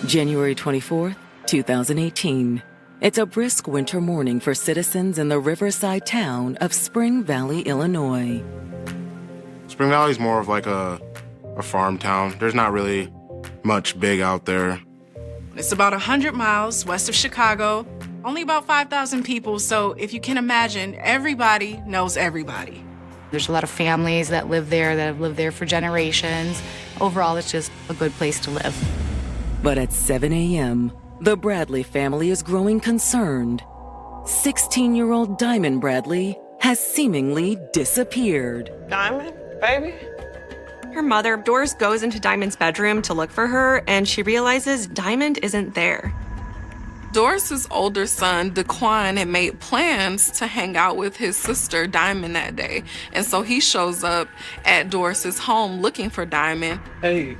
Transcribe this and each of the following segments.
January 24th, 2018. It's a brisk winter morning for citizens in the riverside town of Spring Valley, Illinois. Spring Valley is more of like a farm town. There's not really much big out there. It's about 100 miles west of Chicago, only about 5,000 people, so if you can imagine, everybody knows everybody. There's a lot of families that live there, that have lived there for generations. Overall, it's just a good place to live. But at 7 a.m., the Bradley family is growing concerned. 16-year-old Diamond Bradley has seemingly disappeared. Diamond, baby? Her mother, Doris, goes into Diamond's bedroom to look for her, and she realizes Diamond isn't there. Doris's older son, Daquan, had made plans to hang out with his sister, Diamond, that day. And so he shows up at Doris's home looking for Diamond. Hey,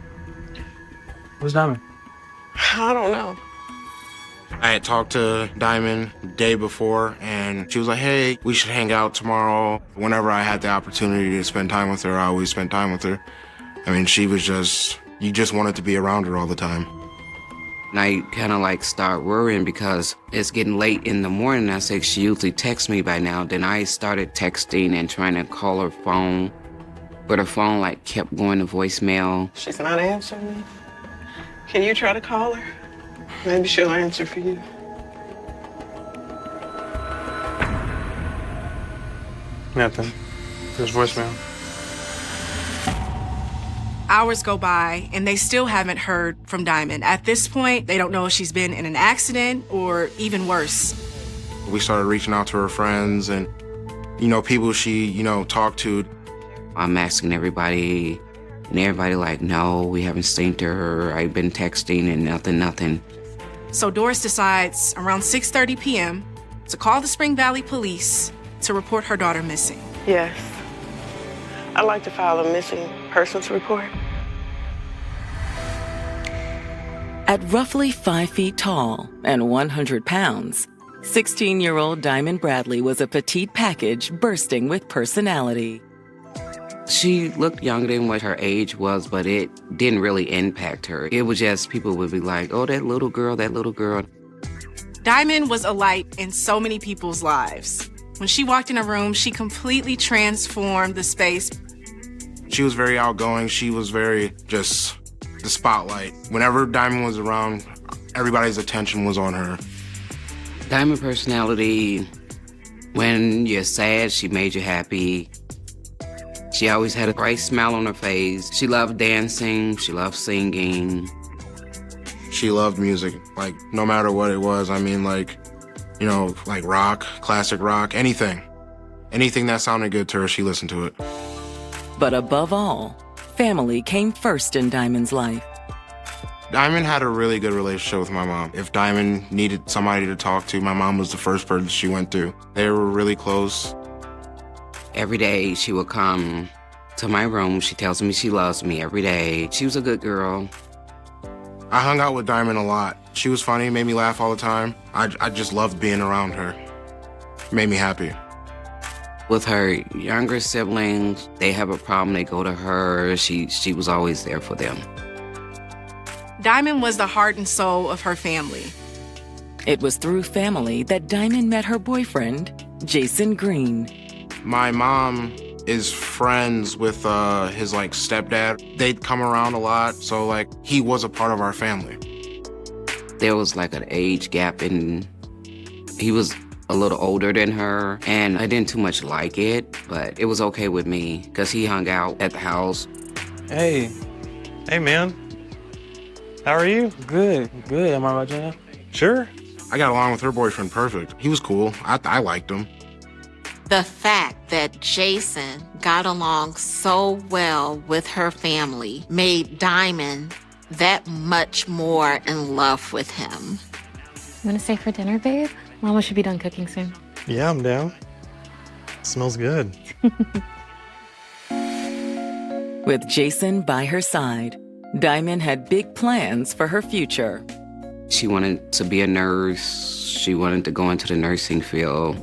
where's Diamond? I don't know. I had talked to Diamond the day before, and she was like, hey, we should hang out tomorrow. Whenever I had the opportunity to spend time with her, I always spent time with her. I mean, she was you just wanted to be around her all the time. And I kind of like start worrying because it's getting late in the morning. I said she usually texts me by now. Then I started texting and trying to call her phone, but her phone like kept going to voicemail. She's not answering me. Can you try to call her? Maybe she'll answer for you. Nothing. There's voicemail. Hours go by, and they still haven't heard from Diamond. At this point, they don't know if she's been in an accident or even worse. We started reaching out to her friends and, people she, talked to. I'm asking everybody, and everybody like, no, we haven't seen her. I've been texting and nothing. So Doris decides around 6:30 p.m. to call the Spring Valley Police to report her daughter missing. Yes. I'd like to file a missing persons report. At roughly 5 feet tall and 100 pounds, 16-year-old Diamond Bradley was a petite package bursting with personality. She looked younger than what her age was, but it didn't really impact her. It was just people would be like, oh, that little girl. Diamond was a light in so many people's lives. When she walked in a room, she completely transformed the space. She was very outgoing. She was very just the spotlight. Whenever Diamond was around, everybody's attention was on her. Diamond personality, when you're sad, she made you happy. She always had a bright smile on her face. She loved dancing. She loved singing. She loved music, like, no matter what it was. I mean, like rock, classic rock, anything. Anything that sounded good to her, she listened to it. But above all, family came first in Diamond's life. Diamond had a really good relationship with my mom. If Diamond needed somebody to talk to, my mom was the first person she went to. They were really close. Every day she would come to my room. She tells me she loves me every day. She was a good girl. I hung out with Diamond a lot. She was funny, made me laugh all the time. I just loved being around her. Made me happy. With her younger siblings, they have a problem, they go to her. She was always there for them. Diamond was the heart and soul of her family. It was through family that Diamond met her boyfriend, Jason Green. My mom is friends with his stepdad. They'd come around a lot, so he was a part of our family. There was an age gap, and he was a little older than her, and I didn't too much like it, but it was okay with me because he hung out at the house. Hey man, how are you? Good. Am I right, Jenna? Sure. I got along with her boyfriend perfect. He was cool. I liked him. The fact that Jason got along so well with her family made Diamond that much more in love with him. You want to stay for dinner, babe? Mama should be done cooking soon. Yeah, I'm down. Smells good. With Jason by her side, Diamond had big plans for her future. She wanted to be a nurse. She wanted to go into the nursing field.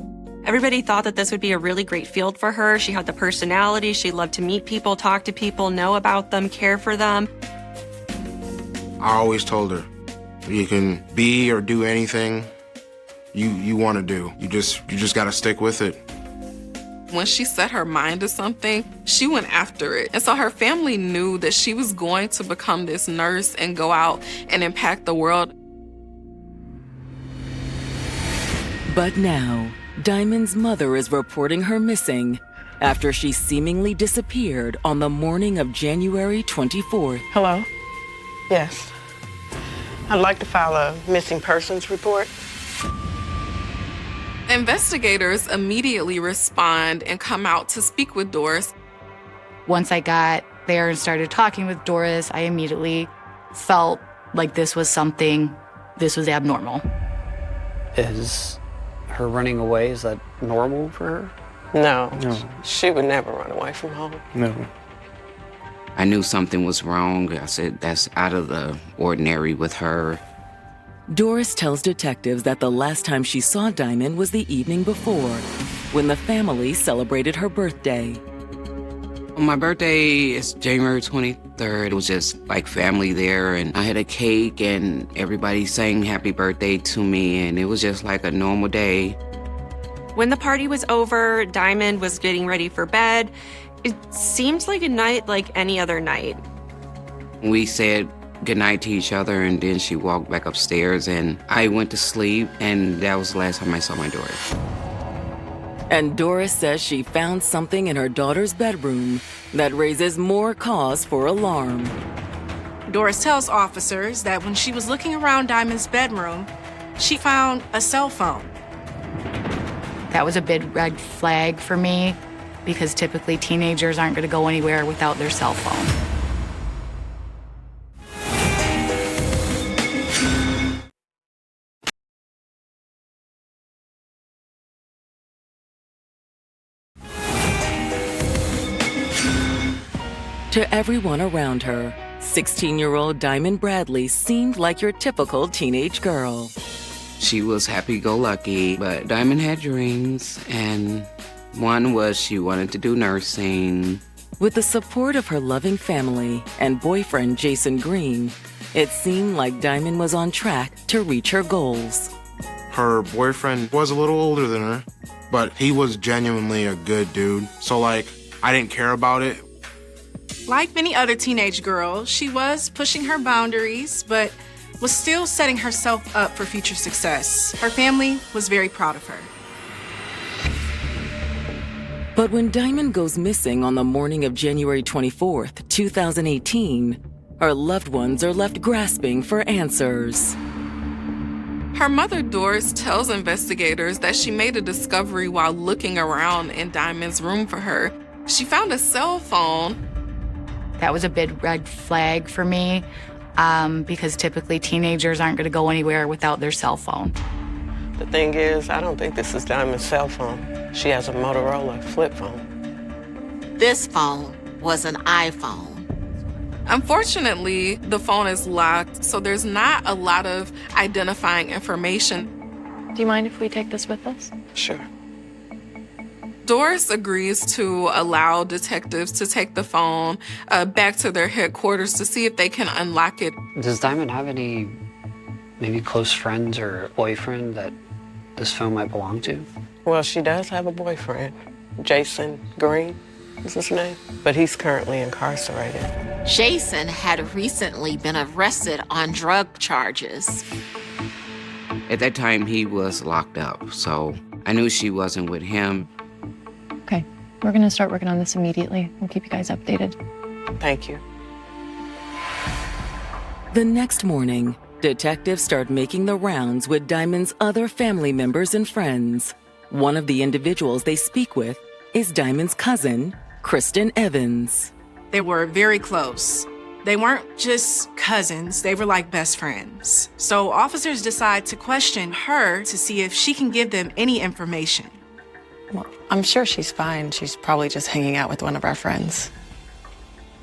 Everybody thought that this would be a really great field for her. She had the personality. She loved to meet people, talk to people, know about them, care for them. I always told her, You can be or do anything you want to do. You just got to stick with it. When she set her mind to something, she went after it. And so her family knew that she was going to become this nurse and go out and impact the world. But now, Diamond's mother is reporting her missing after she seemingly disappeared on the morning of January 24th. Hello? Yes. I'd like to file a missing persons report. Investigators immediately respond and come out to speak with Doris. Once I got there and started talking with Doris, I immediately felt like this was abnormal. Is her running away, is that normal for her? No. No. She would never run away from home. No. I knew something was wrong. I said, that's out of the ordinary with her. Doris tells detectives that the last time she saw Diamond was the evening before, when the family celebrated her birthday. My birthday is January 23rd. It was just like family there, and I had a cake, and everybody sang happy birthday to me, and it was just like a normal day. When the party was over, Diamond was getting ready for bed. It seemed like a night like any other night. We said goodnight to each other, and then she walked back upstairs, and I went to sleep, and that was the last time I saw my daughter. And Doris says she found something in her daughter's bedroom that raises more cause for alarm. Doris tells officers that when she was looking around Diamond's bedroom, she found a cell phone. That was a big red flag for me because typically teenagers aren't going to go anywhere without their cell phone. To everyone around her, 16-year-old Diamond Bradley seemed like your typical teenage girl. She was happy-go-lucky, but Diamond had dreams, and one was she wanted to do nursing. With the support of her loving family and boyfriend Jason Green, it seemed like Diamond was on track to reach her goals. Her boyfriend was a little older than her, but he was genuinely a good dude. So, I didn't care about it. Like many other teenage girls, she was pushing her boundaries, but was still setting herself up for future success. Her family was very proud of her. But when Diamond goes missing on the morning of January 24th, 2018, her loved ones are left grasping for answers. Her mother, Doris, tells investigators that she made a discovery while looking around in Diamond's room for her. She found a cell phone. That was a big red flag for me because typically teenagers aren't going to go anywhere without their cell phone. The thing is, I don't think this is Diamond's cell phone. She has a Motorola flip phone. This phone was an iPhone. Unfortunately, the phone is locked, so there's not a lot of identifying information. Do you mind if we take this with us? Sure. Doris agrees to allow detectives to take the phone back to their headquarters to see if they can unlock it. Does Diamond have any maybe close friends or boyfriend that this phone might belong to? Well, she does have a boyfriend, Jason Green is his name, but he's currently incarcerated. Jason had recently been arrested on drug charges. At that time, he was locked up, so I knew she wasn't with him. Okay, we're gonna start working on this immediately. We'll keep you guys updated. Thank you. The next morning, detectives start making the rounds with Diamond's other family members and friends. One of the individuals they speak with is Diamond's cousin, Kristen Evans. They were very close. They weren't just cousins, they were like best friends. So officers decide to question her to see if she can give them any information. Well, I'm sure she's fine. She's probably just hanging out with one of our friends.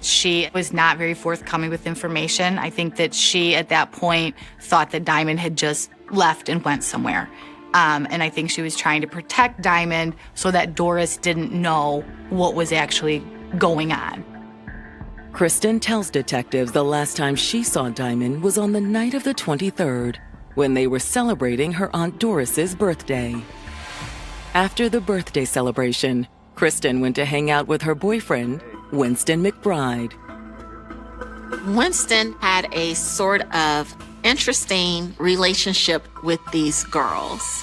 She was not very forthcoming with information. I think that she, at that point, thought that Diamond had just left and went somewhere. And I think she was trying to protect Diamond so that Doris didn't know what was actually going on. Kristen tells detectives the last time she saw Diamond was on the night of the 23rd, when they were celebrating her Aunt Doris's birthday. After the birthday celebration, Kristen went to hang out with her boyfriend, Winston McBride. Winston had a sort of interesting relationship with these girls.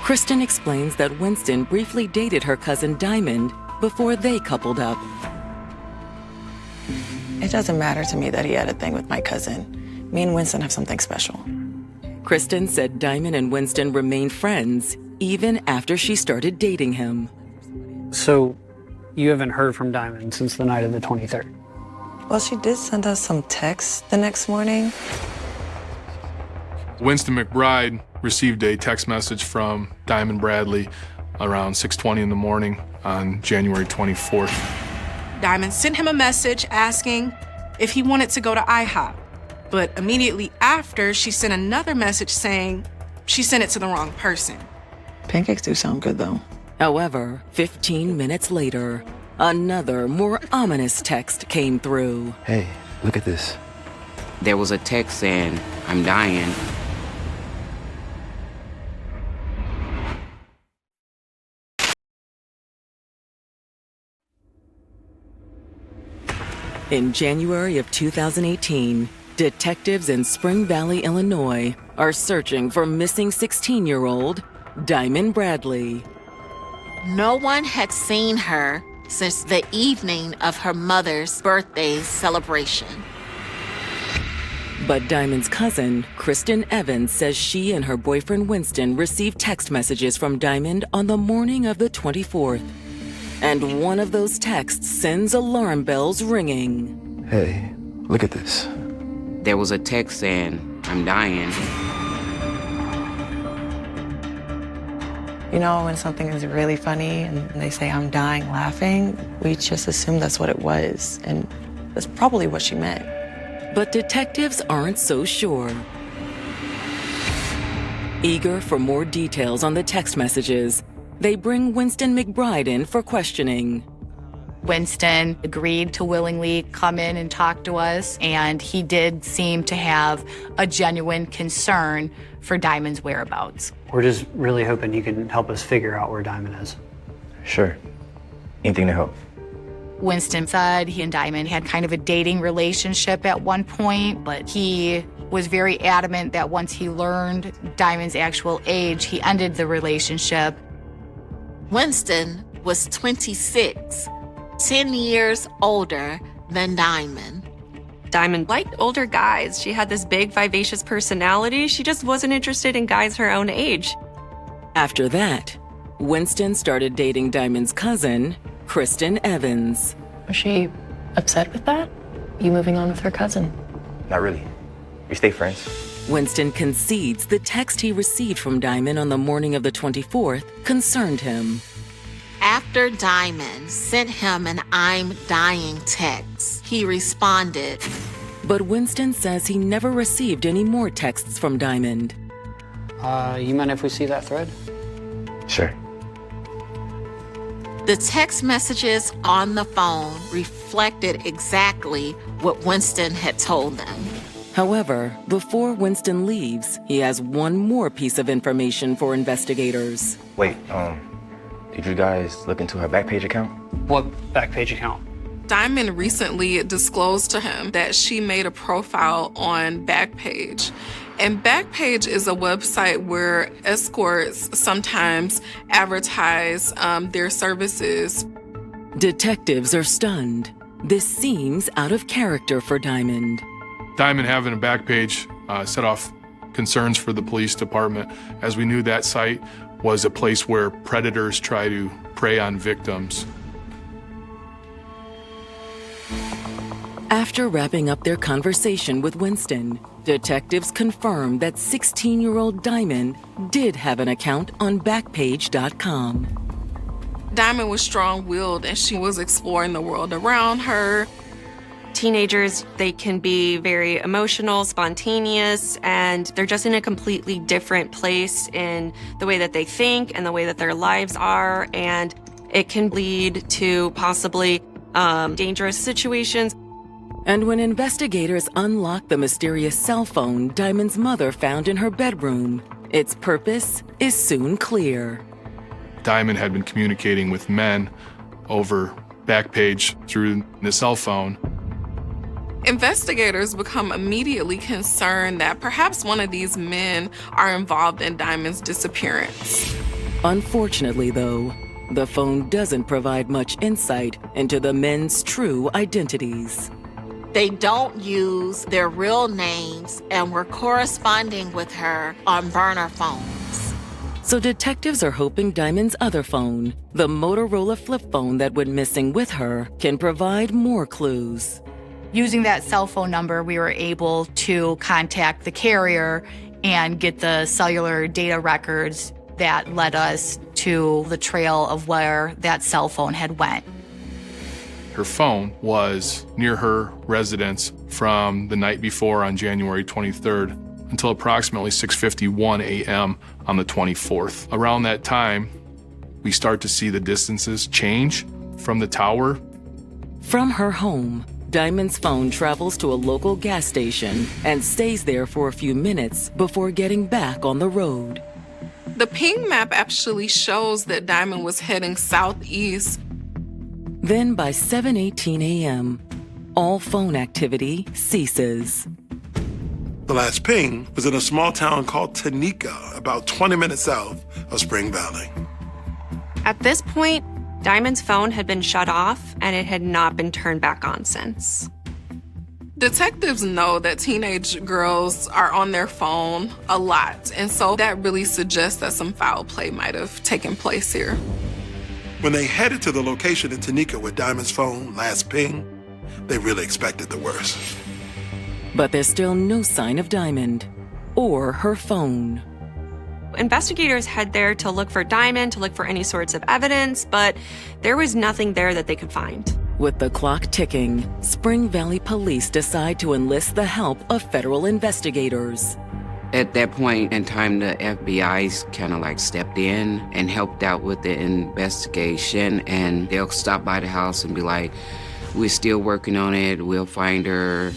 Kristen explains that Winston briefly dated her cousin Diamond before they coupled up. It doesn't matter to me that he had a thing with my cousin. Me and Winston have something special. Kristen said Diamond and Winston remained friends even after she started dating him. So, you haven't heard from Diamond since the night of the 23rd? Well, she did send us some texts the next morning. Winston McBride received a text message from Diamond Bradley around 6:20 in the morning on January 24th. Diamond sent him a message asking if he wanted to go to IHOP. But immediately after, she sent another message saying she sent it to the wrong person. Pancakes do sound good, though. However, 15 minutes later, another, more ominous text came through. Hey, look at this. There was a text saying, "I'm dying." In January of 2018, detectives in Spring Valley, Illinois, are searching for missing 16-year-old Diamond Bradley. No one had seen her since the evening of her mother's birthday celebration. But Diamond's cousin, Kristen Evans, says she and her boyfriend Winston received text messages from Diamond on the morning of the 24th. And one of those texts sends alarm bells ringing. Hey, look at this. There was a text saying, "I'm dying." You know, when something is really funny and they say, "I'm dying laughing," we just assume that's what it was. And that's probably what she meant. But detectives aren't so sure. Eager for more details on the text messages, they bring Winston McBride in for questioning. Winston agreed to willingly come in and talk to us, and he did seem to have a genuine concern for Diamond's whereabouts. We're just really hoping you can help us figure out where Diamond is. Sure. Anything to help. Winston said he and Diamond had kind of a dating relationship at one point, but he was very adamant that once he learned Diamond's actual age, he ended the relationship. Winston was 26, 10 years older than Diamond. Diamond liked older guys. She had this big, vivacious personality. She just wasn't interested in guys her own age. After that, Winston started dating Diamond's cousin, Kristen Evans. Was she upset with that? You moving on with her cousin? Not really. We stay friends. Winston concedes the text he received from Diamond on the morning of the 24th concerned him. After Diamond sent him an "I'm dying" text, he responded. But Winston says he never received any more texts from Diamond. You mind if we see that thread? Sure. The text messages on the phone reflected exactly what Winston had told them. However, before Winston leaves, he has one more piece of information for investigators. Wait, did you guys look into her Backpage account? What Backpage account? Diamond recently disclosed to him that she made a profile on Backpage. And Backpage is a website where escorts sometimes advertise their services. Detectives are stunned. This seems out of character for Diamond. Diamond having a Backpage set off concerns for the police department, as we knew that site was a place where predators try to prey on victims. After wrapping up their conversation with Winston, detectives confirm that 16-year-old Diamond did have an account on Backpage.com. Diamond was strong-willed and she was exploring the world around her. Teenagers, they can be very emotional, spontaneous, and they're just in a completely different place in the way that they think and the way that their lives are, and it can lead to possibly dangerous situations. And when investigators unlock the mysterious cell phone Diamond's mother found in her bedroom, its purpose is soon clear. Diamond had been communicating with men over Backpage through the cell phone. Investigators become immediately concerned that perhaps one of these men are involved in Diamond's disappearance. Unfortunately, though, the phone doesn't provide much insight into the men's true identities. They don't use their real names and were corresponding with her on burner phones. So detectives are hoping Diamond's other phone, the Motorola flip phone that went missing with her, can provide more clues. Using that cell phone number, we were able to contact the carrier and get the cellular data records that led us to the trail of where that cell phone had went. Her phone was near her residence from the night before on January 23rd until approximately 6:51 a.m. on the 24th. Around that time, we start to see the distances change from the tower. From her home, Diamond's phone travels to a local gas station and stays there for a few minutes before getting back on the road. The ping map actually shows that Diamond was heading southeast. Then by 7:18 a.m., all phone activity ceases. The last ping was in a small town called Tanika, about 20 minutes south of Spring Valley. At this point, Diamond's phone had been shut off and it had not been turned back on since. Detectives know that teenage girls are on their phone a lot, and so that really suggests that some foul play might have taken place here. When they headed to the location in Tanika with Diamond's phone last ping, they really expected the worst. But there's still no sign of Diamond or her phone. Investigators head there to look for Diamond, to look for any sorts of evidence, but there was nothing there that they could find. With the clock ticking, Spring Valley police decide to enlist the help of federal investigators. At that point in time, the FBI's kind of like stepped in and helped out with the investigation, and they'll stop by the house and be like, we're still working on it, we'll find her.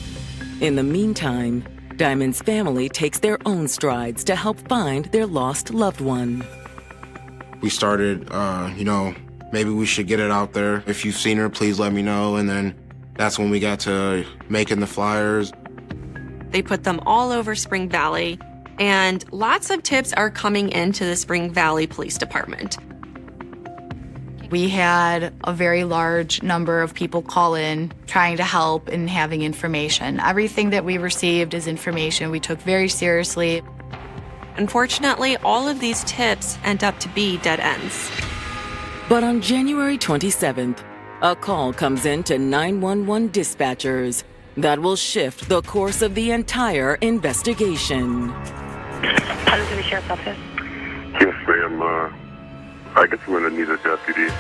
In the meantime, Diamond's family takes their own strides to help find their lost loved one. We started, maybe we should get it out there. If you've seen her, please let me know. And then that's when we got to making the flyers. They put them all over Spring Valley, and lots of tips are coming into the Spring Valley Police Department. We had a very large number of people call in trying to help and having information. Everything that we received is information we took very seriously. Unfortunately, all of these tips end up to be dead ends. But on January 27th, a call comes in to 911 dispatchers that will shift the course of the entire investigation. Hello to the Sheriff's Office. Yes, ma'am. I guess we're gonna need a deputy.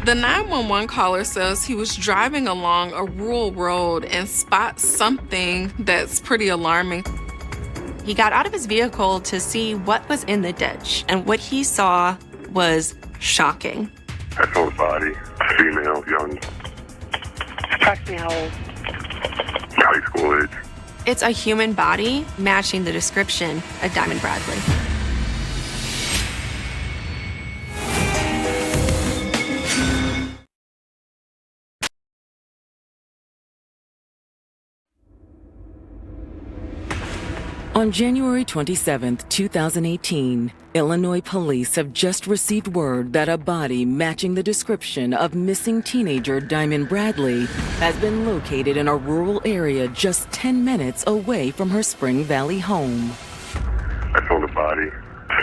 The 911 caller says he was driving along a rural road and spots something that's pretty alarming. He got out of his vehicle to see what was in the ditch, and what he saw was shocking. I saw the body, female, young. Approximately how old? High school age. It's a human body matching the description of Diamond Bradley. On January 27, 2018, Illinois police have just received word that a body matching the description of missing teenager Diamond Bradley has been located in a rural area just 10 minutes away from her Spring Valley home. I saw the body,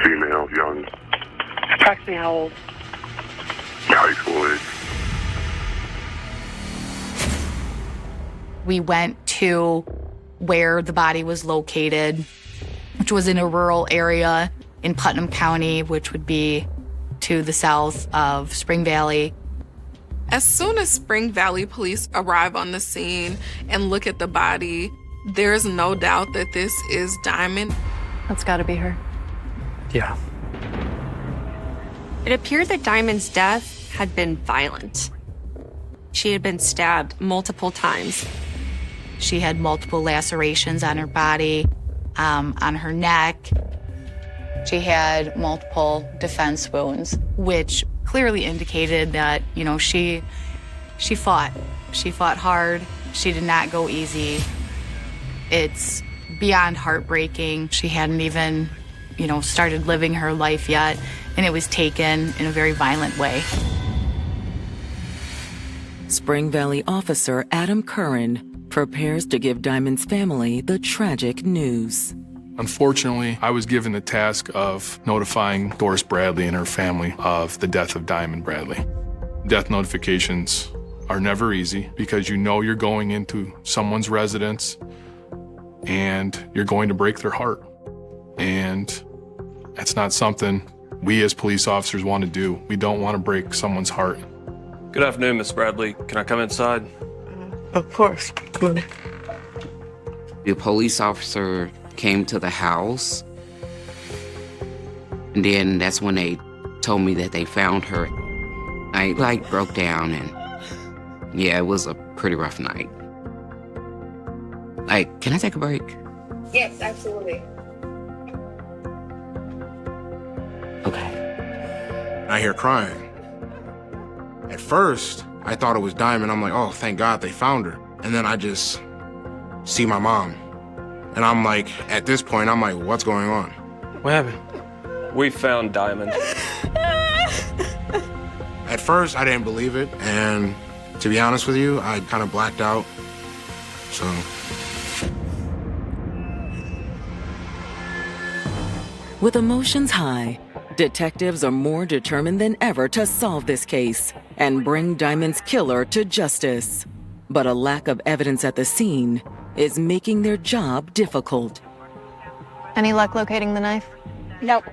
female, young. Approximately how old? High school age. We went to where the body was located, which was in a rural area in Putnam County, which would be to the south of Spring Valley. As soon as Spring Valley police arrive on the scene and look at the body, there's no doubt that this is Diamond. That's gotta be her. Yeah. It appeared that Diamond's death had been violent. She had been stabbed multiple times. She had multiple lacerations on her body, on her neck. She had multiple defense wounds, which clearly indicated that, you know, she fought. She fought hard. She did not go easy. It's beyond heartbreaking. She hadn't even, you know, started living her life yet, and it was taken in a very violent way. Spring Valley officer Adam Curran prepares to give Diamond's family the tragic news. Unfortunately, I was given the task of notifying Doris Bradley and her family of the death of Diamond Bradley. Death notifications are never easy because you know you're going into someone's residence and you're going to break their heart. And that's not something we as police officers want to do. We don't want to break someone's heart. Good afternoon, Miss Bradley. Can I come inside? Of course. Come on. The police officer came to the house, and then that's when they told me that they found her. I broke down, and yeah, it was a pretty rough night. Can I take a break? Yes, absolutely. Okay. I hear crying. At first, I thought it was Diamond. I'm like, oh, thank God they found her. And then I just see my mom. And I'm like, at this point, I'm like, what's going on? What happened? We found Diamond. At first, I didn't believe it. And to be honest with you, I kind of blacked out. So. With emotions high, detectives are more determined than ever to solve this case and bring Diamond's killer to justice. But a lack of evidence at the scene is making their job difficult. Any luck locating the knife? Nope.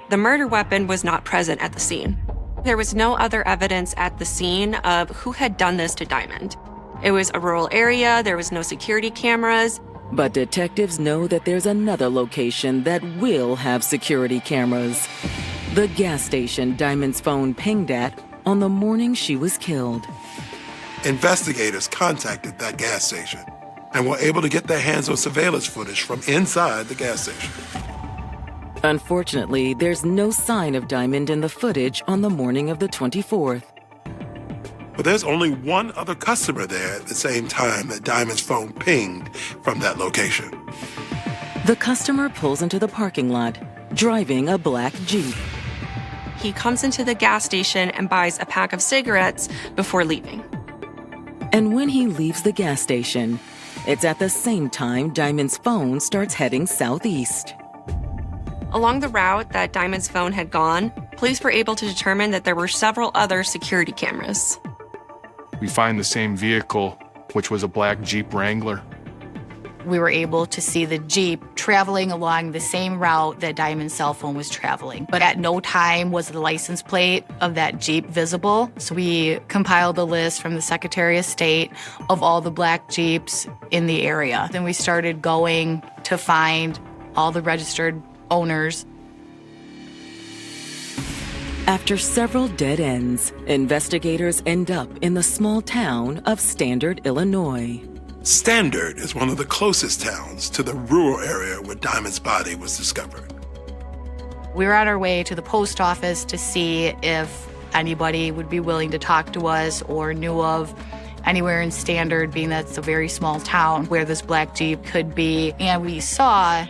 The murder weapon was not present at the scene. There was no other evidence at the scene of who had done this to Diamond. It was a rural area, there was no security cameras. But detectives know that there's another location that will have security cameras. The gas station Diamond's phone pinged at on the morning she was killed. Investigators contacted that gas station and were able to get their hands on surveillance footage from inside the gas station. Unfortunately, there's no sign of Diamond in the footage on the morning of the 24th. But there's only one other customer there at the same time that Diamond's phone pinged from that location. The customer pulls into the parking lot, driving a black Jeep. He comes into the gas station and buys a pack of cigarettes before leaving. And when he leaves the gas station, it's at the same time Diamond's phone starts heading southeast. Along the route that Diamond's phone had gone, police were able to determine that there were several other security cameras. We find the same vehicle, which was a black Jeep Wrangler. We were able to see the Jeep traveling along the same route that Diamond's cell phone was traveling. But at no time was the license plate of that Jeep visible. So we compiled a list from the Secretary of State of all the black Jeeps in the area. Then we started going to find all the registered owners. After several dead ends, investigators end up in the small town of Standard, Illinois. Standard is one of the closest towns to the rural area where Diamond's body was discovered. We were on our way to the post office to see if anybody would be willing to talk to us or knew of anywhere in Standard, being that it's a very small town, where this black Jeep could be. And we saw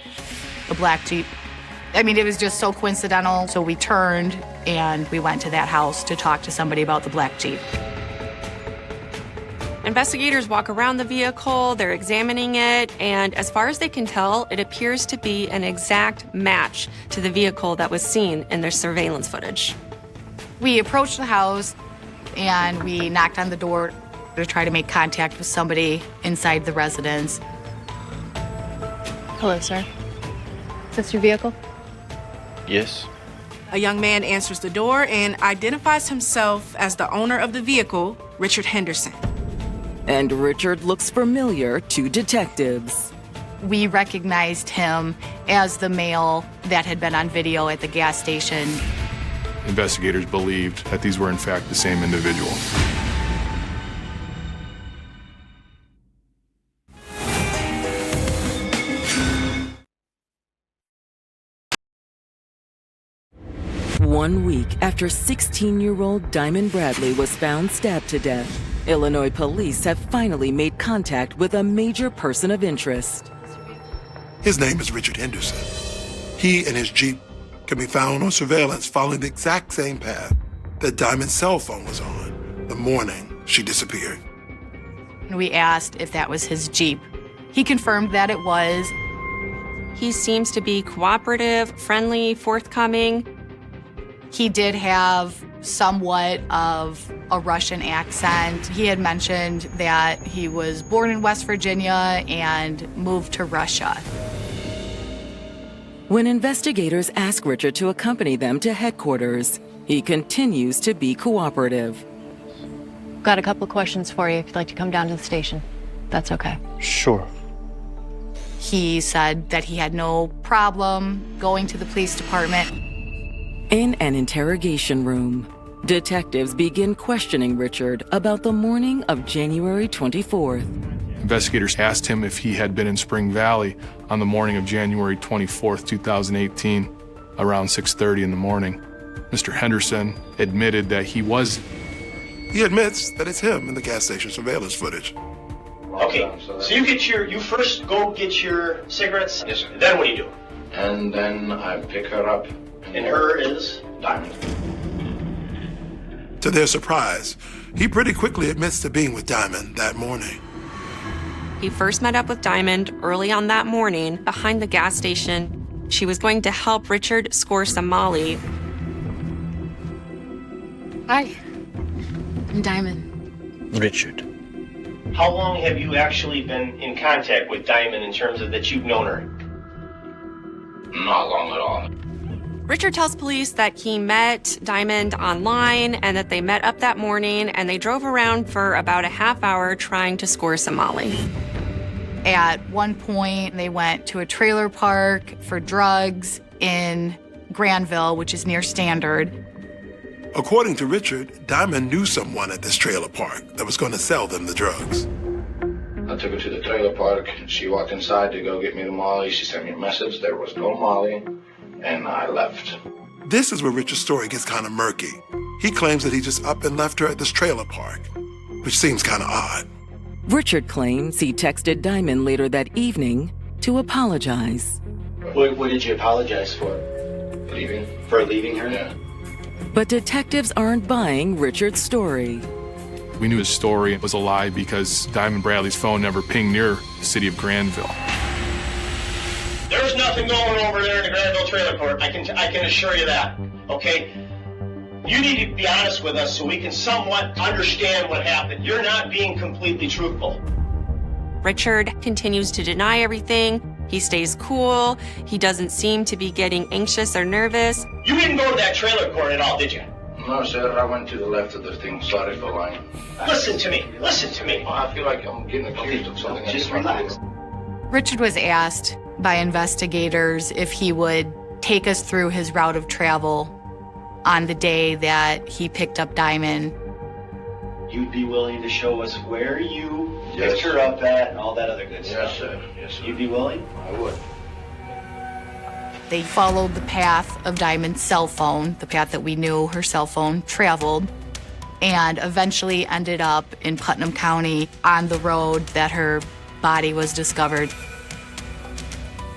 a black Jeep. I mean, it was just so coincidental. So we turned and we went to that house to talk to somebody about the black Jeep. Investigators walk around the vehicle, they're examining it, and as far as they can tell, it appears to be an exact match to the vehicle that was seen in their surveillance footage. We approached the house and we knocked on the door to try to make contact with somebody inside the residence. Hello, sir. Is this your vehicle? Yes. A young man answers the door and identifies himself as the owner of the vehicle, Richard Henderson. And Richard looks familiar to detectives. We recognized him as the male that had been on video at the gas station. Investigators believed that these were in fact the same individual. 1 week after 16-year-old Diamond Bradley was found stabbed to death, Illinois police have finally made contact with a major person of interest. His name is Richard Henderson. He and his Jeep can be found on surveillance following the exact same path that Diamond's cell phone was on the morning she disappeared. We asked if that was his Jeep. He confirmed that it was. He seems to be cooperative, friendly, forthcoming. He did have somewhat of a Russian accent. He had mentioned that he was born in West Virginia and moved to Russia. When investigators ask Richard to accompany them to headquarters, he continues to be cooperative. Got a couple of questions for you if you'd like to come down to the station. That's okay. Sure. He said that he had no problem going to the police department. In an interrogation room, detectives begin questioning Richard about the morning of January 24th. Investigators asked him if he had been in Spring Valley on the morning of January 24th, 2018, around 6:30 in the morning. Mr. Henderson admitted that he was. He admits that it's him in the gas station surveillance footage. Okay, so you first go get your cigarettes. Yes, sir. Then what do you do? And then I pick her up. And her is? Diamond. To their surprise, he pretty quickly admits to being with Diamond that morning. He first met up with Diamond early on that morning behind the gas station. She was going to help Richard score some Molly. Hi, I'm Diamond. Richard. How long have you actually been in contact with Diamond in terms of that you've known her? Not long at all. Richard tells police that he met Diamond online and that they met up that morning and they drove around for about a half hour trying to score some Molly. At one point, they went to a trailer park for drugs in Granville, which is near Standard. According to Richard, Diamond knew someone at this trailer park that was going to sell them the drugs. I took her to the trailer park. She walked inside to go get me the Molly. She sent me a message. There was no Molly, and I left. This is where Richard's story gets kind of murky. He claims that he just up and left her at this trailer park, which seems kind of odd. Richard claims he texted Diamond later that evening to apologize. What did you apologize for? Leaving. For leaving her? Yeah. But detectives aren't buying Richard's story. We knew his story was a lie because Diamond Bradley's phone never pinged near the city of Granville. There's nothing going over there in the Granville trailer court. I can assure you that. Okay? You need to be honest with us so we can somewhat understand what happened. You're not being completely truthful. Richard continues to deny everything. He stays cool. He doesn't seem to be getting anxious or nervous. You didn't go to that trailer court at all, did you? No, sir. I went to the left of the thing. Sorry for lying. Listen to me. Listen to me. I feel like I'm getting accused of something. Just relax. Richard was asked by investigators if he would take us through his route of travel on the day that he picked up Diamond. You'd be willing to show us where you picked her up at and all that other good stuff? Yes, sir. Yes, sir. You'd be willing? I would. They followed the path of Diamond's cell phone, the path that we knew her cell phone traveled, and eventually ended up in Putnam County on the road that her body was discovered.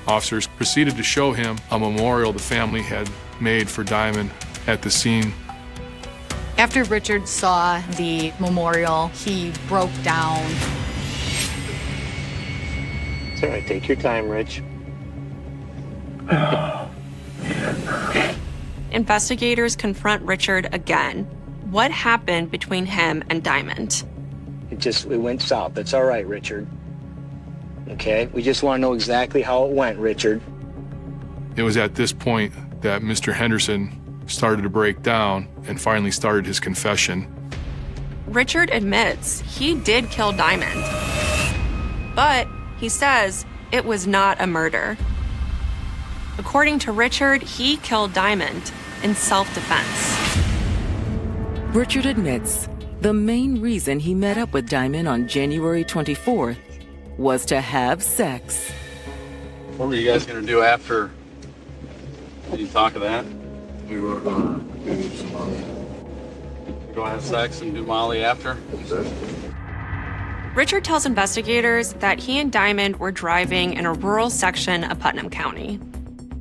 Officers proceeded to show him a memorial the family had made for Diamond at the scene. After Richard saw the memorial, he broke down. It's all right. Take your time, Rich. Investigators confront Richard again. What happened between him and Diamond? It went south. That's all right, Richard. Okay? We just want to know exactly how it went, Richard. It was at this point that Mr. Henderson started to break down and finally started his confession. Richard admits he did kill Diamond, but he says it was not a murder. According to Richard, he killed Diamond in self-defense. Richard admits the main reason he met up with Diamond on January 24th was to have sex. What were you guys going to do after? Did you talk of that? We were gonna do some Molly. You're gonna have sex and do Molly after? Richard tells investigators that he and Diamond were driving in a rural section of Putnam County.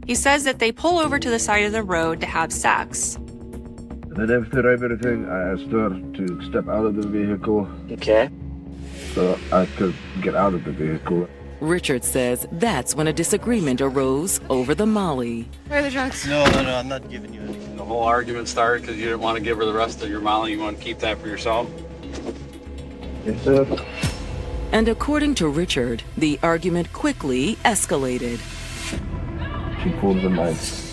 He says that they pull over to the side of the road to have sex. And then after everything, I asked her to step out of the vehicle. Okay. So I could get out of the vehicle. Richard says that's when a disagreement arose over the Molly. Where are the drugs? No, I'm not giving you anything. The whole argument started because you didn't want to give her the rest of your Molly. You want to keep that for yourself? Yes, sir. And according to Richard, the argument quickly escalated. She pulled the knife.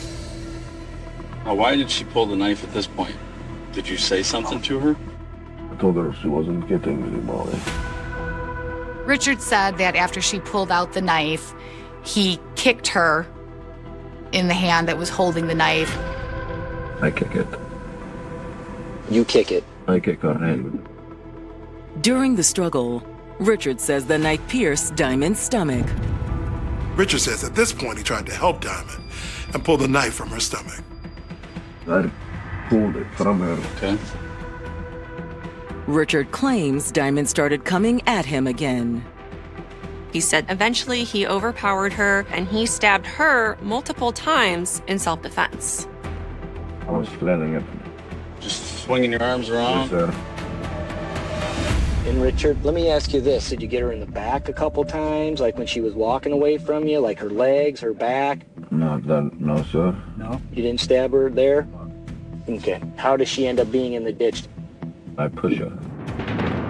Now, why did she pull the knife at this point? Did you say something to her? I told her she wasn't getting any Molly. Richard said that after she pulled out the knife, he kicked her in the hand that was holding the knife. I kick it. You kick it. I kick her hand. During the struggle, Richard says the knife pierced Diamond's stomach. Richard says at this point he tried to help Diamond and pull the knife from her stomach. I pulled it from her. Okay. Richard claims Diamond started coming at him again. He said eventually he overpowered her and he stabbed her multiple times in self-defense. I was flailing it. Just swinging your arms around? Yes, sir. And Richard, let me ask you this. Did you get her in the back a couple times? Like when she was walking away from you? Like her legs, her back? No, sir. No? You didn't stab her there? Okay. How does she end up being in the ditch? I push her.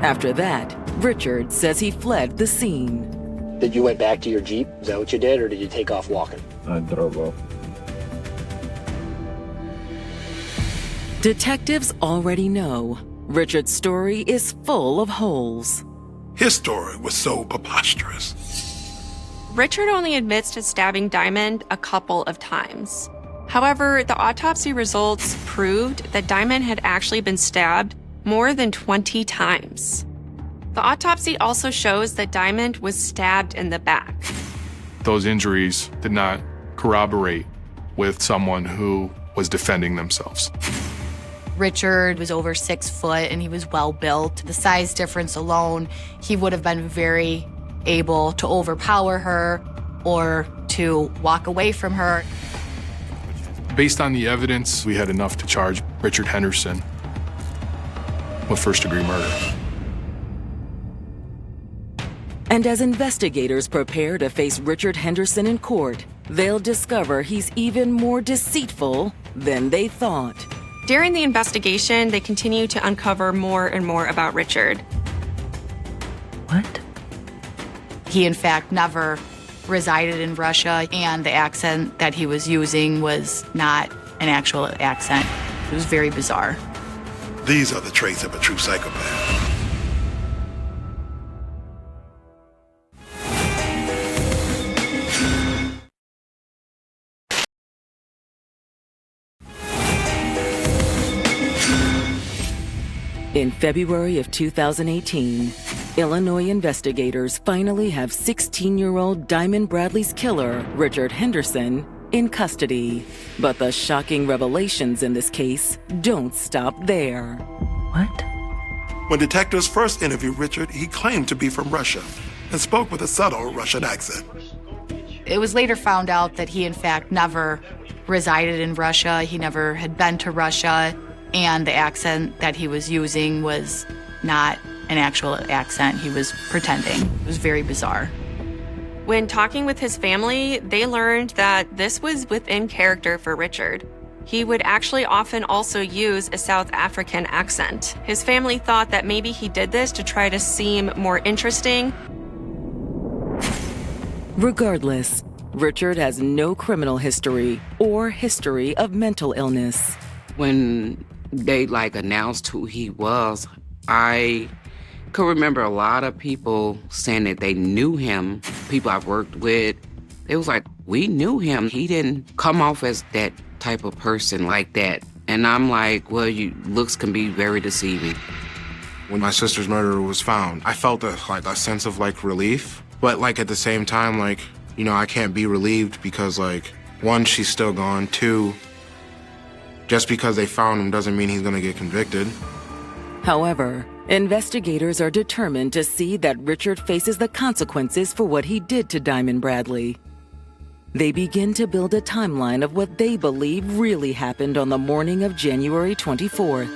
After that, Richard says he fled the scene. Did you went back to your Jeep? Is that what you did? Or did you take off walking? I drove off. Detectives already know Richard's story is full of holes. His story was so preposterous. Richard only admits to stabbing Diamond a couple of times. However, the autopsy results proved that Diamond had actually been stabbed more than 20 times. The autopsy also shows that Diamond was stabbed in the back. Those injuries did not corroborate with someone who was defending themselves. Richard was over 6 foot and he was well built. The size difference alone, he would have been very able to overpower her or to walk away from her. Based on the evidence, we had enough to charge Richard Henderson with first-degree murder. And as investigators prepare to face Richard Henderson in court, they'll discover he's even more deceitful than they thought. During the investigation, they continue to uncover more and more about Richard. What? He, in fact, never resided in Russia, and the accent that he was using was not an actual accent. It was very bizarre. These are the traits of a true psychopath. In February of 2018, Illinois investigators finally have 16-year-old Diamond Bradley's killer, Richard Henderson, in custody. But the shocking revelations in this case don't stop there. What? When detectives first interviewed Richard, he claimed to be from Russia and spoke with a subtle Russian accent. It was later found out that he, in fact, never resided in Russia. He never had been to Russia, and the accent that he was using was not an actual accent. He was pretending. It was very bizarre. When talking with his family, they learned that this was within character for Richard. He would actually often also use a South African accent. His family thought that maybe he did this to try to seem more interesting. Regardless, Richard has no criminal history or history of mental illness. When they announced who he was, I could remember a lot of people saying that they knew him, people I've worked with. It was like, we knew him. He didn't come off as that type of person like that. And I'm like, well, looks can be very deceiving. When my sister's murderer was found, I felt a sense of relief. But at the same time, I can't be relieved because one, she's still gone. Two, Just because they found him doesn't mean he's going to get convicted. However, investigators are determined to see that Richard faces the consequences for what he did to Diamond Bradley. They begin to build a timeline of what they believe really happened on the morning of January 24th.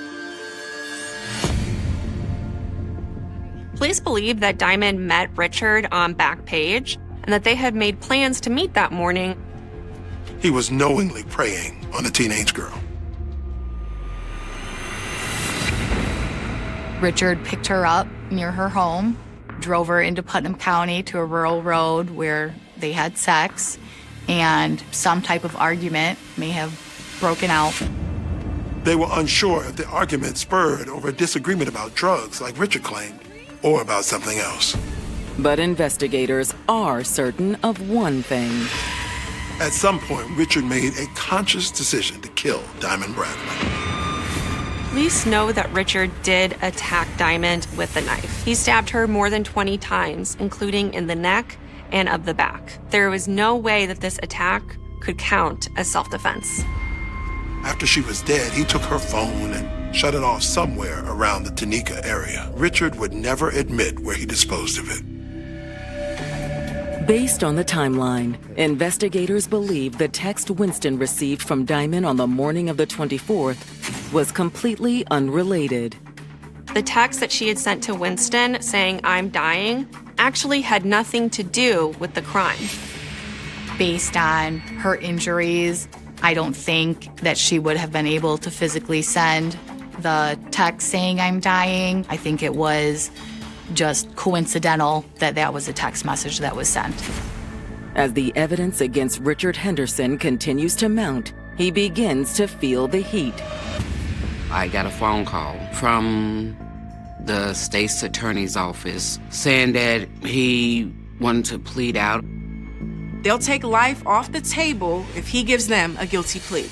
Police believe that Diamond met Richard on Backpage and that they had made plans to meet that morning. He was knowingly preying on a teenage girl. Richard picked her up near her home, drove her into Putnam County to a rural road where they had sex, and some type of argument may have broken out. They were unsure if the argument spurred over a disagreement about drugs, like Richard claimed, or about something else. But investigators are certain of one thing. At some point, Richard made a conscious decision to kill Diamond Bradley. Police know that Richard did attack Diamond with a knife. He stabbed her more than 20 times, including in the neck and of the back. There was no way that this attack could count as self-defense. After she was dead, he took her phone and shut it off somewhere around the Tanika area. Richard would never admit where he disposed of it. Based on the timeline, investigators believe the text Winston received from Diamond on the morning of the 24th was completely unrelated. The text that she had sent to Winston saying, "I'm dying," actually had nothing to do with the crime. Based on her injuries, I don't think that she would have been able to physically send the text saying, "I'm dying." I think it was just coincidental that that was a text message that was sent. As the evidence against Richard Henderson continues to mount, he begins to feel the heat. I got a phone call from the state's attorney's office saying that he wanted to plead out. They'll take life off the table if he gives them a guilty plea.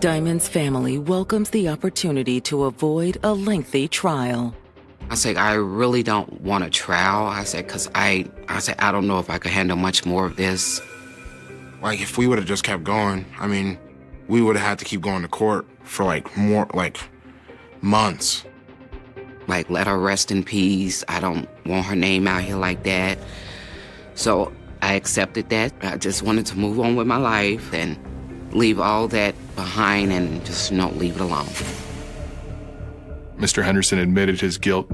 Diamond's family welcomes the opportunity to avoid a lengthy trial. I said, I really don't want a trial. I said, because I don't know if I could handle much more of this. Like, if we would have just kept going, I mean, we would have had to keep going to court for months. Like, let her rest in peace. I don't want her name out here like that. So I accepted that. I just wanted to move on with my life and leave all that behind and just, leave it alone. Mr. Henderson admitted his guilt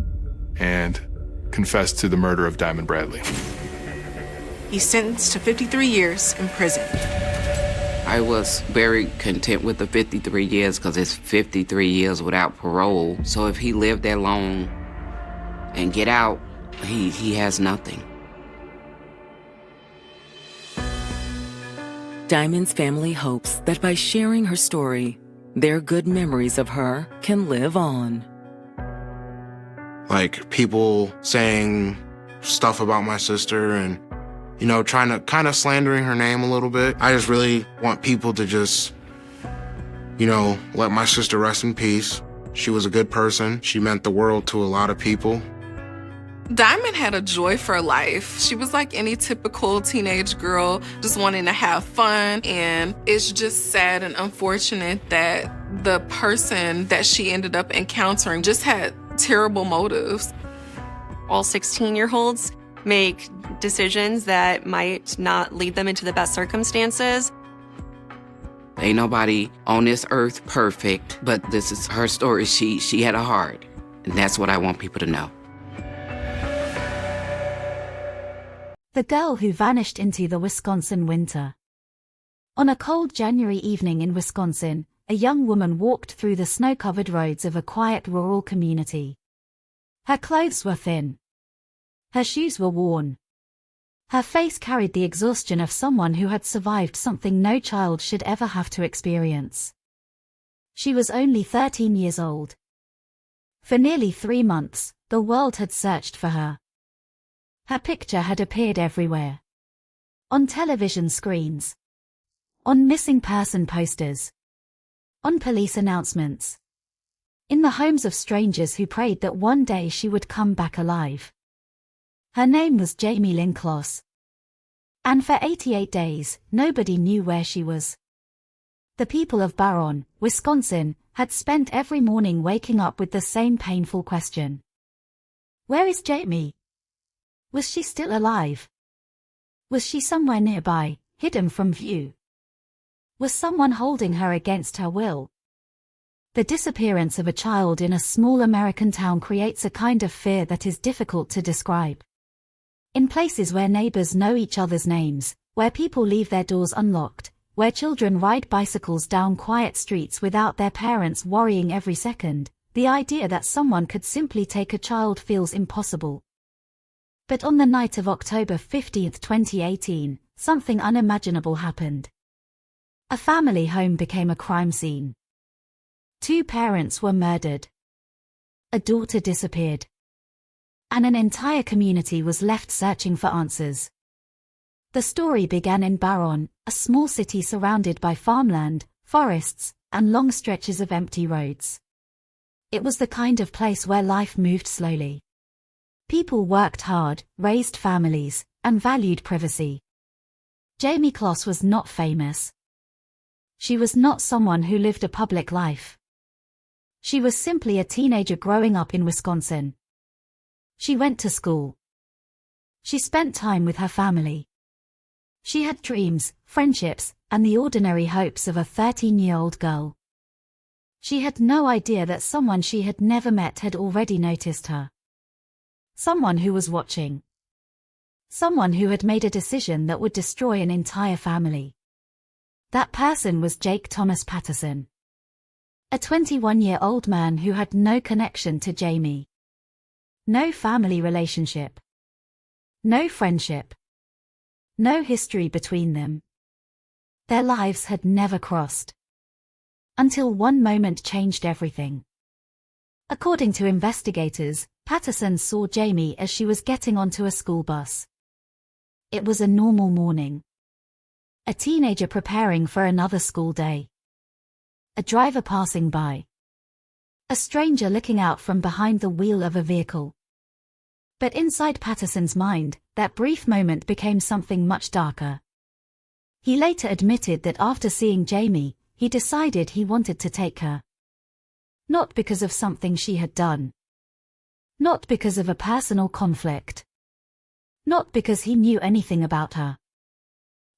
and confessed to the murder of Diamond Bradley. He's sentenced to 53 years in prison. I was very content with the 53 years because it's 53 years without parole. So if he lived that long and get out, he has nothing. Diamond's family hopes that by sharing her story, their good memories of her can live on. Like, people saying stuff about my sister and, trying to kind of slandering her name a little bit. I just really want people to just, let my sister rest in peace. She was a good person. She meant the world to a lot of people. Diamond had a joy for life. She was like any typical teenage girl, just wanting to have fun. And it's just sad and unfortunate that the person that she ended up encountering just had terrible motives. All 16-year-olds make decisions that might not lead them into the best circumstances. Ain't nobody on this earth perfect, but this is her story. She had a heart, and that's what I want people to know. The girl who vanished into the Wisconsin winter. On a cold January evening in Wisconsin, a young woman walked through the snow-covered roads of a quiet rural community. Her clothes were thin. Her shoes were worn. Her face carried the exhaustion of someone who had survived something no child should ever have to experience. She was only 13 years old. For nearly 3 months, the world had searched for her. Her picture had appeared everywhere. On television screens. On missing person posters. On police announcements. In the homes of strangers who prayed that one day she would come back alive. Her name was Jamie Lynn Kloss. And for 88 days, nobody knew where she was. The people of Barron, Wisconsin, had spent every morning waking up with the same painful question. Where is Jamie? Was she still alive? Was she somewhere nearby, hidden from view? Was someone holding her against her will? The disappearance of a child in a small American town creates a kind of fear that is difficult to describe. In places where neighbors know each other's names, where people leave their doors unlocked, where children ride bicycles down quiet streets without their parents worrying every second, the idea that someone could simply take a child feels impossible. But on the night of October 15, 2018, something unimaginable happened. A family home became a crime scene. 2 parents were murdered. A daughter disappeared. And an entire community was left searching for answers. The story began in Barron, a small city surrounded by farmland, forests, and long stretches of empty roads. It was the kind of place where life moved slowly. People worked hard, raised families, and valued privacy. Jamie Kloss was not famous. She was not someone who lived a public life. She was simply a teenager growing up in Wisconsin. She went to school. She spent time with her family. She had dreams, friendships, and the ordinary hopes of a 13-year-old girl. She had no idea that someone she had never met had already noticed her. Someone who was watching. Someone who had made a decision that would destroy an entire family. That person was Jake Thomas Patterson. A 21-year-old man who had no connection to Jamie. No family relationship. No friendship. No history between them. Their lives had never crossed. Until one moment changed everything. According to investigators, Patterson saw Jamie as she was getting onto a school bus. It was a normal morning. A teenager preparing for another school day. A driver passing by. A stranger looking out from behind the wheel of a vehicle. But inside Patterson's mind, that brief moment became something much darker. He later admitted that after seeing Jamie, he decided he wanted to take her. Not because of something she had done. Not because of a personal conflict. Not because he knew anything about her.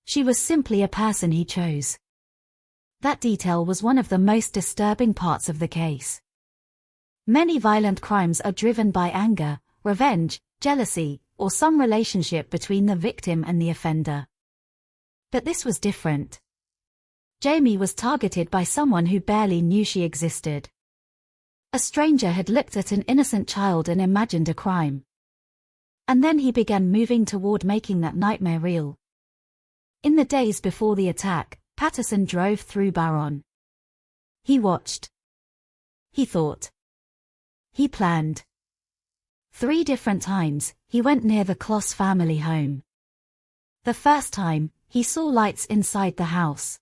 She was simply a person he chose. That detail was one of the most disturbing parts of the case. Many violent crimes are driven by anger, revenge, jealousy, or some relationship between the victim and the offender. But this was different. Jamie was targeted by someone who barely knew she existed. A stranger had looked at an innocent child and imagined a crime. And then he began moving toward making that nightmare real. In the days before the attack, Patterson drove through Barron. He watched. He thought. He planned. 3 different times, he went near the Kloss family home. The first time, he saw lights inside the house.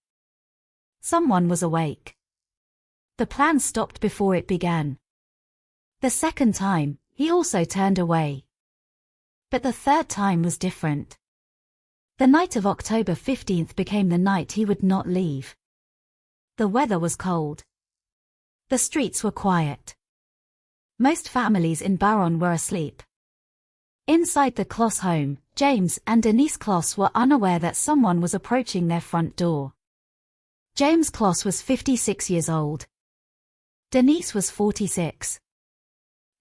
Someone was awake. The plan stopped before it began. The second time, he also turned away. But the third time was different. The night of October 15th became the night he would not leave. The weather was cold. The streets were quiet. Most families in Barron were asleep. Inside the Kloss home, James and Denise Kloss were unaware that someone was approaching their front door. James Kloss was 56 years old. Denise was 46.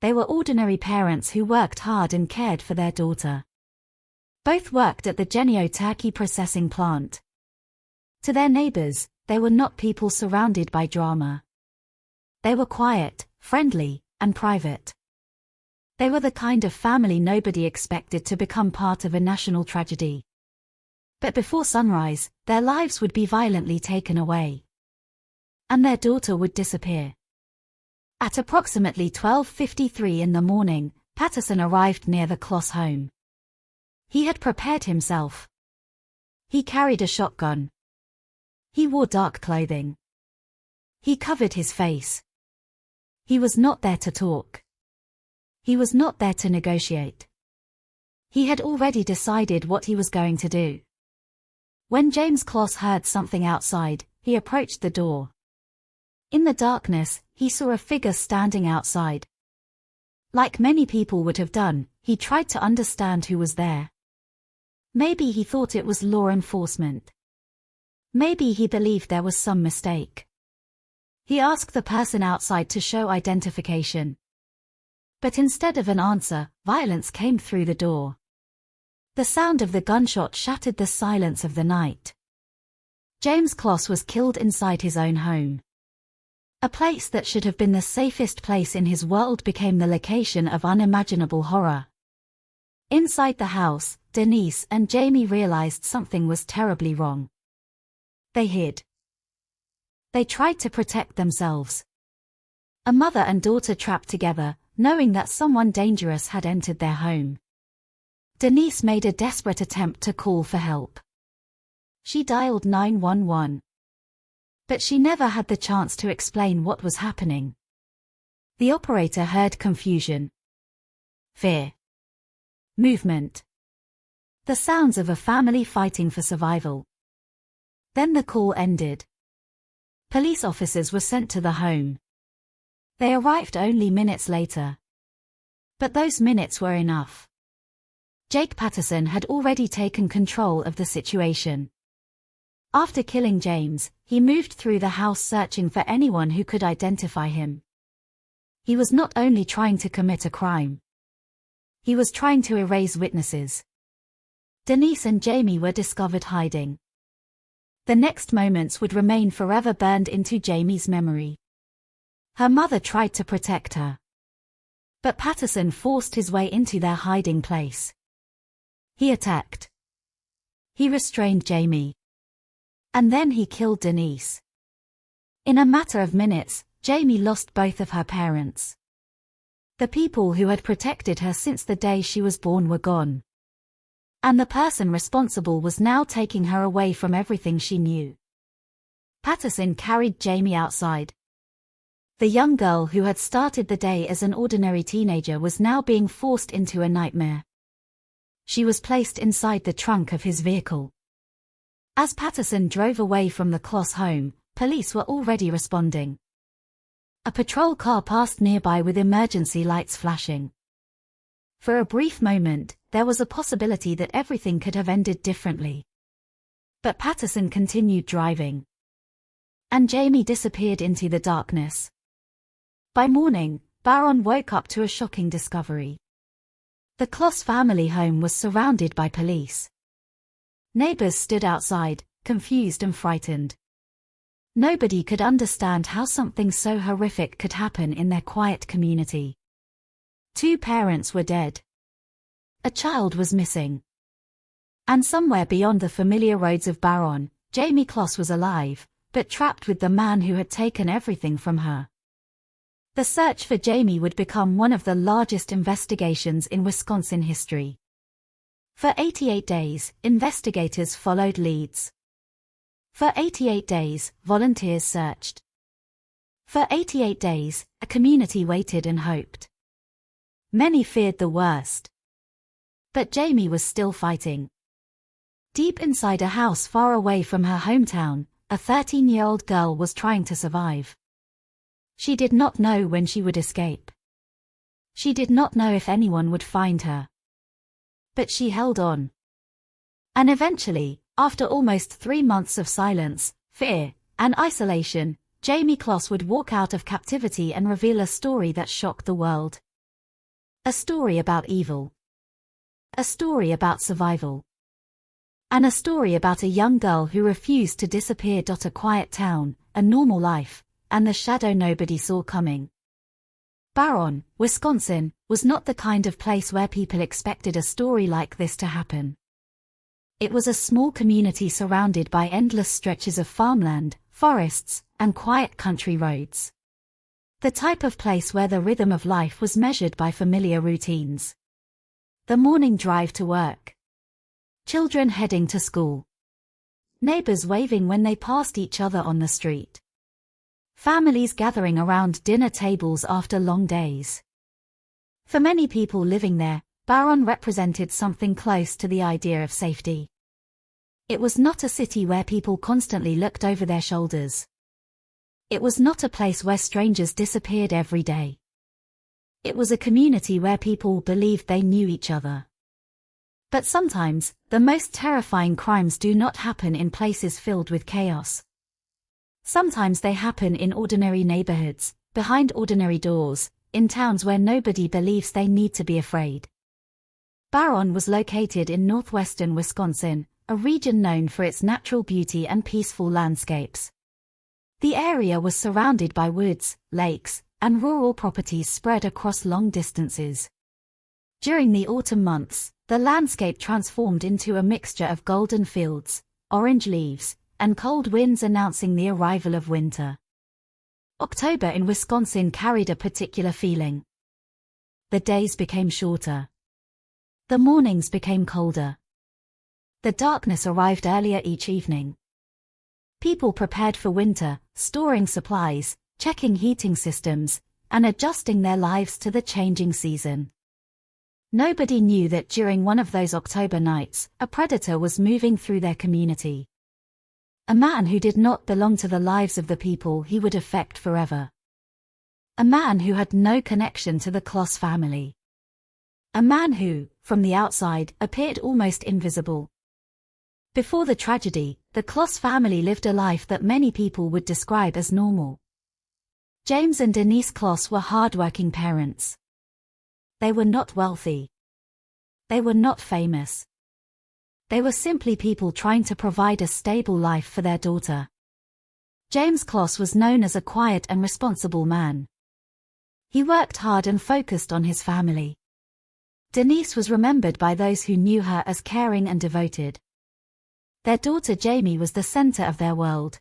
They were ordinary parents who worked hard and cared for their daughter. Both worked at the Genio turkey processing plant. To their neighbors, they were not people surrounded by drama. They were quiet, friendly, and private. They were the kind of family nobody expected to become part of a national tragedy. But before sunrise, their lives would be violently taken away. And their daughter would disappear. At approximately 12:53 in the morning, Patterson arrived near the Kloss home. He had prepared himself. He carried a shotgun. He wore dark clothing. He covered his face. He was not there to talk. He was not there to negotiate. He had already decided what he was going to do. When James Kloss heard something outside, he approached the door. In the darkness, he saw a figure standing outside. Like many people would have done, he tried to understand who was there. Maybe he thought it was law enforcement. Maybe he believed there was some mistake. He asked the person outside to show identification. But instead of an answer, violence came through the door. The sound of the gunshot shattered the silence of the night. James Kloss was killed inside his own home. A place that should have been the safest place in his world became the location of unimaginable horror. Inside the house, Denise and Jamie realized something was terribly wrong. They hid. They tried to protect themselves. A mother and daughter trapped together, knowing that someone dangerous had entered their home. Denise made a desperate attempt to call for help. She dialed 911. But she never had the chance to explain what was happening. The operator heard confusion, fear, movement, the sounds of a family fighting for survival. Then the call ended. Police officers were sent to the home. They arrived only minutes later. But those minutes were enough. Jake Patterson had already taken control of the situation. After killing James, he moved through the house searching for anyone who could identify him. He was not only trying to commit a crime. He was trying to erase witnesses. Denise and Jamie were discovered hiding. The next moments would remain forever burned into Jamie's memory. Her mother tried to protect her. But Patterson forced his way into their hiding place. He attacked. He restrained Jamie. And then he killed Denise. In a matter of minutes, Jamie lost both of her parents. The people who had protected her since the day she was born were gone. And the person responsible was now taking her away from everything she knew. Patterson carried Jamie outside. The young girl who had started the day as an ordinary teenager was now being forced into a nightmare. She was placed inside the trunk of his vehicle. As Patterson drove away from the Kloss home, police were already responding. A patrol car passed nearby with emergency lights flashing. For a brief moment, there was a possibility that everything could have ended differently. But Patterson continued driving. And Jamie disappeared into the darkness. By morning, Baron woke up to a shocking discovery. The Kloss family home was surrounded by police. Neighbors stood outside, confused and frightened. Nobody could understand how something so horrific could happen in their quiet community. 2 parents were dead. A child was missing. And somewhere beyond the familiar roads of Baron, Jamie Kloss was alive, but trapped with the man who had taken everything from her. The search for Jamie would become one of the largest investigations in Wisconsin history. For 88 days, investigators followed leads. For 88 days, volunteers searched. For 88 days, a community waited and hoped. Many feared the worst. But Jamie was still fighting. Deep inside a house far away from her hometown, a 13-year-old girl was trying to survive. She did not know when she would escape. She did not know if anyone would find her. But she held on. And eventually, after almost 3 months of silence, fear, and isolation, Jamie Kloss would walk out of captivity and reveal a story that shocked the world. A story about evil. A story about survival. And a story about a young girl who refused to disappear. A quiet town, a normal life, and the shadow nobody saw coming. Baron, Wisconsin, was not the kind of place where people expected a story like this to happen. It was a small community surrounded by endless stretches of farmland, forests, and quiet country roads. The type of place where the rhythm of life was measured by familiar routines. The morning drive to work. Children heading to school. Neighbors waving when they passed each other on the street. Families gathering around dinner tables after long days. For many people living there, Baron represented something close to the idea of safety. It was not a city where people constantly looked over their shoulders. It was not a place where strangers disappeared every day. It was a community where people believed they knew each other. But sometimes, the most terrifying crimes do not happen in places filled with chaos. Sometimes they happen in ordinary neighborhoods, behind ordinary doors, in towns where nobody believes they need to be afraid. Barron was located in northwestern Wisconsin, a region known for its natural beauty and peaceful landscapes. The area was surrounded by woods, lakes, and rural properties spread across long distances. During the autumn months, the landscape transformed into a mixture of golden fields, orange leaves, and cold winds announcing the arrival of winter. October in Wisconsin carried a particular feeling. The days became shorter. The mornings became colder. The darkness arrived earlier each evening. People prepared for winter, storing supplies, checking heating systems, and adjusting their lives to the changing season. Nobody knew that during one of those October nights, a predator was moving through their community. A man who did not belong to the lives of the people he would affect forever. A man who had no connection to the Kloss family. A man who, from the outside, appeared almost invisible. Before the tragedy, the Kloss family lived a life that many people would describe as normal. James and Denise Kloss were hard-working parents. They were not wealthy. They were not famous. They were simply people trying to provide a stable life for their daughter. James Kloss was known as a quiet and responsible man. He worked hard and focused on his family. Denise was remembered by those who knew her as caring and devoted. Their daughter Jamie was the center of their world.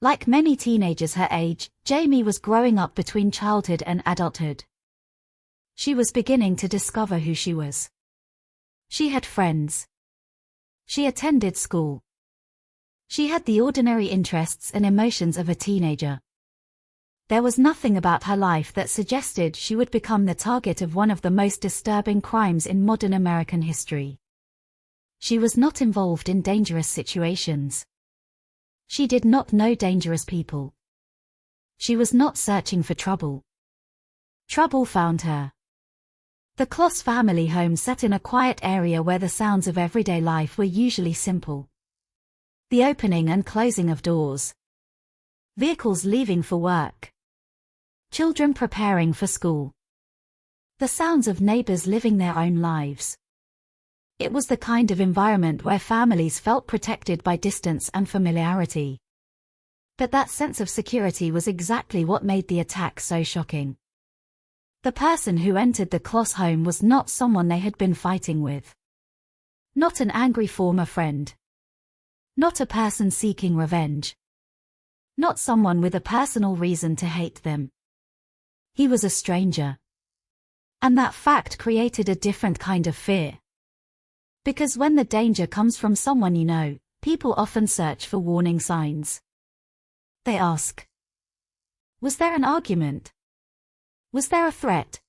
Like many teenagers her age, Jamie was growing up between childhood and adulthood. She was beginning to discover who she was. She had friends. She attended school. She had the ordinary interests and emotions of a teenager. There was nothing about her life that suggested she would become the target of one of the most disturbing crimes in modern American history. She was not involved in dangerous situations. She did not know dangerous people. She was not searching for trouble. Trouble found her. The Kloss family home sat in a quiet area where the sounds of everyday life were usually simple. The opening and closing of doors. Vehicles leaving for work. Children preparing for school. The sounds of neighbors living their own lives. It was the kind of environment where families felt protected by distance and familiarity. But that sense of security was exactly what made the attack so shocking. The person who entered the Kloss home was not someone they had been fighting with. Not an angry former friend. Not a person seeking revenge. Not someone with a personal reason to hate them. He was a stranger. And that fact created a different kind of fear. Because when the danger comes from someone you know, people often search for warning signs. They ask, was there an argument? Was there a threat?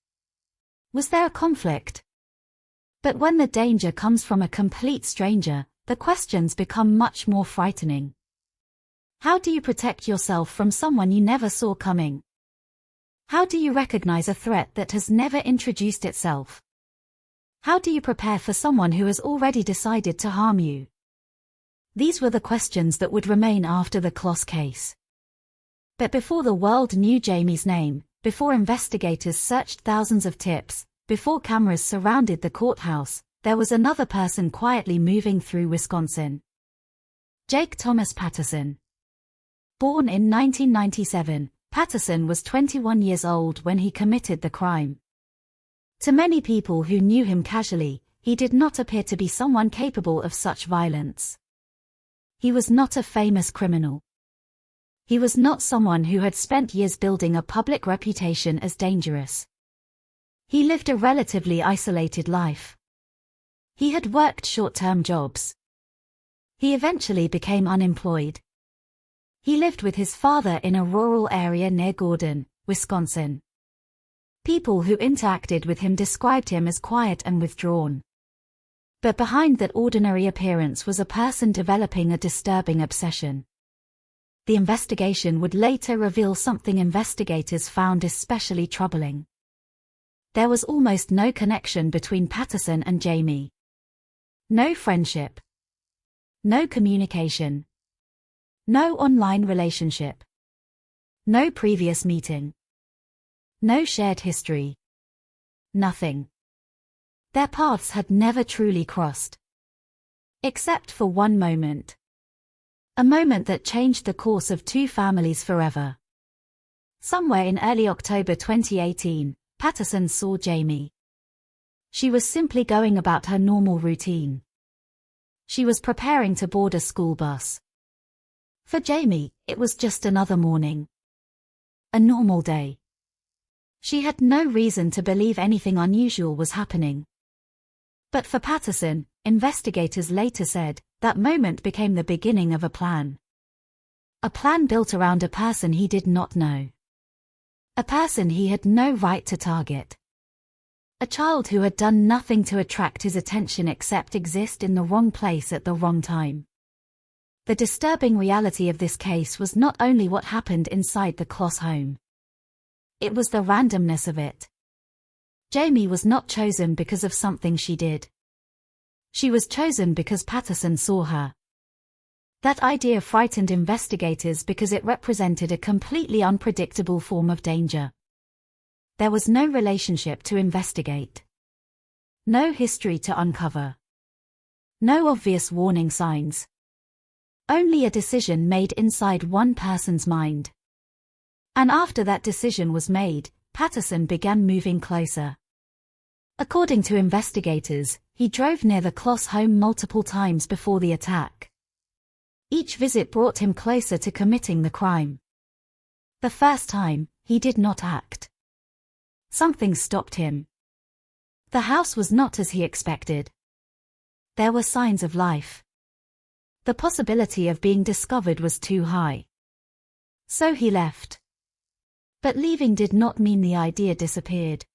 Was there a conflict? But when the danger comes from a complete stranger, the questions become much more frightening. How do you protect yourself from someone you never saw coming? How do you recognize a threat that has never introduced itself? How do you prepare for someone who has already decided to harm you? These were the questions that would remain after the Kloss case. But before the world knew Jamie's name, before investigators searched thousands of tips, before cameras surrounded the courthouse, there was another person quietly moving through Wisconsin. Jake Thomas Patterson. Born in 1997, Patterson was 21 years old when he committed the crime. To many people who knew him casually, he did not appear to be someone capable of such violence. He was not a famous criminal. He was not someone who had spent years building a public reputation as dangerous. He lived a relatively isolated life. He had worked short-term jobs. He eventually became unemployed. He lived with his father in a rural area near Gordon, Wisconsin. People who interacted with him described him as quiet and withdrawn. But behind that ordinary appearance was a person developing a disturbing obsession. The investigation would later reveal something investigators found especially troubling. There was almost no connection between Patterson and Jamie. No friendship. No communication. No online relationship. No previous meeting. No shared history. Nothing. Their paths had never truly crossed. Except for one moment. A moment that changed the course of two families forever. Somewhere in early October 2018, Patterson saw Jamie. She was simply going about her normal routine. She was preparing to board a school bus. For Jamie, it was just another morning. A normal day. She had no reason to believe anything unusual was happening. But for Patterson, investigators later said, that moment became the beginning of a plan. A plan built around a person he did not know. A person he had no right to target. A child who had done nothing to attract his attention except exist in the wrong place at the wrong time. The disturbing reality of this case was not only what happened inside the Kloss home. It was the randomness of it. Jamie was not chosen because of something she did. She was chosen because Patterson saw her. That idea frightened investigators because it represented a completely unpredictable form of danger. There was no relationship to investigate. No history to uncover. No obvious warning signs. Only a decision made inside one person's mind. And after that decision was made, Patterson began moving closer. According to investigators, he drove near the Kloss home multiple times before the attack. Each visit brought him closer to committing the crime. The first time, he did not act. Something stopped him. The house was not as he expected. There were signs of life. The possibility of being discovered was too high. So he left. But leaving did not mean the idea disappeared.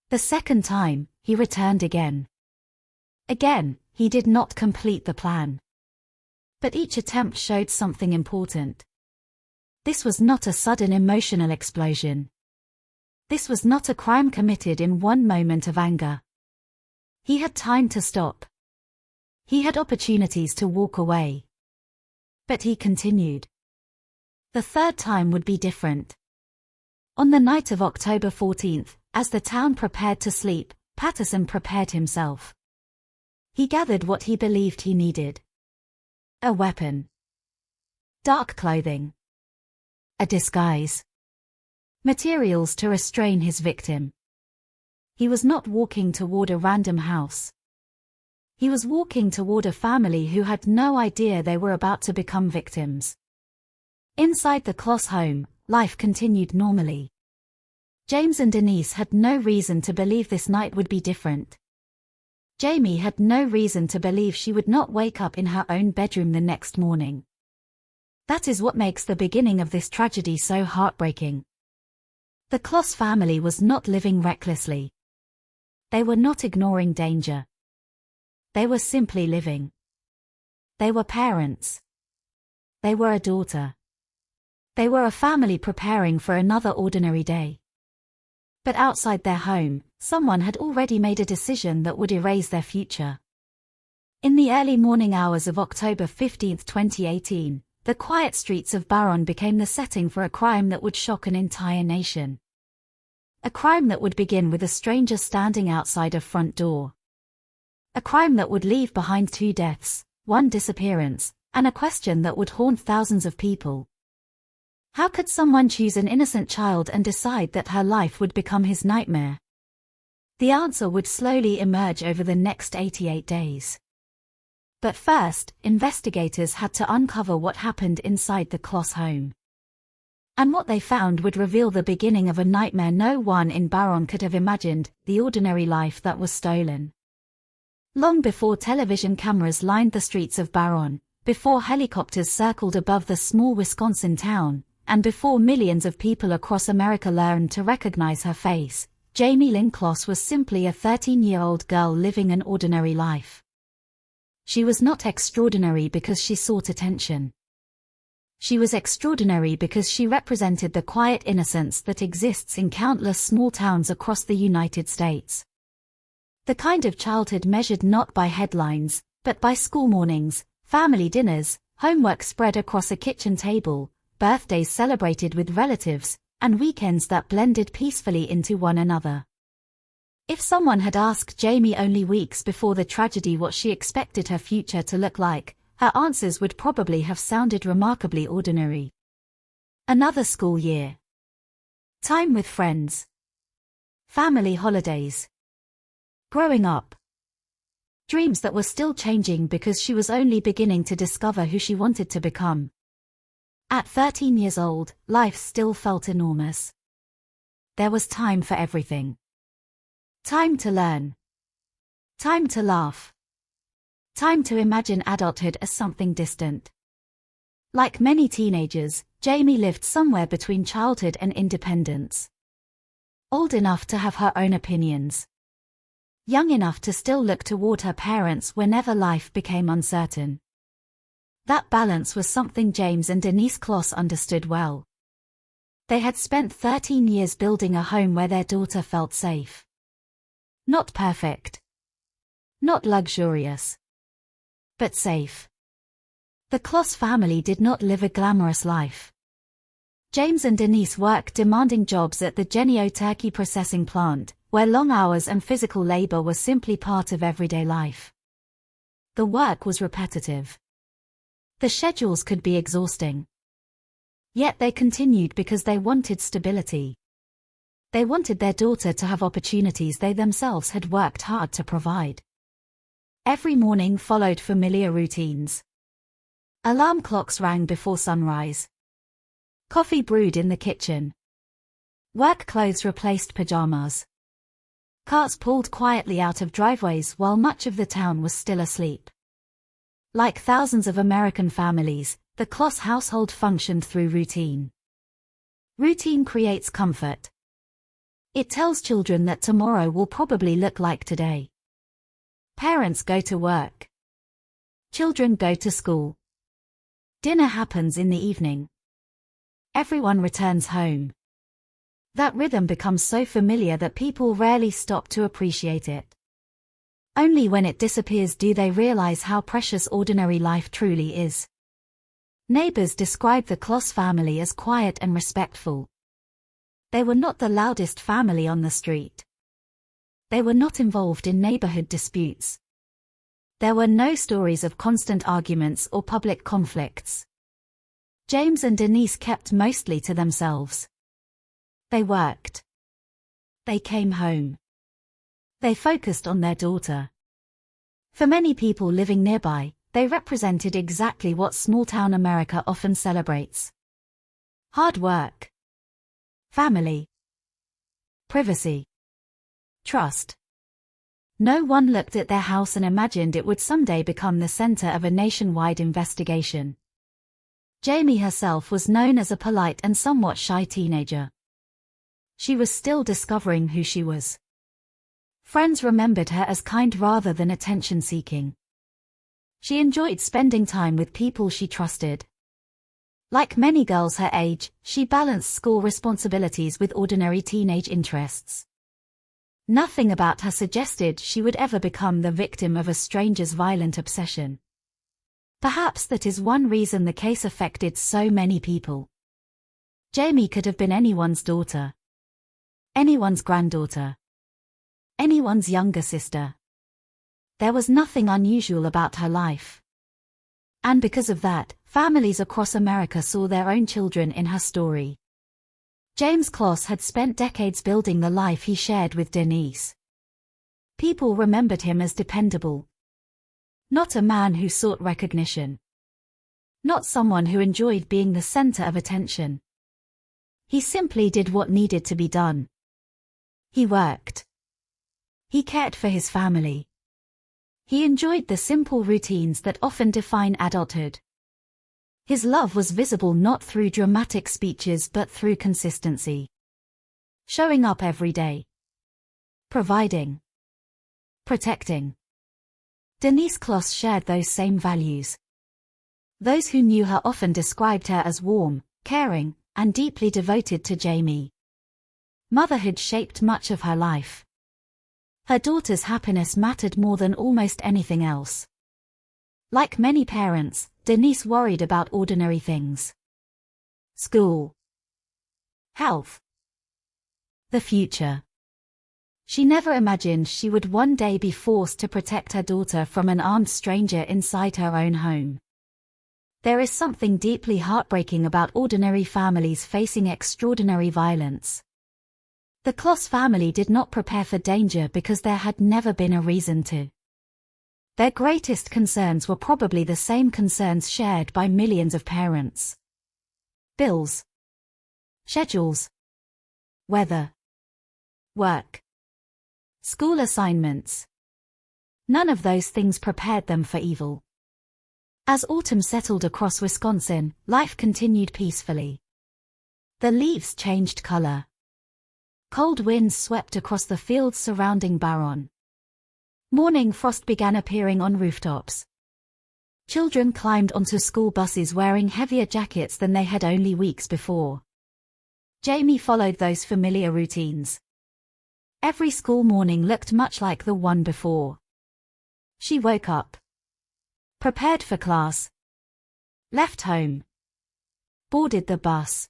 The second time, he returned again. Again, he did not complete the plan. But each attempt showed something important. This was not a sudden emotional explosion. This was not a crime committed in one moment of anger. He had time to stop. He had opportunities to walk away. But he continued. The third time would be different. On the night of October 14th, as the town prepared to sleep, Patterson prepared himself. He gathered what he believed he needed. A weapon. Dark clothing. A disguise. Materials to restrain his victim. He was not walking toward a random house. He was walking toward a family who had no idea they were about to become victims. Inside the Kloss home, life continued normally. James and Denise had no reason to believe this night would be different. Jamie had no reason to believe she would not wake up in her own bedroom the next morning. That is what makes the beginning of this tragedy so heartbreaking. The Kloss family was not living recklessly. They were not ignoring danger. They were simply living. They were parents. They were a daughter. They were a family preparing for another ordinary day. But outside their home, someone had already made a decision that would erase their future. In the early morning hours of October 15, 2018, the quiet streets of Baron became the setting for a crime that would shock an entire nation. A crime that would begin with a stranger standing outside a front door. A crime that would leave behind 2 deaths, 1 disappearance, and a question that would haunt thousands of people. How could someone choose an innocent child and decide that her life would become his nightmare? The answer would slowly emerge over the next 88 days. But first, investigators had to uncover what happened inside the Kloss home. And what they found would reveal the beginning of a nightmare no one in Baron could have imagined, the ordinary life that was stolen. Long before television cameras lined the streets of Baron, before helicopters circled above the small Wisconsin town, and before millions of people across America learned to recognize her face, Jamie Lynn Kloss was simply a 13-year-old girl living an ordinary life. She was not extraordinary because she sought attention. She was extraordinary because she represented the quiet innocence that exists in countless small towns across the United States. The kind of childhood measured not by headlines, but by school mornings, family dinners, homework spread across a kitchen table, birthdays celebrated with relatives, and weekends that blended peacefully into one another. If someone had asked Jamie only weeks before the tragedy what she expected her future to look like, her answers would probably have sounded remarkably ordinary. Another school year. Time with friends. Family holidays. Growing up. Dreams that were still changing because she was only beginning to discover who she wanted to become. At 13 years old, life still felt enormous. There was time for everything. Time to learn. Time to laugh. Time to imagine adulthood as something distant. Like many teenagers, Jamie lived somewhere between childhood and independence. Old enough to have her own opinions. Young enough to still look toward her parents whenever life became uncertain. That balance was something James and Denise Kloss understood well. They had spent 13 years building a home where their daughter felt safe. Not perfect. Not luxurious. But safe. The Kloss family did not live a glamorous life. James and Denise worked demanding jobs at the Jennie-O turkey processing plant, where long hours and physical labor were simply part of everyday life. The work was repetitive. The schedules could be exhausting. Yet they continued because they wanted stability. They wanted their daughter to have opportunities they themselves had worked hard to provide. Every morning followed familiar routines. Alarm clocks rang before sunrise. Coffee brewed in the kitchen. Work clothes replaced pajamas. Carts pulled quietly out of driveways while much of the town was still asleep. Like thousands of American families, the Kloss household functioned through routine. Routine creates comfort. It tells children that tomorrow will probably look like today. Parents go to work. Children go to school. Dinner happens in the evening. Everyone returns home. That rhythm becomes so familiar that people rarely stop to appreciate it. Only when it disappears do they realize how precious ordinary life truly is. Neighbors describe the Kloss family as quiet and respectful. They were not the loudest family on the street. They were not involved in neighborhood disputes. There were no stories of constant arguments or public conflicts. James and Denise kept mostly to themselves. They worked. They came home. They focused on their daughter. For many people living nearby, they represented exactly what small-town America often celebrates. Hard work. Family. Privacy. Trust. No one looked at their house and imagined it would someday become the center of a nationwide investigation. Jamie herself was known as a polite and somewhat shy teenager. She was still discovering who she was. Friends remembered her as kind rather than attention-seeking. She enjoyed spending time with people she trusted. Like many girls her age, she balanced school responsibilities with ordinary teenage interests. Nothing about her suggested she would ever become the victim of a stranger's violent obsession. Perhaps that is one reason the case affected so many people. Jamie could have been anyone's daughter. Anyone's granddaughter. Anyone's younger sister. There was nothing unusual about her life. And because of that, families across America saw their own children in her story. James Kloss had spent decades building the life he shared with Denise. People remembered him as dependable. Not a man who sought recognition. Not someone who enjoyed being the center of attention. He simply did what needed to be done. He worked. He cared for his family. He enjoyed the simple routines that often define adulthood. His love was visible not through dramatic speeches but through consistency. Showing up every day. providing, protecting. Denise Kloss shared those same values. Those who knew her often described her as warm, caring, and deeply devoted to Jamie. Motherhood shaped much of her life. Her daughter's happiness mattered more than almost anything else. Like many parents, Denise worried about ordinary things. School, health, the future. She never imagined she would one day be forced to protect her daughter from an armed stranger inside her own home. There is something deeply heartbreaking about ordinary families facing extraordinary violence. The Kloss family did not prepare for danger because there had never been a reason to. Their greatest concerns were probably the same concerns shared by millions of parents. Bills, schedules, weather, work, school assignments. None of those things prepared them for evil. As autumn settled across Wisconsin, life continued peacefully. The leaves changed color. Cold winds swept across the fields surrounding Barron. Morning frost began appearing on rooftops. Children climbed onto school buses wearing heavier jackets than they had only weeks before. Jamie followed those familiar routines. Every school morning looked much like the one before. She woke up, prepared for class, left home, boarded the bus.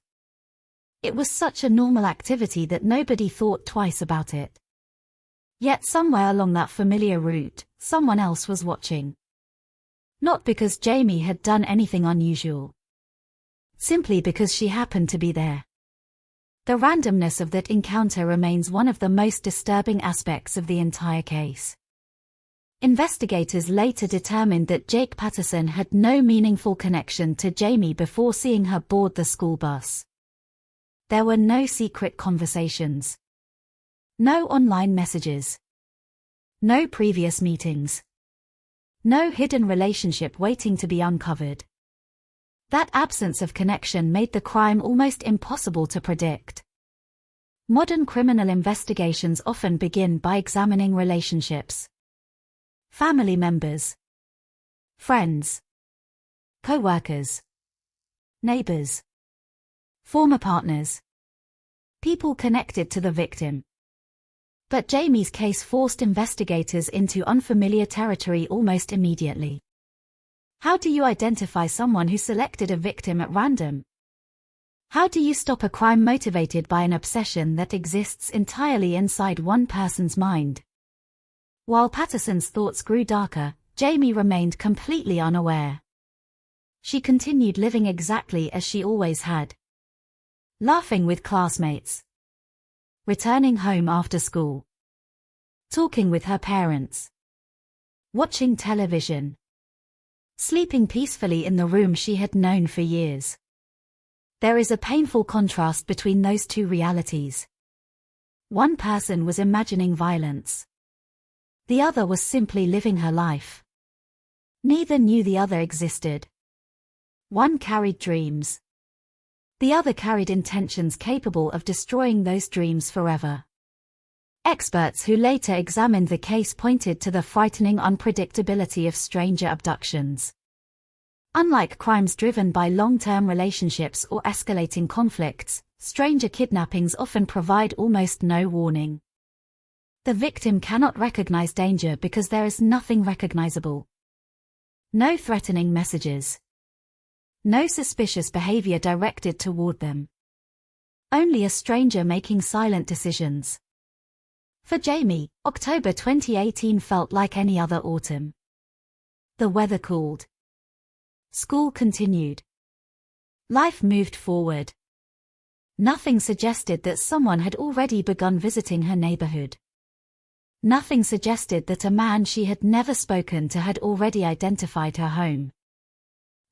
It was such a normal activity that nobody thought twice about it. Yet somewhere along that familiar route, someone else was watching. Not because Jamie had done anything unusual. Simply because she happened to be there. The randomness of that encounter remains one of the most disturbing aspects of the entire case. Investigators later determined that Jake Patterson had no meaningful connection to Jamie before seeing her board the school bus. There were no secret conversations. No online messages. No previous meetings. No hidden relationship waiting to be uncovered. That absence of connection made the crime almost impossible to predict. Modern criminal investigations often begin by examining relationships. Family members, friends, co-workers, neighbors, former partners, people connected to the victim. But Jamie's case forced investigators into unfamiliar territory almost immediately. How do you identify someone who selected a victim at random? How do you stop a crime motivated by an obsession that exists entirely inside one person's mind? While Patterson's thoughts grew darker, Jamie remained completely unaware. She continued living exactly as she always had. Laughing with classmates. Returning home after school. Talking with her parents. Watching television. Sleeping peacefully in the room she had known for years. There is a painful contrast between those two realities. One person was imagining violence. The other was simply living her life. Neither knew the other existed. One carried dreams. The other carried intentions capable of destroying those dreams forever. Experts who later examined the case pointed to the frightening unpredictability of stranger abductions. Unlike crimes driven by long-term relationships or escalating conflicts, stranger kidnappings often provide almost no warning. The victim cannot recognize danger because there is nothing recognizable. No threatening messages. No suspicious behavior directed toward them. Only a stranger making silent decisions. For Jamie, October 2018 felt like any other autumn. The weather cooled. School continued. Life moved forward. Nothing suggested that someone had already begun visiting her neighborhood. Nothing suggested that a man she had never spoken to had already identified her home.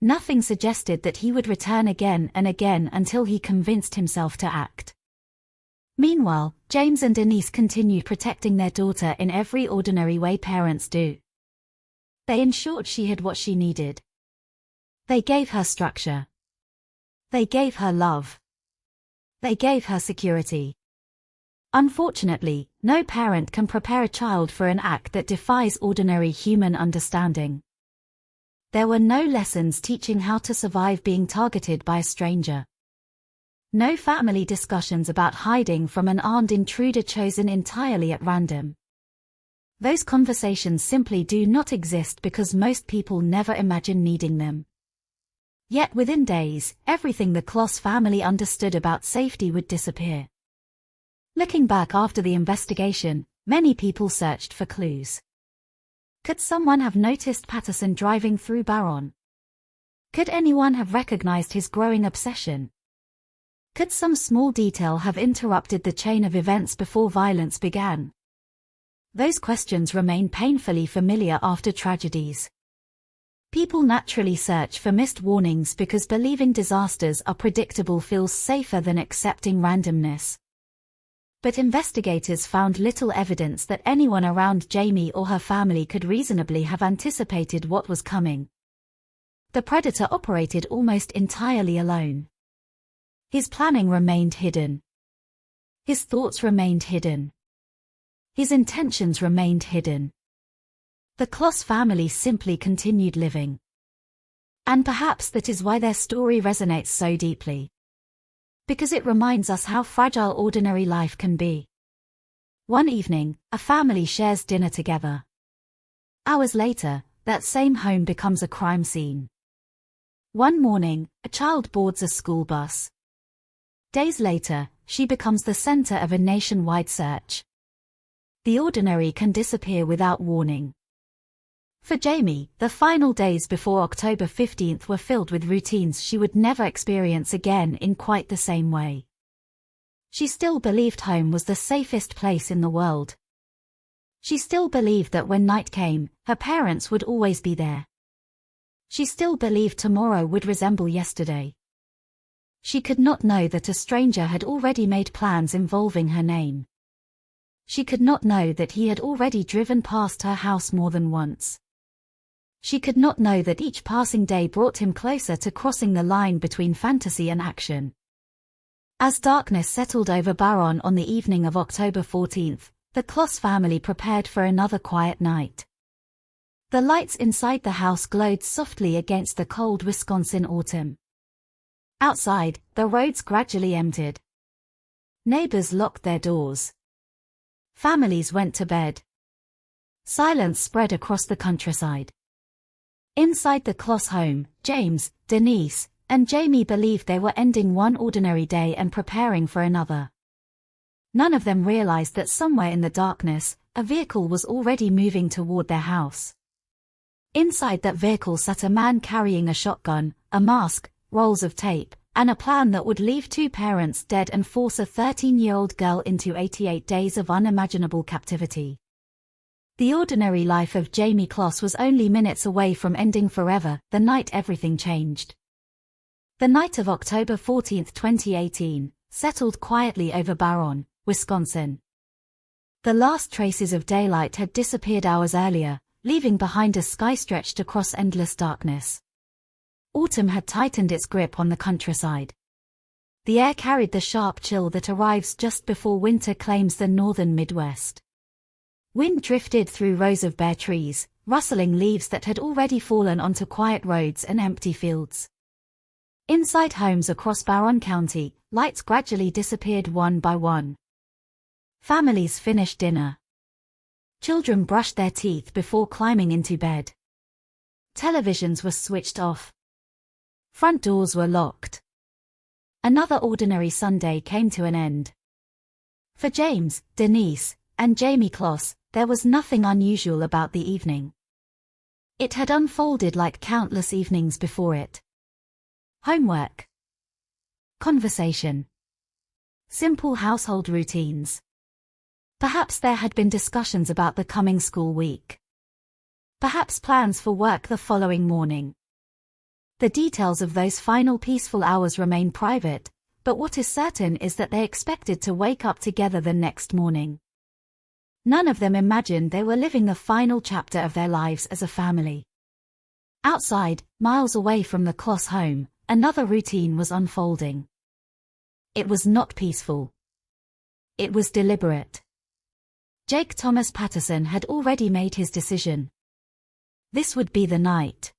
Nothing suggested that he would return again and again until he convinced himself to act. Meanwhile, James and Denise continued protecting their daughter in every ordinary way parents do. They ensured she had what she needed. They gave her structure. They gave her love. They gave her security. Unfortunately, no parent can prepare a child for an act that defies ordinary human understanding. There were no lessons teaching how to survive being targeted by a stranger. No family discussions about hiding from an armed intruder chosen entirely at random. Those conversations simply do not exist because most people never imagine needing them. Yet within days, everything the Kloss family understood about safety would disappear. Looking back after the investigation, many people searched for clues. Could someone have noticed Patterson driving through Barron? Could anyone have recognized his growing obsession? Could some small detail have interrupted the chain of events before violence began? Those questions remain painfully familiar after tragedies. People naturally search for missed warnings because believing disasters are predictable feels safer than accepting randomness. But investigators found little evidence that anyone around Jamie or her family could reasonably have anticipated what was coming. The predator operated almost entirely alone. His planning remained hidden. His thoughts remained hidden. His intentions remained hidden. The Kloss family simply continued living. And perhaps that is why their story resonates so deeply. Because it reminds us how fragile ordinary life can be. One evening, a family shares dinner together. Hours later, that same home becomes a crime scene. One morning, a child boards a school bus. Days later, she becomes the center of a nationwide search. The ordinary can disappear without warning. For Jamie, the final days before October 15th were filled with routines she would never experience again in quite the same way. She still believed home was the safest place in the world. She still believed that when night came, her parents would always be there. She still believed tomorrow would resemble yesterday. She could not know that a stranger had already made plans involving her name. She could not know that he had already driven past her house more than once. She could not know that each passing day brought him closer to crossing the line between fantasy and action. As darkness settled over Barron on the evening of October 14th, the Kloss family prepared for another quiet night. The lights inside the house glowed softly against the cold Wisconsin autumn. Outside, the roads gradually emptied. Neighbors locked their doors. Families went to bed. Silence spread across the countryside. Inside the Kloss home, James, Denise, and Jamie believed they were ending one ordinary day and preparing for another. None of them realized that somewhere in the darkness, a vehicle was already moving toward their house. Inside that vehicle sat a man carrying a shotgun, a mask, rolls of tape, and a plan that would leave two parents dead and force a 13-year-old girl into 88 days of unimaginable captivity. The ordinary life of Jamie Kloss was only minutes away from ending forever, the night everything changed. The night of October 14, 2018, settled quietly over Barron, Wisconsin. The last traces of daylight had disappeared hours earlier, leaving behind a sky stretched across endless darkness. Autumn had tightened its grip on the countryside. The air carried the sharp chill that arrives just before winter claims the northern Midwest. Wind drifted through rows of bare trees, rustling leaves that had already fallen onto quiet roads and empty fields. Inside homes across Barron County, lights gradually disappeared one by one. Families finished dinner. Children brushed their teeth before climbing into bed. Televisions were switched off. Front doors were locked. Another ordinary Sunday came to an end. For James, Denise, and Jamie Kloss, there was nothing unusual about the evening. It had unfolded like countless evenings before it. Homework. Conversation. Simple household routines. Perhaps there had been discussions about the coming school week. Perhaps plans for work the following morning. The details of those final peaceful hours remain private, but what is certain is that they expected to wake up together the next morning. None of them imagined they were living the final chapter of their lives as a family. Outside, miles away from the Kloss home, another routine was unfolding. It was not peaceful. It was deliberate. Jake Thomas Patterson had already made his decision. This would be the night.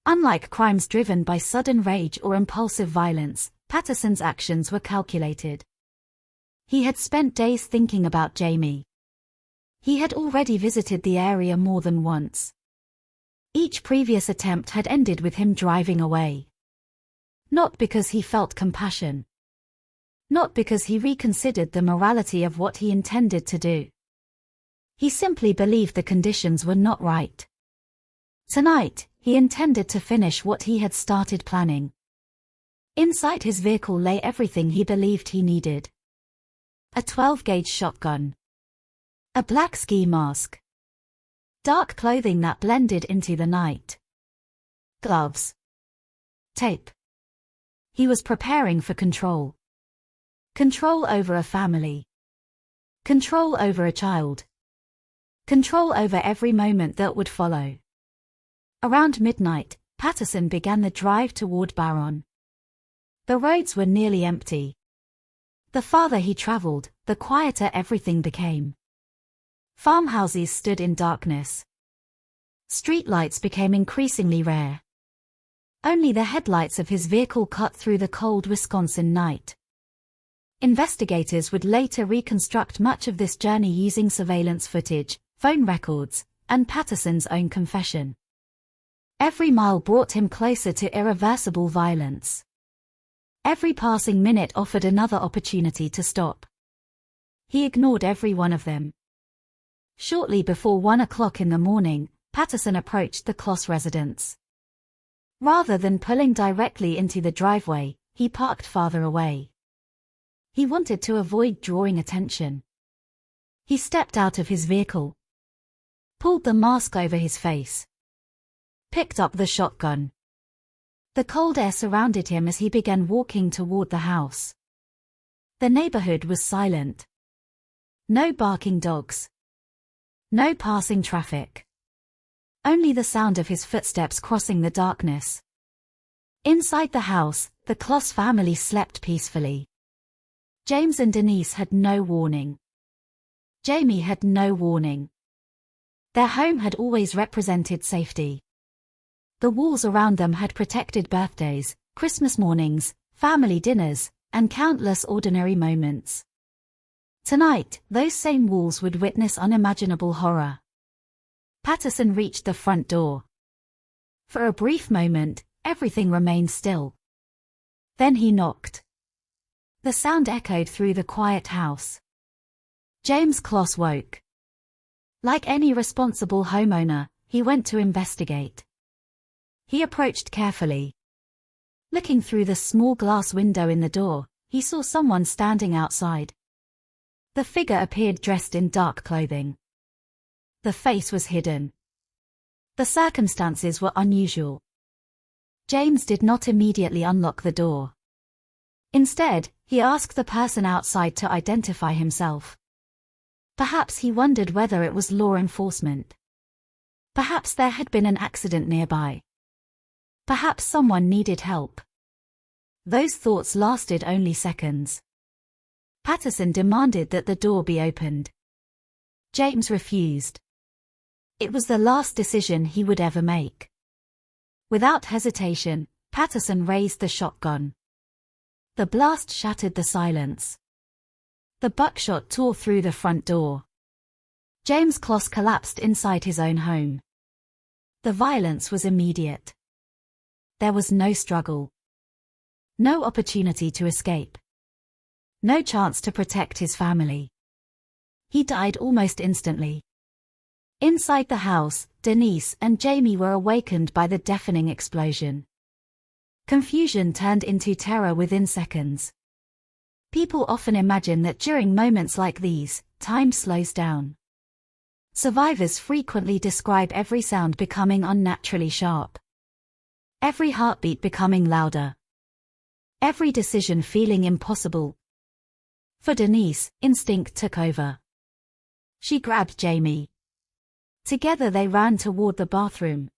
Unlike crimes driven by sudden rage or impulsive violence, Patterson's actions were calculated. He had spent days thinking about Jamie. He had already visited the area more than once. Each previous attempt had ended with him driving away. Not because he felt compassion. Not because he reconsidered the morality of what he intended to do. He simply believed the conditions were not right. Tonight, he intended to finish what he had started planning. Inside his vehicle lay everything he believed he needed. A 12-gauge shotgun. A black ski mask. Dark clothing that blended into the night. Gloves. Tape. He was preparing for control. Control over a family. Control over a child. Control over every moment that would follow. Around midnight, Patterson began the drive toward Barron. The roads were nearly empty. The farther he traveled, the quieter everything became. Farmhouses stood in darkness. Streetlights became increasingly rare. Only the headlights of his vehicle cut through the cold Wisconsin night. Investigators would later reconstruct much of this journey using surveillance footage, phone records, and Patterson's own confession. Every mile brought him closer to irreversible violence. Every passing minute offered another opportunity to stop. He ignored every one of them. Shortly before 1 o'clock in the morning, Patterson approached the Kloss residence. Rather than pulling directly into the driveway, he parked farther away. He wanted to avoid drawing attention. He stepped out of his vehicle, pulled the mask over his face, picked up the shotgun. The cold air surrounded him as he began walking toward the house. The neighborhood was silent. No barking dogs. No passing traffic. Only the sound of his footsteps crossing the darkness. Inside the house, the Kloss family slept peacefully. James and Denise had no warning. Jamie had no warning. Their home had always represented safety. The walls around them had protected birthdays, Christmas mornings, family dinners, and countless ordinary moments. Tonight, those same walls would witness unimaginable horror. Patterson reached the front door. For a brief moment, everything remained still. Then he knocked. The sound echoed through the quiet house. James Kloss woke. Like any responsible homeowner, he went to investigate. He approached carefully. Looking through the small glass window in the door, he saw someone standing outside. The figure appeared dressed in dark clothing. The face was hidden. The circumstances were unusual. James did not immediately unlock the door. Instead, he asked the person outside to identify himself. Perhaps he wondered whether it was law enforcement. Perhaps there had been an accident nearby. Perhaps someone needed help. Those thoughts lasted only seconds. Patterson demanded that the door be opened. James refused. It was the last decision he would ever make. Without hesitation, Patterson raised the shotgun. The blast shattered the silence. The buckshot tore through the front door. James Kloss collapsed inside his own home. The violence was immediate. There was no struggle. No opportunity to escape. No chance to protect his family. He died almost instantly. Inside the house, Denise and Jamie were awakened by the deafening explosion. Confusion turned into terror within seconds. People often imagine that during moments like these, time slows down. Survivors frequently describe every sound becoming unnaturally sharp. Every heartbeat becoming louder. Every decision feeling impossible. For Denise, instinct took over. She grabbed Jamie. Together they ran toward the bathroom.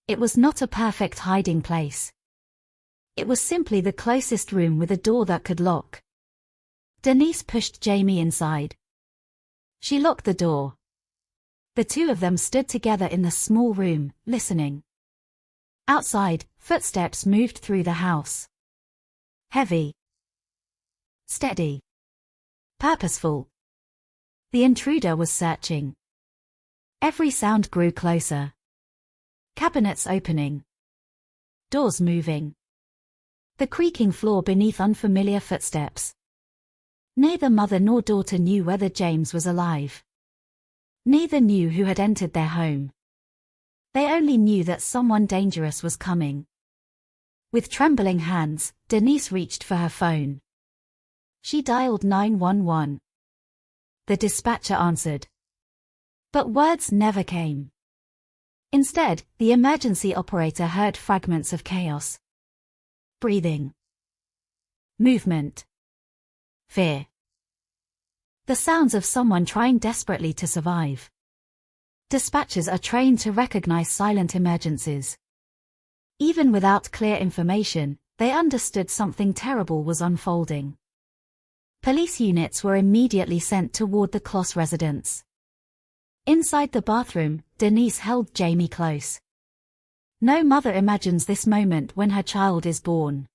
It was not a perfect hiding place. It was simply the closest room with a door that could lock. Denise pushed Jamie inside. She locked the door. The two of them stood together in the small room, listening. Outside, footsteps moved through the house. Heavy. Steady. Purposeful. The intruder was searching. Every sound grew closer. Cabinets opening. Doors moving. The creaking floor beneath unfamiliar footsteps. Neither mother nor daughter knew whether James was alive. Neither knew who had entered their home. They only knew that someone dangerous was coming. With trembling hands, Denise reached for her phone. She dialed 911. The dispatcher answered. But words never came. Instead, the emergency operator heard fragments of chaos. Breathing. Movement. Fear. The sounds of someone trying desperately to survive. Dispatchers are trained to recognize silent emergencies. Even without clear information, they understood something terrible was unfolding. Police units were immediately sent toward the Kloss residence. Inside the bathroom, Denise held Jamie close. No mother imagines this moment when her child is born.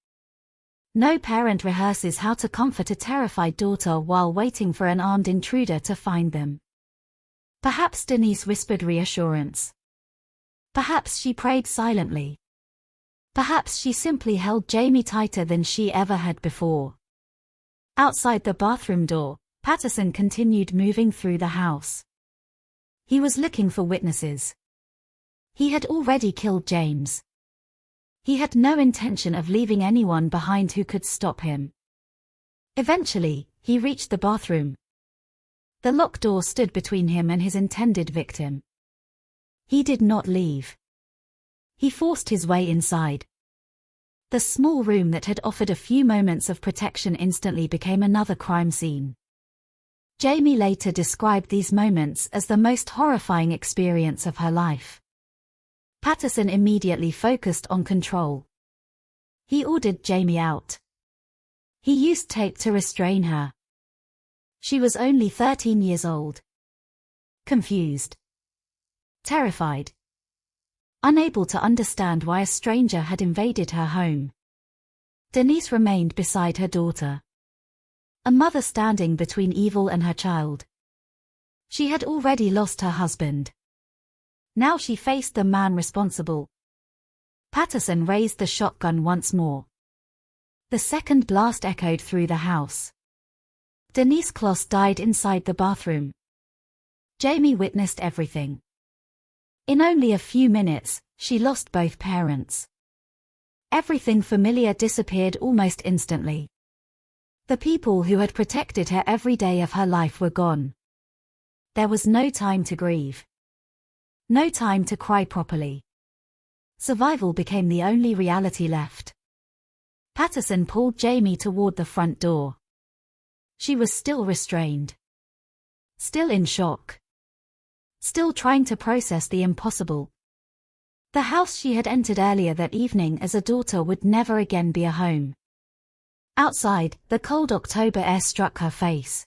No parent rehearses how to comfort a terrified daughter while waiting for an armed intruder to find them. Perhaps Denise whispered reassurance. Perhaps she prayed silently. Perhaps she simply held Jamie tighter than she ever had before. Outside the bathroom door, Patterson continued moving through the house. He was looking for witnesses. He had already killed James. He had no intention of leaving anyone behind who could stop him. Eventually, he reached the bathroom. The locked door stood between him and his intended victim. He did not leave. He forced his way inside. The small room that had offered a few moments of protection instantly became another crime scene. Jamie later described these moments as the most horrifying experience of her life. Patterson immediately focused on control. He ordered Jamie out. He used tape to restrain her. She was only 13 years old. Confused. Terrified. Unable to understand why a stranger had invaded her home. Denise remained beside her daughter. A mother standing between evil and her child. She had already lost her husband. Now she faced the man responsible. Patterson raised the shotgun once more. The second blast echoed through the house. Denise Kloss died inside the bathroom. Jamie witnessed everything. In only a few minutes, she lost both parents. Everything familiar disappeared almost instantly. The people who had protected her every day of her life were gone. There was no time to grieve. No time to cry properly. Survival became the only reality left. Patterson pulled Jamie toward the front door. She was still restrained. Still in shock. Still trying to process the impossible. The house she had entered earlier that evening as a daughter would never again be a home. Outside, the cold October air struck her face.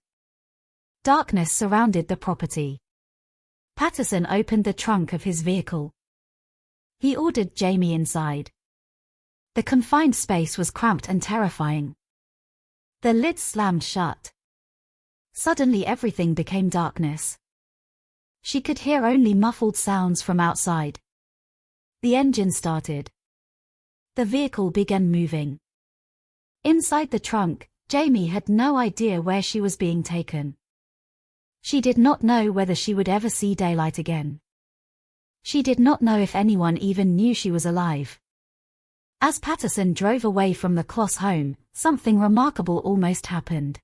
Darkness surrounded the property. Patterson opened the trunk of his vehicle. He ordered Jamie inside. The confined space was cramped and terrifying. The lid slammed shut. Suddenly everything became darkness. She could hear only muffled sounds from outside. The engine started. The vehicle began moving. Inside the trunk, Jamie had no idea where she was being taken. She did not know whether she would ever see daylight again. She did not know if anyone even knew she was alive. As Patterson drove away from the Kloss home, something remarkable almost happened.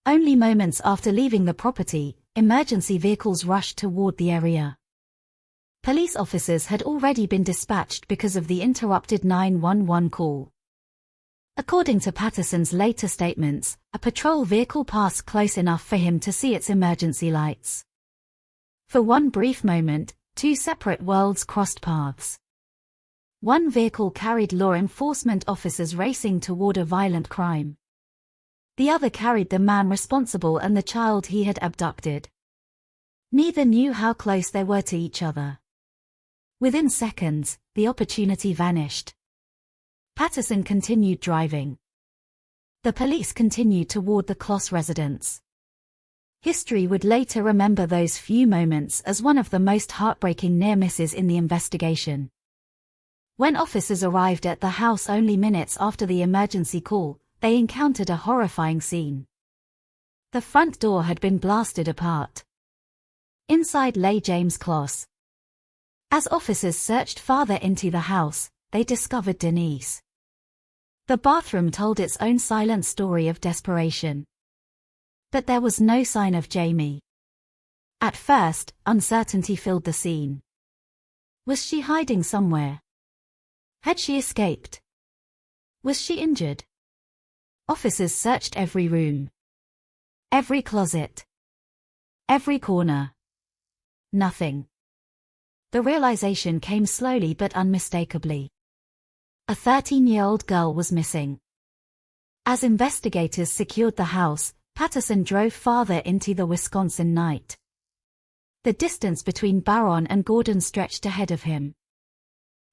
Only moments after leaving the property, emergency vehicles rushed toward the area. Police officers had already been dispatched because of the interrupted 911 call. According to Patterson's later statements, a patrol vehicle passed close enough for him to see its emergency lights. For one brief moment, two separate worlds crossed paths. One vehicle carried law enforcement officers racing toward a violent crime. The other carried the man responsible and the child he had abducted. Neither knew how close they were to each other. Within seconds, the opportunity vanished. Patterson continued driving. The police continued toward the Kloss residence. History would later remember those few moments as one of the most heartbreaking near misses in the investigation. When officers arrived at the house only minutes after the emergency call, they encountered a horrifying scene. The front door had been blasted apart. Inside lay James Kloss. As officers searched farther into the house, they discovered Denise. The bathroom told its own silent story of desperation. But there was no sign of Jamie. At first, uncertainty filled the scene. Was she hiding somewhere? Had she escaped? Was she injured? Officers searched every room. Every closet. Every corner. Nothing. The realization came slowly but unmistakably. A 13-year-old girl was missing. As investigators secured the house, Patterson drove farther into the Wisconsin night. The distance between Barron and Gordon stretched ahead of him.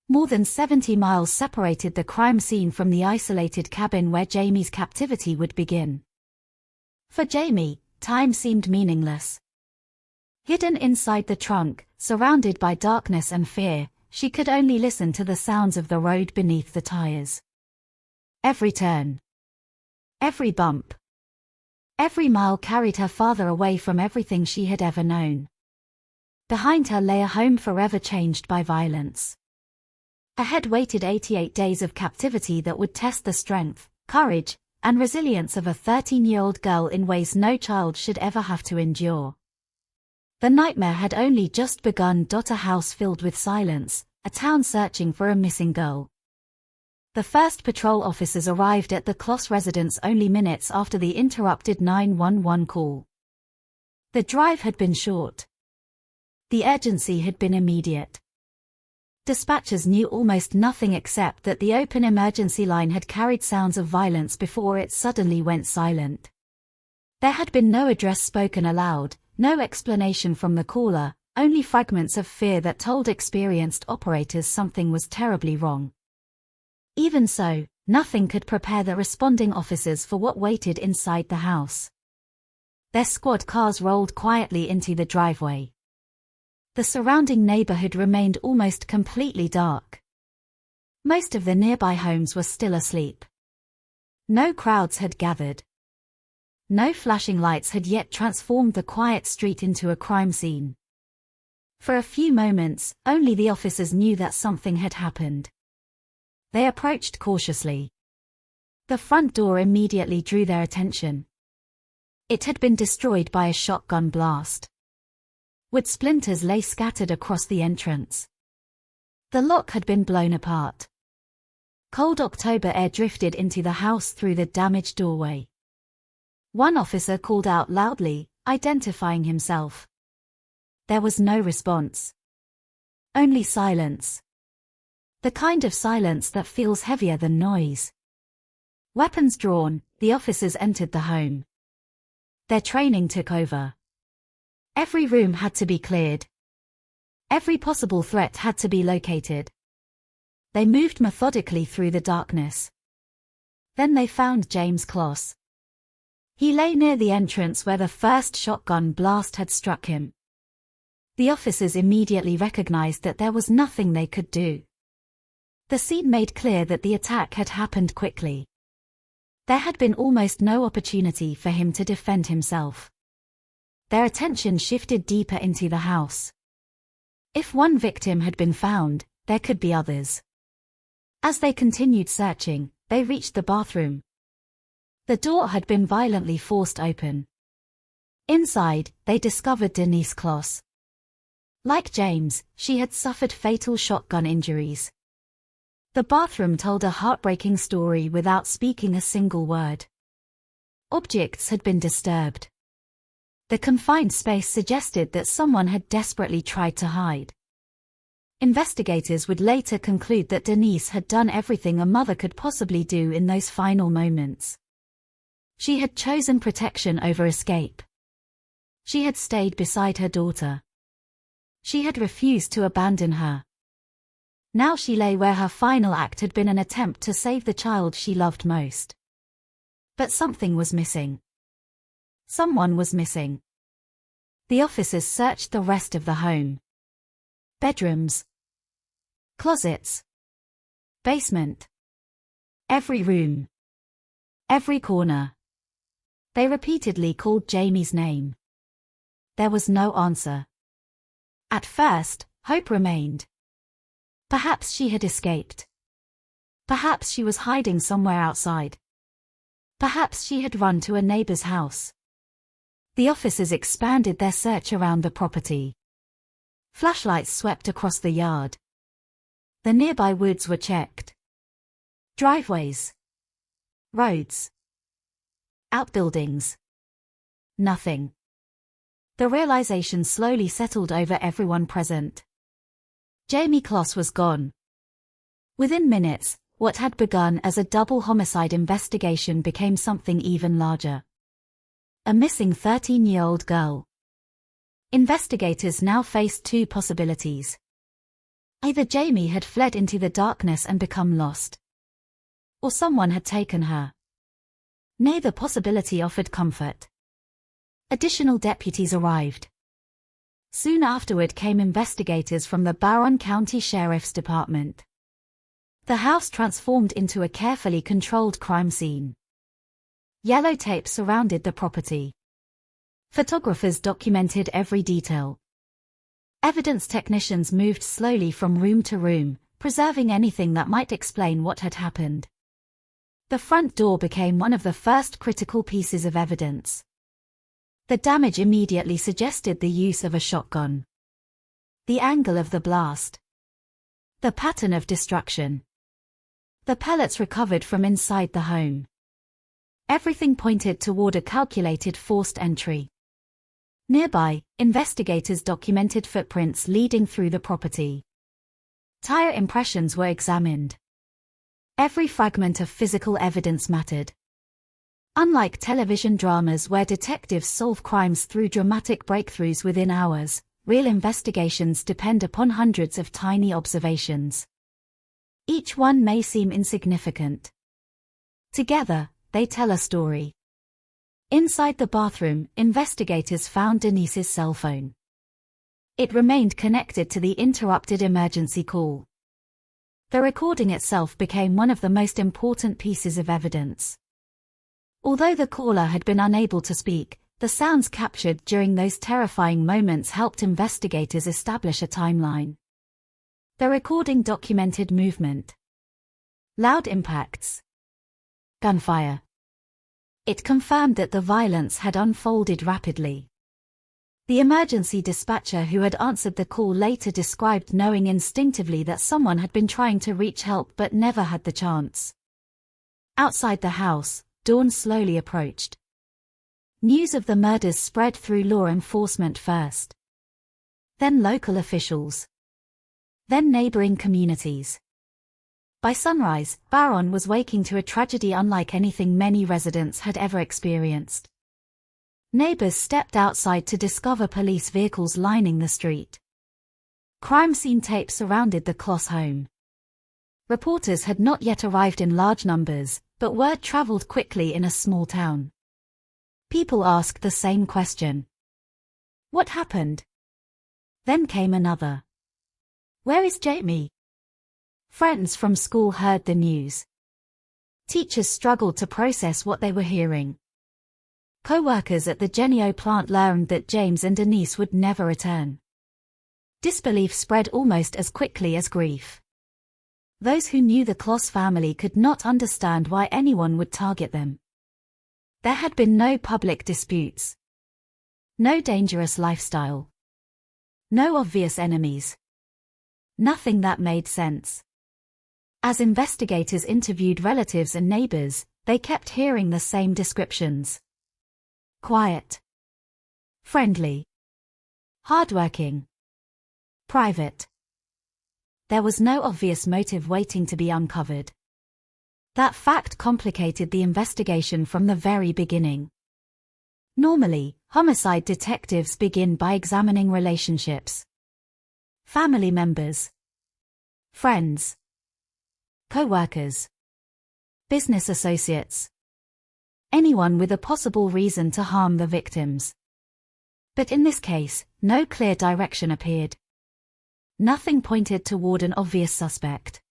More than 70 miles separated the crime scene from the isolated cabin where Jamie's captivity would begin. For Jamie, time seemed meaningless. Hidden inside the trunk, surrounded by darkness and fear, she could only listen to the sounds of the road beneath the tires. Every turn. Every bump. Every mile carried her farther away from everything she had ever known. Behind her lay a home forever changed by violence. Ahead waited 88 days of captivity that would test the strength, courage, and resilience of a 13-year-old girl in ways no child should ever have to endure. The nightmare had only just begun. A house filled with silence, a town searching for a missing girl. The first patrol officers arrived at the Kloss residence only minutes after the interrupted 911 call. The drive had been short. The urgency had been immediate. Dispatchers knew almost nothing except that the open emergency line had carried sounds of violence before it suddenly went silent. There had been no address spoken aloud, no explanation from the caller, only fragments of fear that told experienced operators something was terribly wrong. Even so, nothing could prepare the responding officers for what waited inside the house. Their squad cars rolled quietly into the driveway. The surrounding neighborhood remained almost completely dark. Most of the nearby homes were still asleep. No crowds had gathered. No flashing lights had yet transformed the quiet street into a crime scene. For a few moments, only the officers knew that something had happened. They approached cautiously. The front door immediately drew their attention. It had been destroyed by a shotgun blast. Wood splinters lay scattered across the entrance. The lock had been blown apart. Cold October air drifted into the house through the damaged doorway. One officer called out loudly, identifying himself. There was no response. Only silence. The kind of silence that feels heavier than noise. Weapons drawn, the officers entered the home. Their training took over. Every room had to be cleared. Every possible threat had to be located. They moved methodically through the darkness. Then they found James Kloss. He lay near the entrance where the first shotgun blast had struck him. The officers immediately recognized that there was nothing they could do. The scene made clear that the attack had happened quickly. There had been almost no opportunity for him to defend himself. Their attention shifted deeper into the house. If one victim had been found, there could be others. As they continued searching, they reached the bathroom. The door had been violently forced open. Inside, they discovered Denise Kloss. Like James, she had suffered fatal shotgun injuries. The bathroom told a heartbreaking story without speaking a single word. Objects had been disturbed. The confined space suggested that someone had desperately tried to hide. Investigators would later conclude that Denise had done everything a mother could possibly do in those final moments. She had chosen protection over escape. She had stayed beside her daughter. She had refused to abandon her. Now she lay where her final act had been an attempt to save the child she loved most. But something was missing. Someone was missing. The officers searched the rest of the home. Bedrooms, closets, basement. Every room. Every corner. They repeatedly called Jamie's name. There was no answer. At first, hope remained. Perhaps she had escaped. Perhaps she was hiding somewhere outside. Perhaps she had run to a neighbor's house. The officers expanded their search around the property. Flashlights swept across the yard. The nearby woods were checked. Driveways. Roads. Outbuildings. Nothing. The realization slowly settled over everyone present. Jamie Kloss was gone. Within minutes, what had begun as a double homicide investigation became something even larger. A missing 13-year-old girl. Investigators now faced two possibilities. Either Jamie had fled into the darkness and become lost, or someone had taken her. Neither possibility offered comfort. Additional deputies arrived. Soon afterward came investigators from the Barron County Sheriff's Department. The house transformed into a carefully controlled crime scene. Yellow tape surrounded the property. Photographers documented every detail. Evidence technicians moved slowly from room to room, preserving anything that might explain what had happened. The front door became one of the first critical pieces of evidence. The damage immediately suggested the use of a shotgun. The angle of the blast. The pattern of destruction. The pellets recovered from inside the home. Everything pointed toward a calculated forced entry. Nearby, investigators documented footprints leading through the property. Tire impressions were examined. Every fragment of physical evidence mattered. Unlike television dramas where detectives solve crimes through dramatic breakthroughs within hours, real investigations depend upon hundreds of tiny observations. Each one may seem insignificant. Together, they tell a story. Inside the bathroom, investigators found Denise's cell phone. It remained connected to the interrupted emergency call. The recording itself became one of the most important pieces of evidence. Although the caller had been unable to speak, the sounds captured during those terrifying moments helped investigators establish a timeline. The recording documented movement. Loud impacts. Gunfire. It confirmed that the violence had unfolded rapidly. The emergency dispatcher who had answered the call later described knowing instinctively that someone had been trying to reach help but never had the chance. Outside the house, dawn slowly approached. News of the murders spread through law enforcement first. Then local officials. Then neighboring communities. By sunrise, Barron was waking to a tragedy unlike anything many residents had ever experienced. Neighbors stepped outside to discover police vehicles lining the street. Crime scene tape surrounded the Kloss home. Reporters had not yet arrived in large numbers, but word traveled quickly in a small town. People asked the same question. What happened? Then came another. Where is Jamie? Friends from school heard the news. Teachers struggled to process what they were hearing. Co-workers at the Genio plant learned that James and Denise would never return. Disbelief spread almost as quickly as grief. Those who knew the Kloss family could not understand why anyone would target them. There had been no public disputes. No dangerous lifestyle. No obvious enemies. Nothing that made sense. As investigators interviewed relatives and neighbors, they kept hearing the same descriptions. Quiet. Friendly. Hardworking. Private. There was no obvious motive waiting to be uncovered. That fact complicated the investigation from the very beginning. Normally, homicide detectives begin by examining relationships. Family members, friends, co-workers, business associates, anyone with a possible reason to harm the victims. But in this case, no clear direction appeared. Nothing pointed toward an obvious suspect.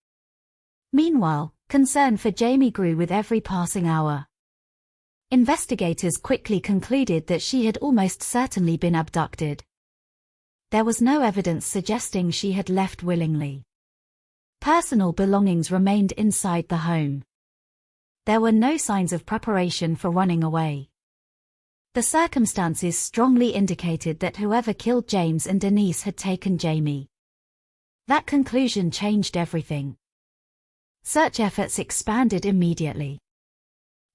Meanwhile, concern for Jamie grew with every passing hour. Investigators quickly concluded that she had almost certainly been abducted. There was no evidence suggesting she had left willingly. Personal belongings remained inside the home. There were no signs of preparation for running away. The circumstances strongly indicated that whoever killed James and Denise had taken Jamie. That conclusion changed everything. Search efforts expanded immediately.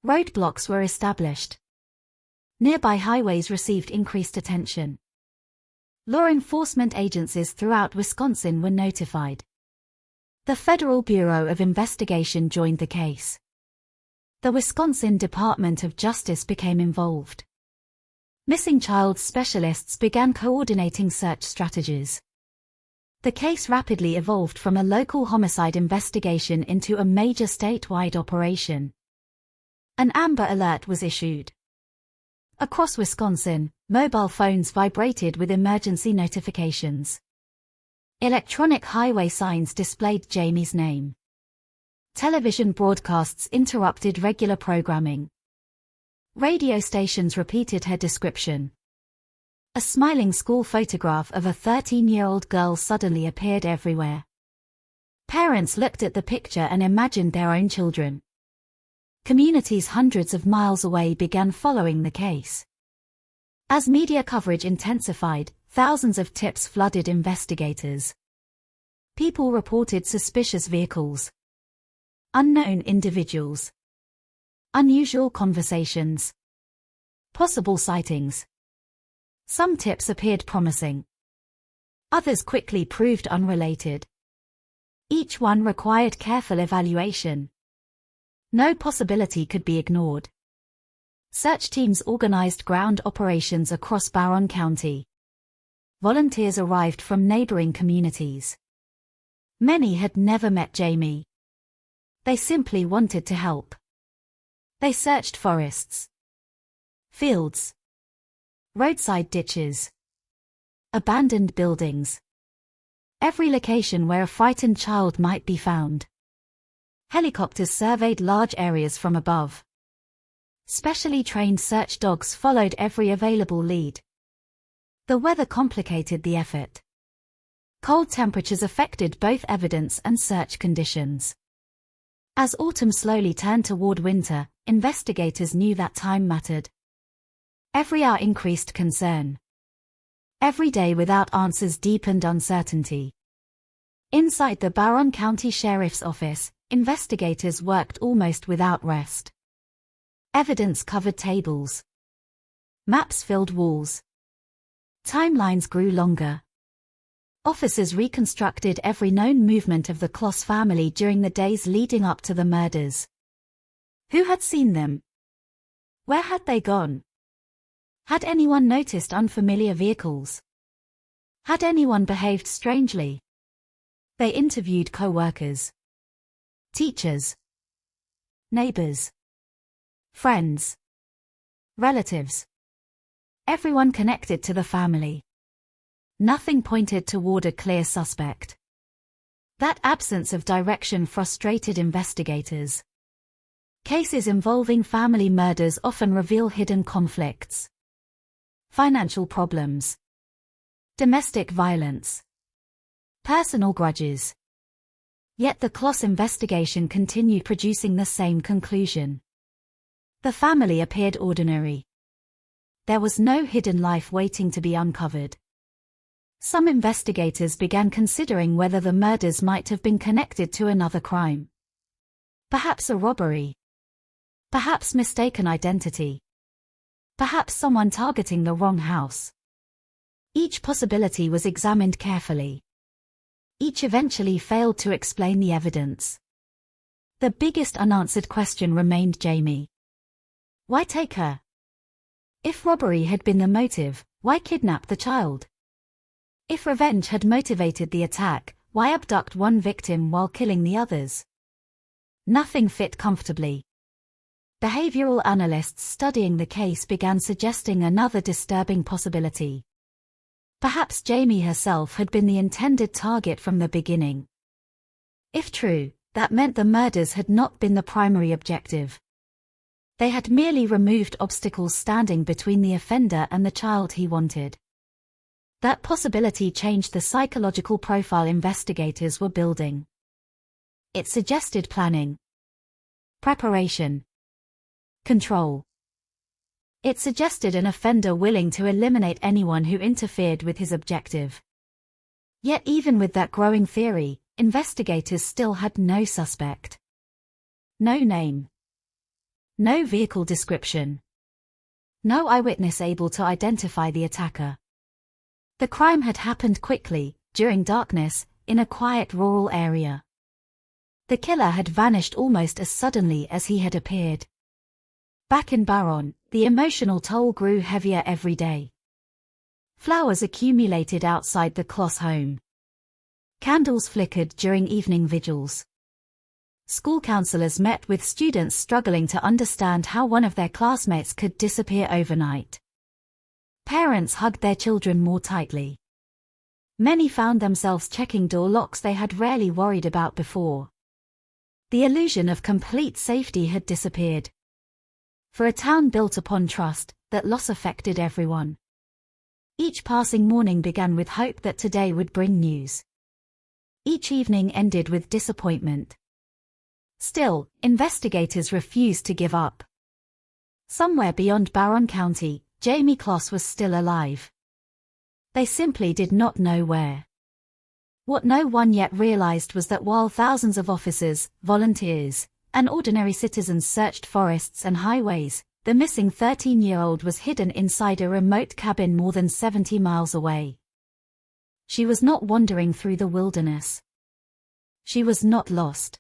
Roadblocks were established. Nearby highways received increased attention. Law enforcement agencies throughout Wisconsin were notified. The Federal Bureau of Investigation joined the case. The Wisconsin Department of Justice became involved. Missing child specialists began coordinating search strategies. The case rapidly evolved from a local homicide investigation into a major statewide operation. An Amber Alert was issued. Across Wisconsin, mobile phones vibrated with emergency notifications. Electronic highway signs displayed Jamie's name. Television broadcasts interrupted regular programming. Radio stations repeated her description. A smiling school photograph of a 13-year-old girl suddenly appeared everywhere. Parents looked at the picture and imagined their own children. Communities hundreds of miles away began following the case. As media coverage intensified, thousands of tips flooded investigators. People reported suspicious vehicles, unknown individuals, unusual conversations, possible sightings. Some tips appeared promising. Others quickly proved unrelated. Each one required careful evaluation. No possibility could be ignored. Search teams organized ground operations across Barron County. Volunteers arrived from neighboring communities. Many had never met Jamie. They simply wanted to help. They searched forests, fields, roadside ditches, abandoned buildings. Every location where a frightened child might be found. Helicopters surveyed large areas from above. Specially trained search dogs followed every available lead. The weather complicated the effort. Cold temperatures affected both evidence and search conditions. As autumn slowly turned toward winter, investigators knew that time mattered. Every hour increased concern. Every day without answers deepened uncertainty. Inside the Barron County Sheriff's Office, investigators worked almost without rest. Evidence covered tables. Maps filled walls. Timelines grew longer. Officers reconstructed every known movement of the Kloss family during the days leading up to the murders. Who had seen them? Where had they gone? Had anyone noticed unfamiliar vehicles? Had anyone behaved strangely? They interviewed co-workers, teachers, neighbors, friends, relatives. Everyone connected to the family. Nothing pointed toward a clear suspect. That absence of direction frustrated investigators. Cases involving family murders often reveal hidden conflicts. Financial problems. Domestic violence. Personal grudges. Yet the Kloss investigation continued producing the same conclusion. The family appeared ordinary. There was no hidden life waiting to be uncovered. Some investigators began considering whether the murders might have been connected to another crime. Perhaps a robbery. Perhaps mistaken identity. Perhaps someone targeting the wrong house. Each possibility was examined carefully. Each eventually failed to explain the evidence. The biggest unanswered question remained Jamie. Why take her? If robbery had been the motive, why kidnap the child? If revenge had motivated the attack, why abduct one victim while killing the others? Nothing fit comfortably. Behavioral analysts studying the case began suggesting another disturbing possibility. Perhaps Jamie herself had been the intended target from the beginning. If true, that meant the murders had not been the primary objective. They had merely removed obstacles standing between the offender and the child he wanted. That possibility changed the psychological profile investigators were building. It suggested planning, preparation, control. It suggested an offender willing to eliminate anyone who interfered with his objective. Yet even with that growing theory, investigators still had no suspect. No name. No vehicle description. No eyewitness able to identify the attacker. The crime had happened quickly, during darkness, in a quiet rural area. The killer had vanished almost as suddenly as he had appeared. Back in Baron, the emotional toll grew heavier every day. Flowers accumulated outside the Kloss home. Candles flickered during evening vigils. School counselors met with students struggling to understand how one of their classmates could disappear overnight. Parents hugged their children more tightly. Many found themselves checking door locks they had rarely worried about before. The illusion of complete safety had disappeared. For a town built upon trust, that loss affected everyone. Each passing morning began with hope that today would bring news. Each evening ended with disappointment. Still, investigators refused to give up. Somewhere beyond Barron County, Jamie Kloss was still alive. They simply did not know where. What no one yet realized was that while thousands of officers, volunteers, and ordinary citizens searched forests and highways, the missing 13-year-old was hidden inside a remote cabin more than 70 miles away. She was not wandering through the wilderness. She was not lost.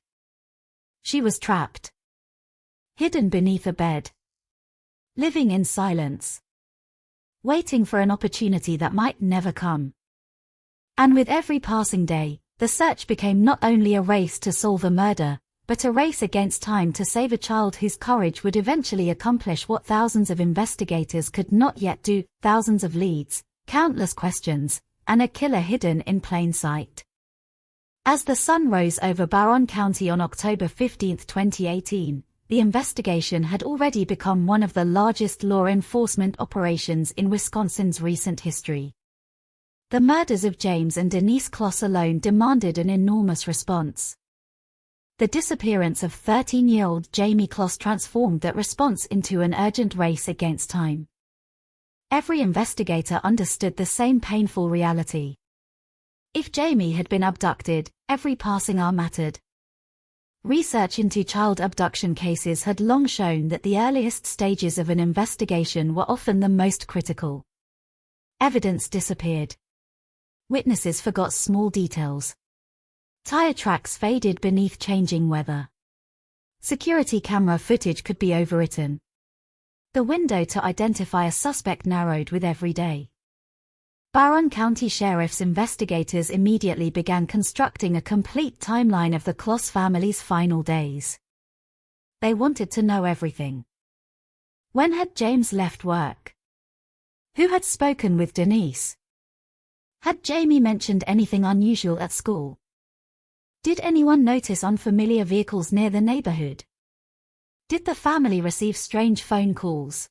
She was trapped. Hidden beneath a bed. Living in silence. Waiting for an opportunity that might never come. And with every passing day, the search became not only a race to solve a murder, but a race against time to save a child whose courage would eventually accomplish what thousands of investigators could not yet do: thousands of leads, countless questions, and a killer hidden in plain sight. As the sun rose over Barron County on October 15, 2018, the investigation had already become one of the largest law enforcement operations in Wisconsin's recent history. The murders of James and Denise Kloss alone demanded an enormous response. The disappearance of 13-year-old Jamie Kloss transformed that response into an urgent race against time. Every investigator understood the same painful reality. If Jamie had been abducted, every passing hour mattered. Research into child abduction cases had long shown that the earliest stages of an investigation were often the most critical. Evidence disappeared. Witnesses forgot small details. Tire tracks faded beneath changing weather. Security camera footage could be overwritten. The window to identify a suspect narrowed with every day. Barron County Sheriff's investigators immediately began constructing a complete timeline of the Kloss family's final days. They wanted to know everything. When had James left work? Who had spoken with Denise? Had Jamie mentioned anything unusual at school? Did anyone notice unfamiliar vehicles near the neighborhood? Did the family receive strange phone calls?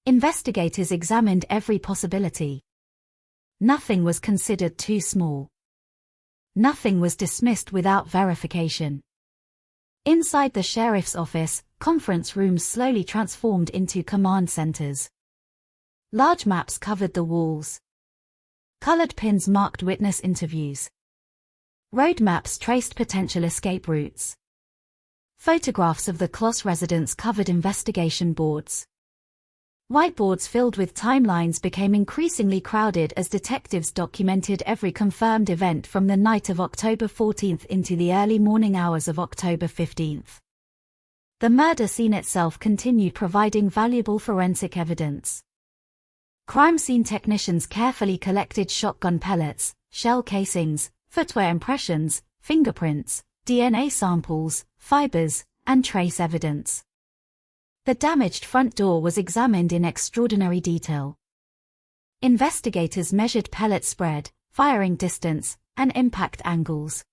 Investigators examined every possibility. Nothing was considered too small. Nothing was dismissed without verification. Inside the sheriff's office, conference rooms slowly transformed into command centers. Large maps covered the walls. Colored pins marked witness interviews. Road maps traced potential escape routes. Photographs of the Kloss residence covered investigation boards. Whiteboards filled with timelines became increasingly crowded as detectives documented every confirmed event from the night of October 14th into the early morning hours of October 15th. The murder scene itself continued providing valuable forensic evidence. Crime scene technicians carefully collected shotgun pellets, shell casings, footwear impressions, fingerprints, DNA samples, fibers, and trace evidence. The damaged front door was examined in extraordinary detail. Investigators measured pellet spread, firing distance, and impact angles.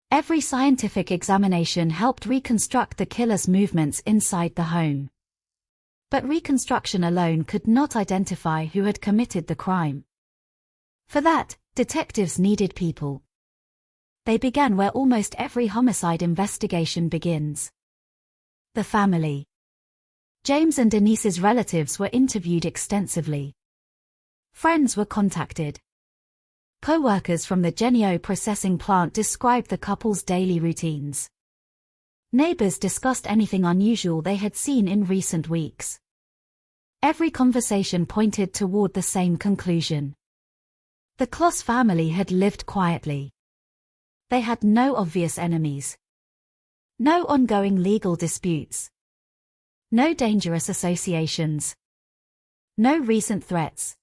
Every scientific examination helped reconstruct the killer's movements inside the home. But reconstruction alone could not identify who had committed the crime. For that, detectives needed people. They began where almost every homicide investigation begins. The family. James and Denise's relatives were interviewed extensively. Friends were contacted. Co-workers from the Genio processing plant described the couple's daily routines. Neighbors discussed anything unusual they had seen in recent weeks. Every conversation pointed toward the same conclusion. The Kloss family had lived quietly. They had no obvious enemies. No ongoing legal disputes. No dangerous associations. No recent threats.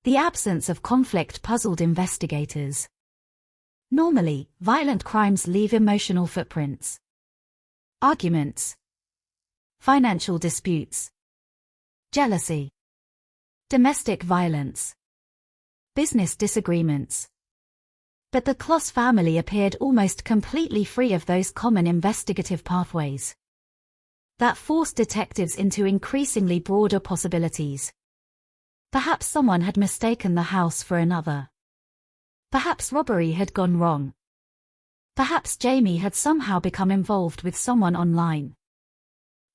The absence of conflict puzzled investigators. Normally, violent crimes leave emotional footprints. Arguments. Financial disputes. Jealousy. Domestic violence. Business disagreements. But the Kloss family appeared almost completely free of those common investigative pathways. That forced detectives into increasingly broader possibilities. Perhaps someone had mistaken the house for another. Perhaps robbery had gone wrong. Perhaps Jamie had somehow become involved with someone online.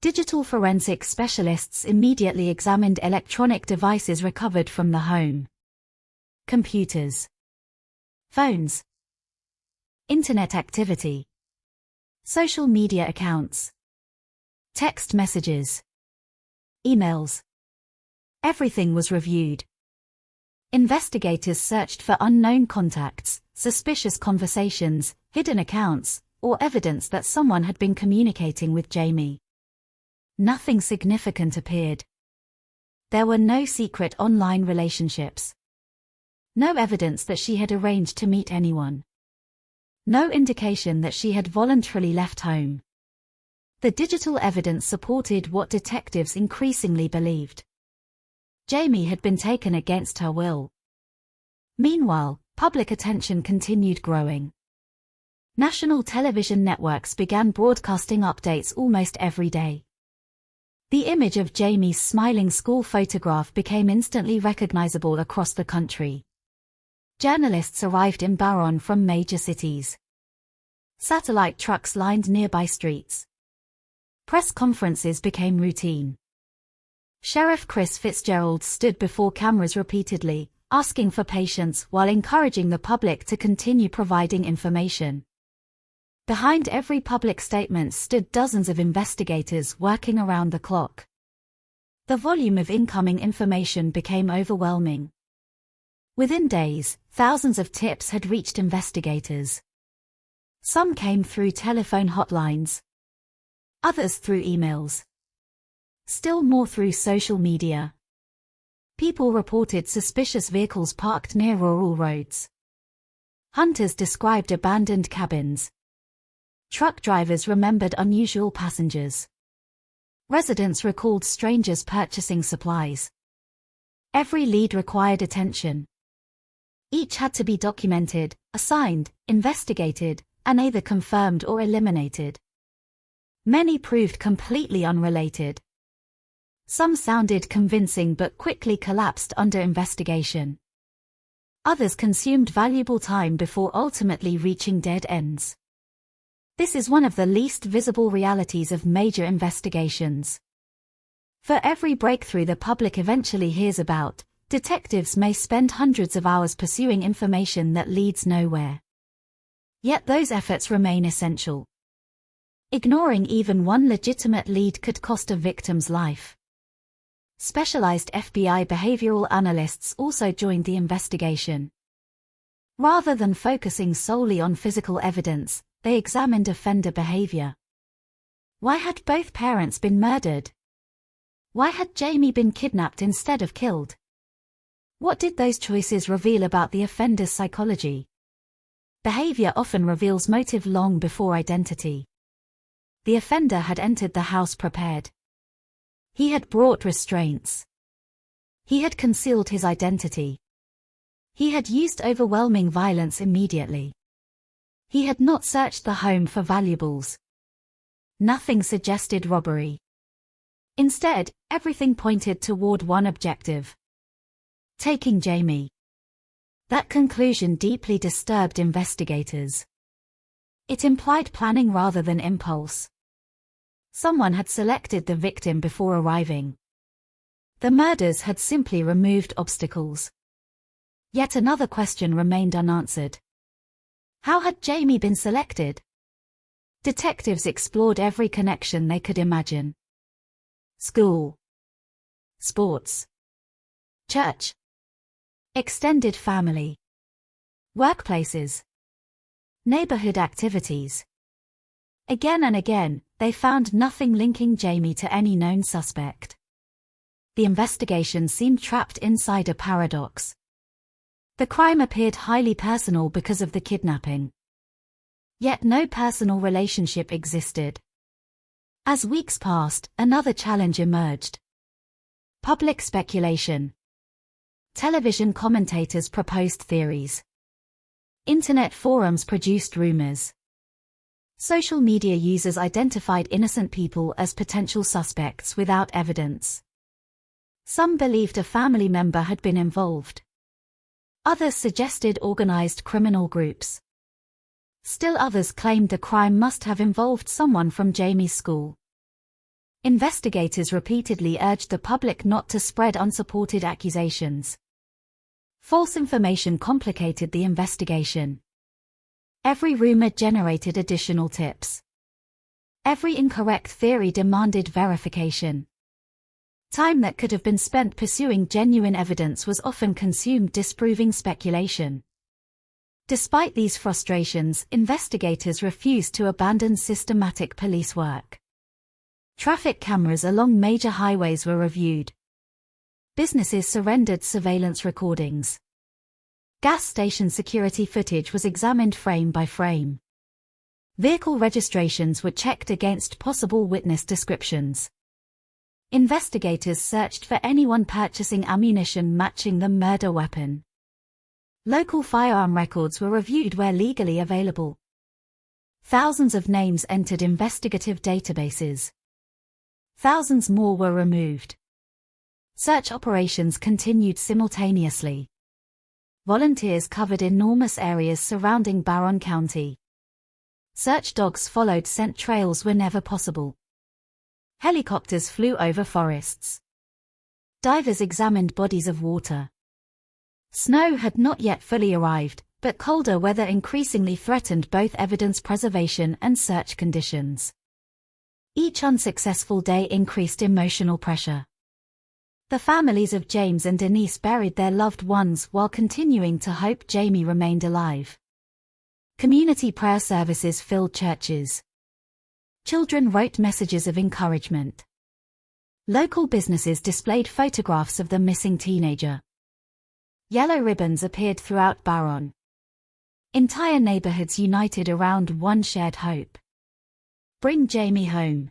Digital forensic specialists immediately examined electronic devices recovered from the home. Computers. Phones. Internet activity. Social media accounts. Text messages. Emails. Everything was reviewed. Investigators searched for unknown contacts, suspicious conversations, hidden accounts, or evidence that someone had been communicating with Jamie. Nothing significant appeared. There were no secret online relationships. No evidence that she had arranged to meet anyone. No indication that she had voluntarily left home. The digital evidence supported what detectives increasingly believed. Jamie had been taken against her will. Meanwhile, public attention continued growing. National television networks began broadcasting updates almost every day. The image of Jamie's smiling school photograph became instantly recognizable across the country. Journalists arrived in Baron from major cities. Satellite trucks lined nearby streets. Press conferences became routine. Sheriff Chris Fitzgerald stood before cameras repeatedly, asking for patience while encouraging the public to continue providing information. Behind every public statement stood dozens of investigators working around the clock. The volume of incoming information became overwhelming. Within days, thousands of tips had reached investigators. Some came through telephone hotlines. Others through emails. Still more through social media. People reported suspicious vehicles parked near rural roads. Hunters described abandoned cabins. Truck drivers remembered unusual passengers. Residents recalled strangers purchasing supplies. Every lead required attention. Each had to be documented, assigned, investigated, and either confirmed or eliminated. Many proved completely unrelated. Some sounded convincing but quickly collapsed under investigation. Others consumed valuable time before ultimately reaching dead ends. This is one of the least visible realities of major investigations. For every breakthrough the public eventually hears about, detectives may spend hundreds of hours pursuing information that leads nowhere. Yet those efforts remain essential. Ignoring even one legitimate lead could cost a victim's life. Specialized FBI behavioral analysts also joined the investigation. Rather than focusing solely on physical evidence, they examined offender behavior. Why had both parents been murdered? Why had Jamie been kidnapped instead of killed? What did those choices reveal about the offender's psychology? Behavior often reveals motive long before identity. The offender had entered the house prepared. He had brought restraints. He had concealed his identity. He had used overwhelming violence immediately. He had not searched the home for valuables. Nothing suggested robbery. Instead, everything pointed toward one objective: taking Jamie. That conclusion deeply disturbed investigators. It implied planning rather than impulse. Someone had selected the victim before arriving. The murders had simply removed obstacles. Yet another question remained unanswered. How had Jamie been selected? Detectives explored every connection they could imagine. School, sports, church, extended family, workplaces, neighborhood activities. Again and again, they found nothing linking Jamie to any known suspect. The investigation seemed trapped inside a paradox. The crime appeared highly personal because of the kidnapping. Yet no personal relationship existed. As weeks passed, another challenge emerged. Public speculation. Television commentators proposed theories. Internet forums produced rumors. Social media users identified innocent people as potential suspects without evidence. Some believed a family member had been involved. Others suggested organized criminal groups. Still others claimed the crime must have involved someone from Jamie's school. Investigators repeatedly urged the public not to spread unsupported accusations. False information complicated the investigation. Every rumor generated additional tips. Every incorrect theory demanded verification. Time that could have been spent pursuing genuine evidence was often consumed disproving speculation. Despite these frustrations, investigators refused to abandon systematic police work. Traffic cameras along major highways were reviewed. Businesses surrendered surveillance recordings. Gas station security footage was examined frame by frame. Vehicle registrations were checked against possible witness descriptions. Investigators searched for anyone purchasing ammunition matching the murder weapon. Local firearm records were reviewed where legally available. Thousands of names entered investigative databases. Thousands more were removed. Search operations continued simultaneously. Volunteers covered enormous areas surrounding Barron County. Search dogs followed scent trails whenever possible. Helicopters flew over forests. Divers examined bodies of water. Snow had not yet fully arrived, but colder weather increasingly threatened both evidence preservation and search conditions. Each unsuccessful day increased emotional pressure. The families of James and Denise buried their loved ones while continuing to hope Jamie remained alive. Community prayer services filled churches. Children wrote messages of encouragement. Local businesses displayed photographs of the missing teenager. Yellow ribbons appeared throughout Barron. Entire neighborhoods united around one shared hope. Bring Jamie home.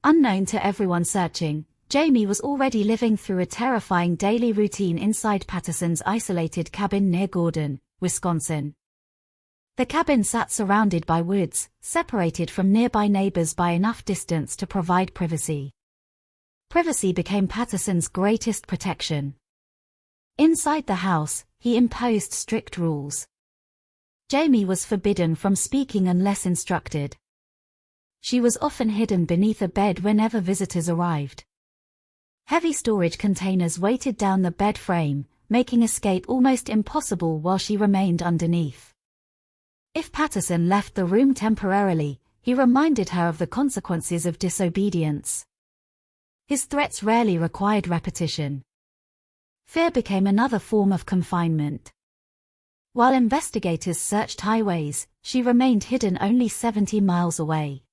Unknown to everyone searching, Jamie was already living through a terrifying daily routine inside Patterson's isolated cabin near Gordon, Wisconsin. The cabin sat surrounded by woods, separated from nearby neighbors by enough distance to provide privacy. Privacy became Patterson's greatest protection. Inside the house, he imposed strict rules. Jamie was forbidden from speaking unless instructed. She was often hidden beneath a bed whenever visitors arrived. Heavy storage containers weighted down the bed frame, making escape almost impossible while she remained underneath. If Patterson left the room temporarily, he reminded her of the consequences of disobedience. His threats rarely required repetition. Fear became another form of confinement. While investigators searched highways, she remained hidden only 70 miles away.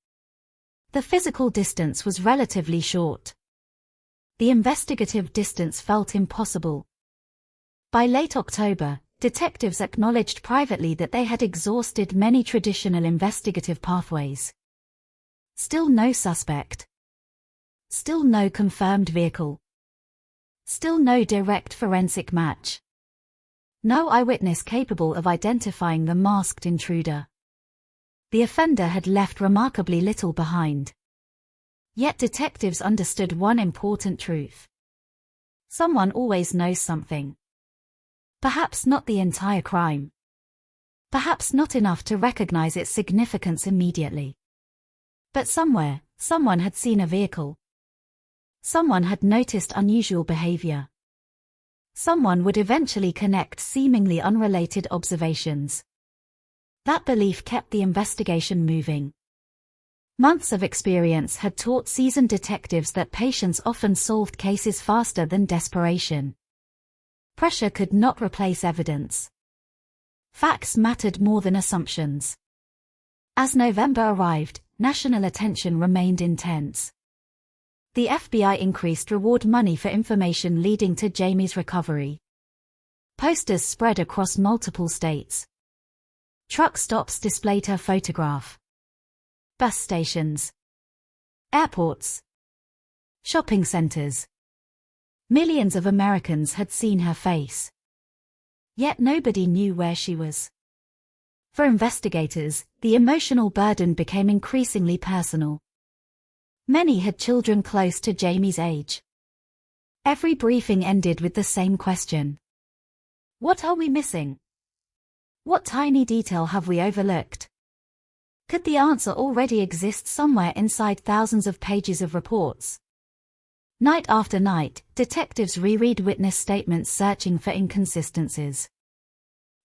The physical distance was relatively short. The investigative distance felt impossible. By late October, detectives acknowledged privately that they had exhausted many traditional investigative pathways. Still no suspect. Still no confirmed vehicle. Still no direct forensic match. No eyewitness capable of identifying the masked intruder. The offender had left remarkably little behind. Yet detectives understood one important truth. Someone always knows something. Perhaps not the entire crime. Perhaps not enough to recognize its significance immediately. But somewhere, someone had seen a vehicle. Someone had noticed unusual behavior. Someone would eventually connect seemingly unrelated observations. That belief kept the investigation moving. Months of experience had taught seasoned detectives that patience often solved cases faster than desperation. Pressure could not replace evidence. Facts mattered more than assumptions. As November arrived, national attention remained intense. The FBI increased reward money for information leading to Jamie's recovery. Posters spread across multiple states. Truck stops displayed her photograph. Bus stations. Airports. Shopping centers. Millions of Americans had seen her face. Yet nobody knew where she was. For investigators, the emotional burden became increasingly personal. Many had children close to Jamie's age. Every briefing ended with the same question. What are we missing? What tiny detail have we overlooked? Could the answer already exist somewhere inside thousands of pages of reports? Night after night, detectives reread witness statements searching for inconsistencies.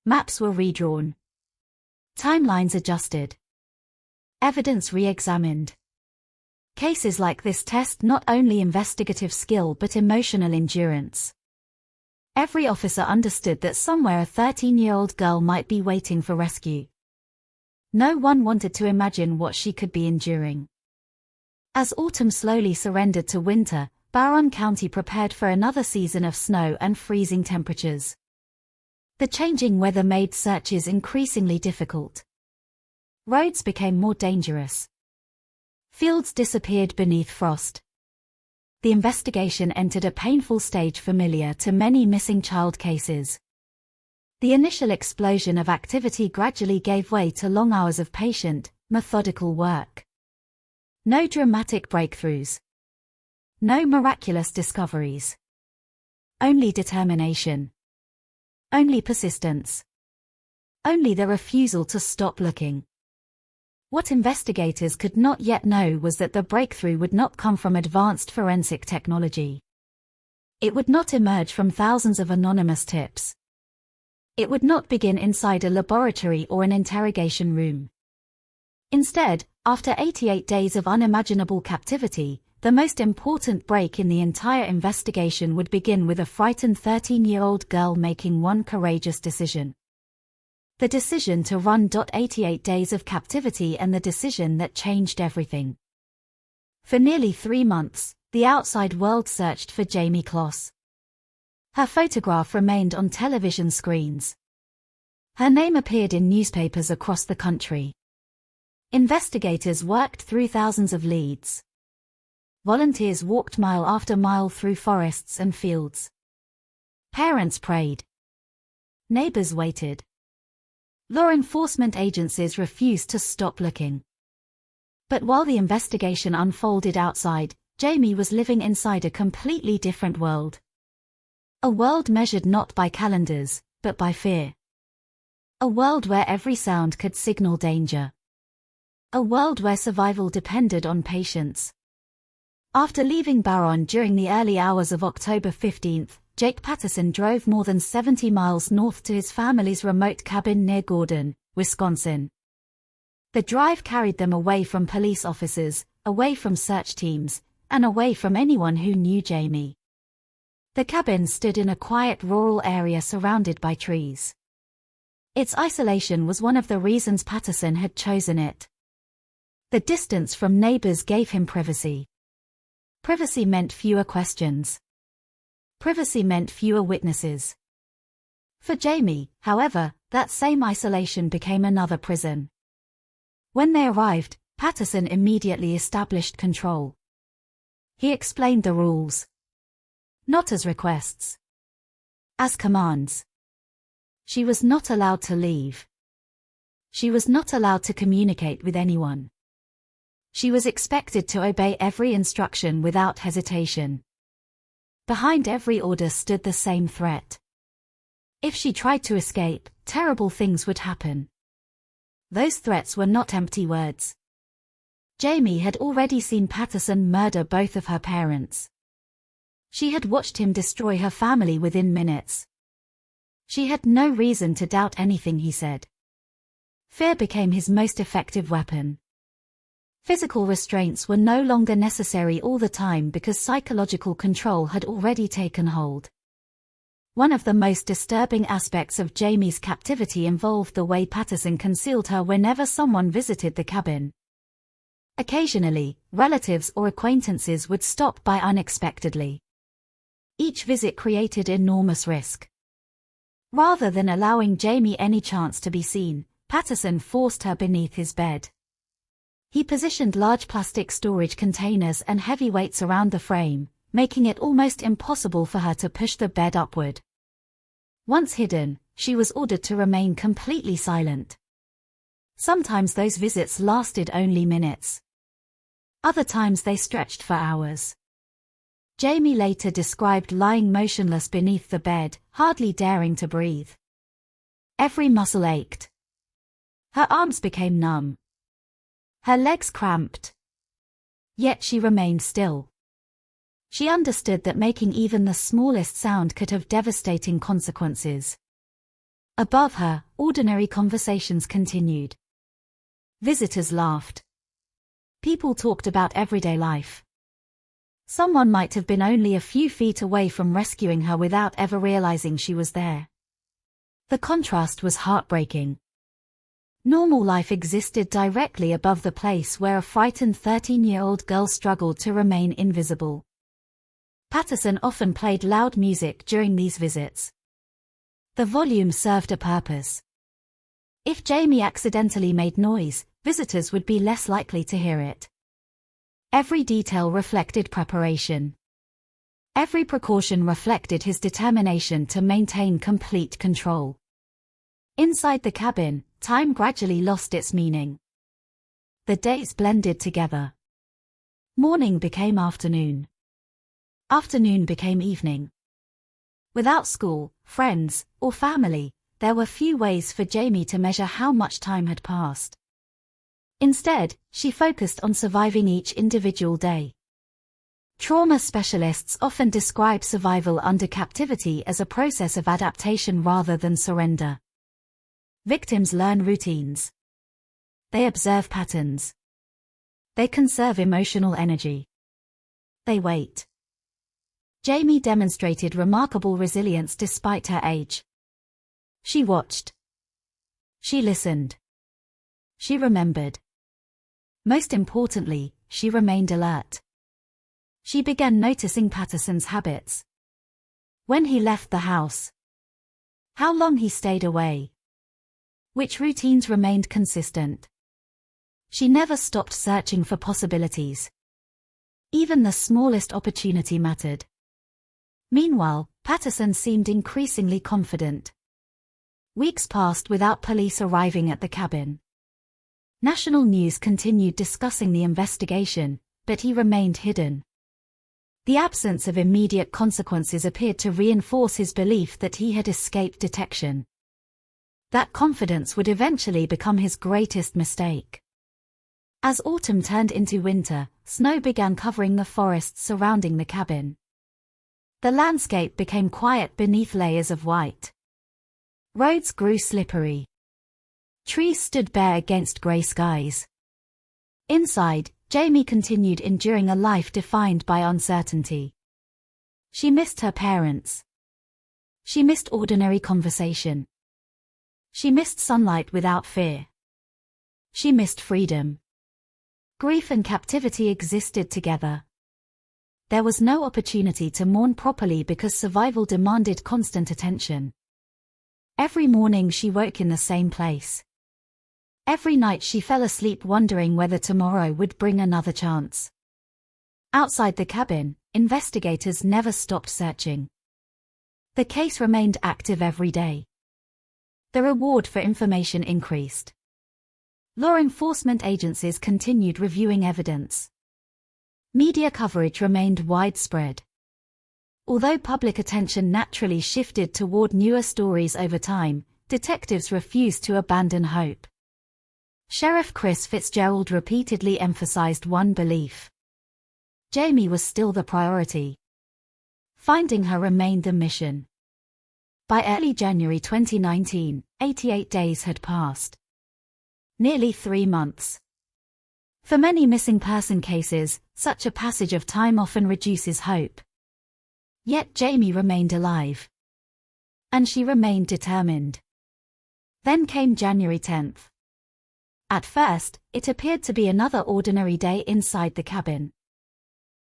Maps were redrawn. Timelines adjusted. Evidence re-examined. Cases like this test not only investigative skill but emotional endurance. Every officer understood that somewhere a 13-year-old girl might be waiting for rescue. No one wanted to imagine what she could be enduring. As autumn slowly surrendered to winter, Barron County prepared for another season of snow and freezing temperatures. The changing weather made searches increasingly difficult. Roads became more dangerous. Fields disappeared beneath frost. The investigation entered a painful stage familiar to many missing child cases. The initial explosion of activity gradually gave way to long hours of patient, methodical work. No dramatic breakthroughs. No miraculous discoveries. Only determination. Only persistence. Only the refusal to stop looking. What investigators could not yet know was that the breakthrough would not come from advanced forensic technology. It would not emerge from thousands of anonymous tips. It would not begin inside a laboratory or an interrogation room. Instead, after 88 days of unimaginable captivity, the most important break in the entire investigation would begin with a frightened 13-year-old girl making one courageous decision. The decision to run. 88 days of captivity and the decision that changed everything. For nearly 3 months, the outside world searched for Jamie Kloss. Her photograph remained on television screens. Her name appeared in newspapers across the country. Investigators worked through thousands of leads. Volunteers walked mile after mile through forests and fields. Parents prayed. Neighbors waited. Law enforcement agencies refused to stop looking. But while the investigation unfolded outside, Jamie was living inside a completely different world. A world measured not by calendars, but by fear. A world where every sound could signal danger. A world where survival depended on patience. After leaving Barron during the early hours of October 15th, Jake Patterson drove more than 70 miles north to his family's remote cabin near Gordon, Wisconsin. The drive carried them away from police officers, away from search teams, and away from anyone who knew Jamie. The cabin stood in a quiet rural area surrounded by trees. Its isolation was one of the reasons Patterson had chosen it. The distance from neighbors gave him privacy. Privacy meant fewer questions. Privacy meant fewer witnesses. For Jamie, however, that same isolation became another prison. When they arrived, Patterson immediately established control. He explained the rules. Not as requests. As commands. She was not allowed to leave. She was not allowed to communicate with anyone. She was expected to obey every instruction without hesitation. Behind every order stood the same threat. If she tried to escape, terrible things would happen. Those threats were not empty words. Jamie had already seen Patterson murder both of her parents. She had watched him destroy her family within minutes. She had no reason to doubt anything he said. Fear became his most effective weapon. Physical restraints were no longer necessary all the time because psychological control had already taken hold. One of the most disturbing aspects of Jamie's captivity involved the way Patterson concealed her whenever someone visited the cabin. Occasionally, relatives or acquaintances would stop by unexpectedly. Each visit created enormous risk. Rather than allowing Jamie any chance to be seen, Patterson forced her beneath his bed. He positioned large plastic storage containers and heavy weights around the frame, making it almost impossible for her to push the bed upward. Once hidden, she was ordered to remain completely silent. Sometimes those visits lasted only minutes. Other times they stretched for hours. Jamie later described lying motionless beneath the bed, hardly daring to breathe. Every muscle ached. Her arms became numb. Her legs cramped. Yet she remained still. She understood that making even the smallest sound could have devastating consequences. Above her, ordinary conversations continued. Visitors laughed. People talked about everyday life. Someone might have been only a few feet away from rescuing her without ever realizing she was there. The contrast was heartbreaking. Normal life existed directly above the place where a frightened 13-year-old girl struggled to remain invisible. Patterson often played loud music during these visits. The volume served a purpose. If Jamie accidentally made noise, visitors would be less likely to hear it. Every detail reflected preparation. Every precaution reflected his determination to maintain complete control. Inside the cabin, time gradually lost its meaning. The days blended together. Morning became afternoon. Afternoon became evening. Without school, friends, or family, there were few ways for Jamie to measure how much time had passed. Instead, she focused on surviving each individual day. Trauma specialists often describe survival under captivity as a process of adaptation rather than surrender. Victims learn routines. They observe patterns. They conserve emotional energy. They wait. Jamie demonstrated remarkable resilience despite her age. She watched. She listened. She remembered. Most importantly, she remained alert. She began noticing Patterson's habits. When he left the house. How long he stayed away. Which routines remained consistent. She never stopped searching for possibilities. Even the smallest opportunity mattered. Meanwhile, Patterson seemed increasingly confident. Weeks passed without police arriving at the cabin. National news continued discussing the investigation, but he remained hidden. The absence of immediate consequences appeared to reinforce his belief that he had escaped detection. That confidence would eventually become his greatest mistake. As autumn turned into winter, snow began covering the forests surrounding the cabin. The landscape became quiet beneath layers of white. Roads grew slippery. Trees stood bare against gray skies. Inside, Jamie continued enduring a life defined by uncertainty. She missed her parents. She missed ordinary conversation. She missed sunlight without fear. She missed freedom. Grief and captivity existed together. There was no opportunity to mourn properly because survival demanded constant attention. Every morning she woke in the same place. Every night she fell asleep wondering whether tomorrow would bring another chance. Outside the cabin, investigators never stopped searching. The case remained active every day. The reward for information increased. Law enforcement agencies continued reviewing evidence. Media coverage remained widespread. Although public attention naturally shifted toward newer stories over time, detectives refused to abandon hope. Sheriff Chris Fitzgerald repeatedly emphasized one belief. Jamie was still the priority. Finding her remained the mission. By early January 2019, 88 days had passed. Nearly 3 months. For many missing person cases, such a passage of time often reduces hope. Yet Jamie remained alive. And she remained determined. Then came January 10th. At first, it appeared to be another ordinary day inside the cabin.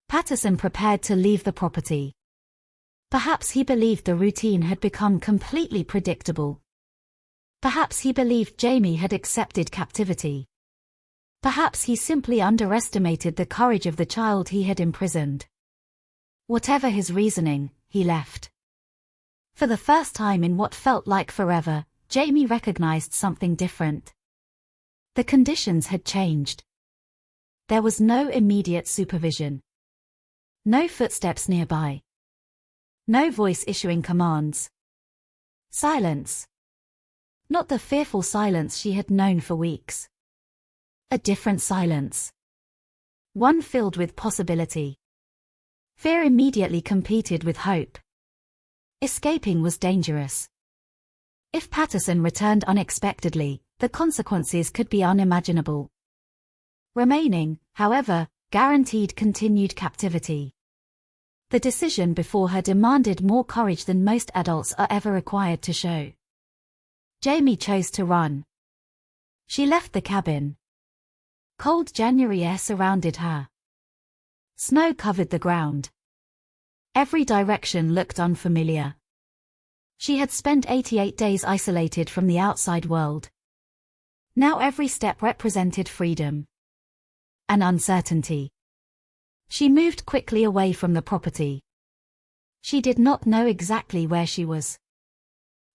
Patterson prepared to leave the property. Perhaps he believed the routine had become completely predictable. Perhaps he believed Jamie had accepted captivity. Perhaps he simply underestimated the courage of the child he had imprisoned. Whatever his reasoning, he left. For the first time in what felt like forever, Jamie recognized something different. The conditions had changed. There was no immediate supervision. No footsteps nearby. No voice issuing commands. Silence. Not the fearful silence she had known for weeks. A different silence. One filled with possibility. Fear immediately competed with hope. Escaping was dangerous. If Patterson returned unexpectedly, the consequences could be unimaginable. Remaining, however, guaranteed continued captivity. The decision before her demanded more courage than most adults are ever required to show. Jamie chose to run. She left the cabin. Cold January air surrounded her. Snow covered the ground. Every direction looked unfamiliar. She had spent 88 days isolated from the outside world. Now every step represented freedom. And uncertainty. She moved quickly away from the property. She did not know exactly where she was.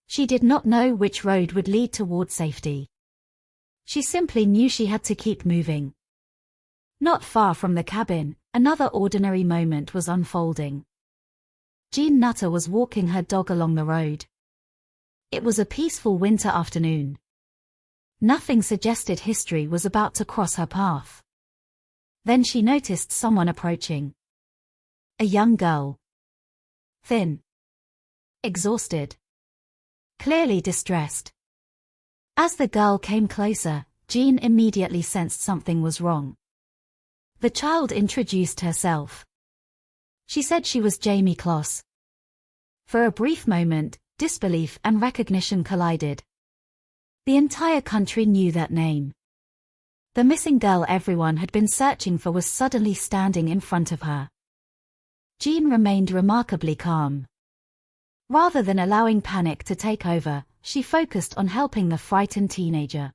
She did not know which road would lead toward safety. She simply knew she had to keep moving. Not far from the cabin, another ordinary moment was unfolding. Jean Nutter was walking her dog along the road. It was a peaceful winter afternoon. Nothing suggested history was about to cross her path. Then she noticed someone approaching. A young girl. Thin. Exhausted. Clearly distressed. As the girl came closer, Jean immediately sensed something was wrong. The child introduced herself. She said she was Jamie Kloss. For a brief moment, disbelief and recognition collided. The entire country knew that name. The missing girl everyone had been searching for was suddenly standing in front of her. Jean remained remarkably calm. Rather than allowing panic to take over, she focused on helping the frightened teenager.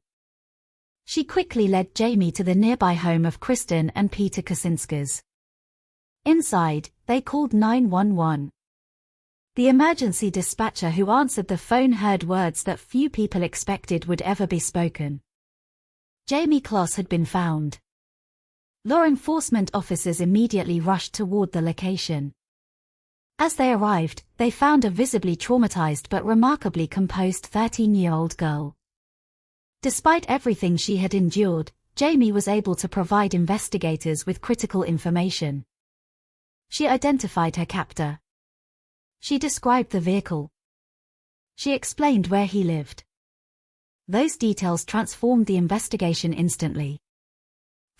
She quickly led Jamie to the nearby home of Kristen and Peter Kaczynskis. Inside, they called 911. The emergency dispatcher who answered the phone heard words that few people expected would ever be spoken. Jamie Kloss had been found. Law enforcement officers immediately rushed toward the location. As they arrived, they found a visibly traumatized but remarkably composed 13-year-old girl. Despite everything she had endured, Jamie was able to provide investigators with critical information. She identified her captor. She described the vehicle. She explained where he lived. Those details transformed the investigation instantly.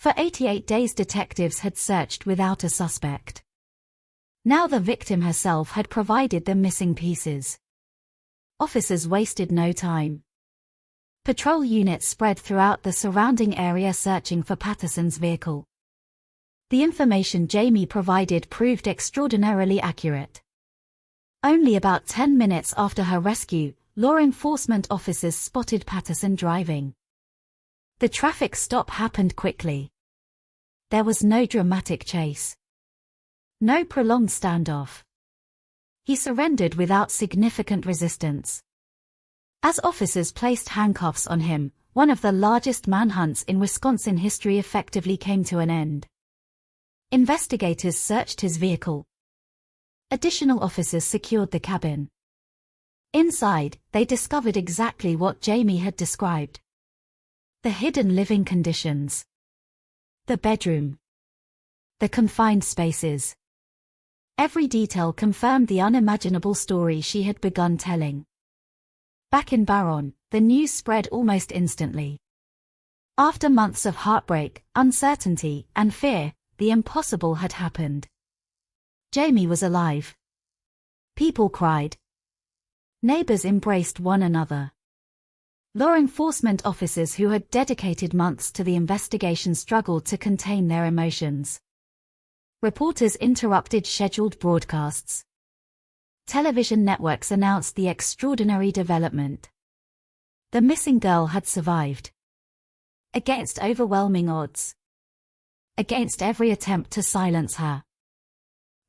For 88 days detectives had searched without a suspect. Now the victim herself had provided the missing pieces. Officers wasted no time. Patrol units spread throughout the surrounding area searching for Patterson's vehicle. The information Jamie provided proved extraordinarily accurate. Only about 10 minutes after her rescue, law enforcement officers spotted Patterson driving. The traffic stop happened quickly. There was no dramatic chase. No prolonged standoff. He surrendered without significant resistance. As officers placed handcuffs on him, one of the largest manhunts in Wisconsin history effectively came to an end. Investigators searched his vehicle. Additional officers secured the cabin. Inside, they discovered exactly what Jamie had described. The hidden living conditions. The bedroom. The confined spaces. Every detail confirmed the unimaginable story she had begun telling. Back in Barron, the news spread almost instantly. After months of heartbreak, uncertainty, and fear, the impossible had happened. Jamie was alive. People cried. Neighbors embraced one another. Law enforcement officers who had dedicated months to the investigation struggled to contain their emotions. Reporters interrupted scheduled broadcasts. Television networks announced the extraordinary development. The missing girl had survived. Against overwhelming odds. Against every attempt to silence her.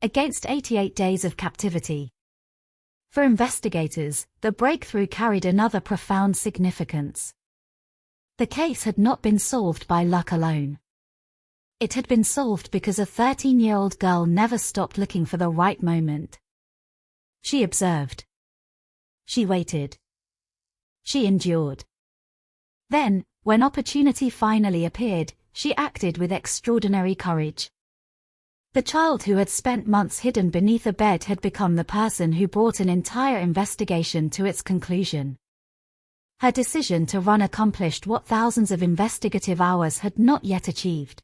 Against 88 days of captivity. For investigators, the breakthrough carried another profound significance. The case had not been solved by luck alone. It had been solved because a 13-year-old girl never stopped looking for the right moment. She observed. She waited. She endured. Then, when opportunity finally appeared, she acted with extraordinary courage. The child who had spent months hidden beneath a bed had become the person who brought an entire investigation to its conclusion. Her decision to run accomplished what thousands of investigative hours had not yet achieved.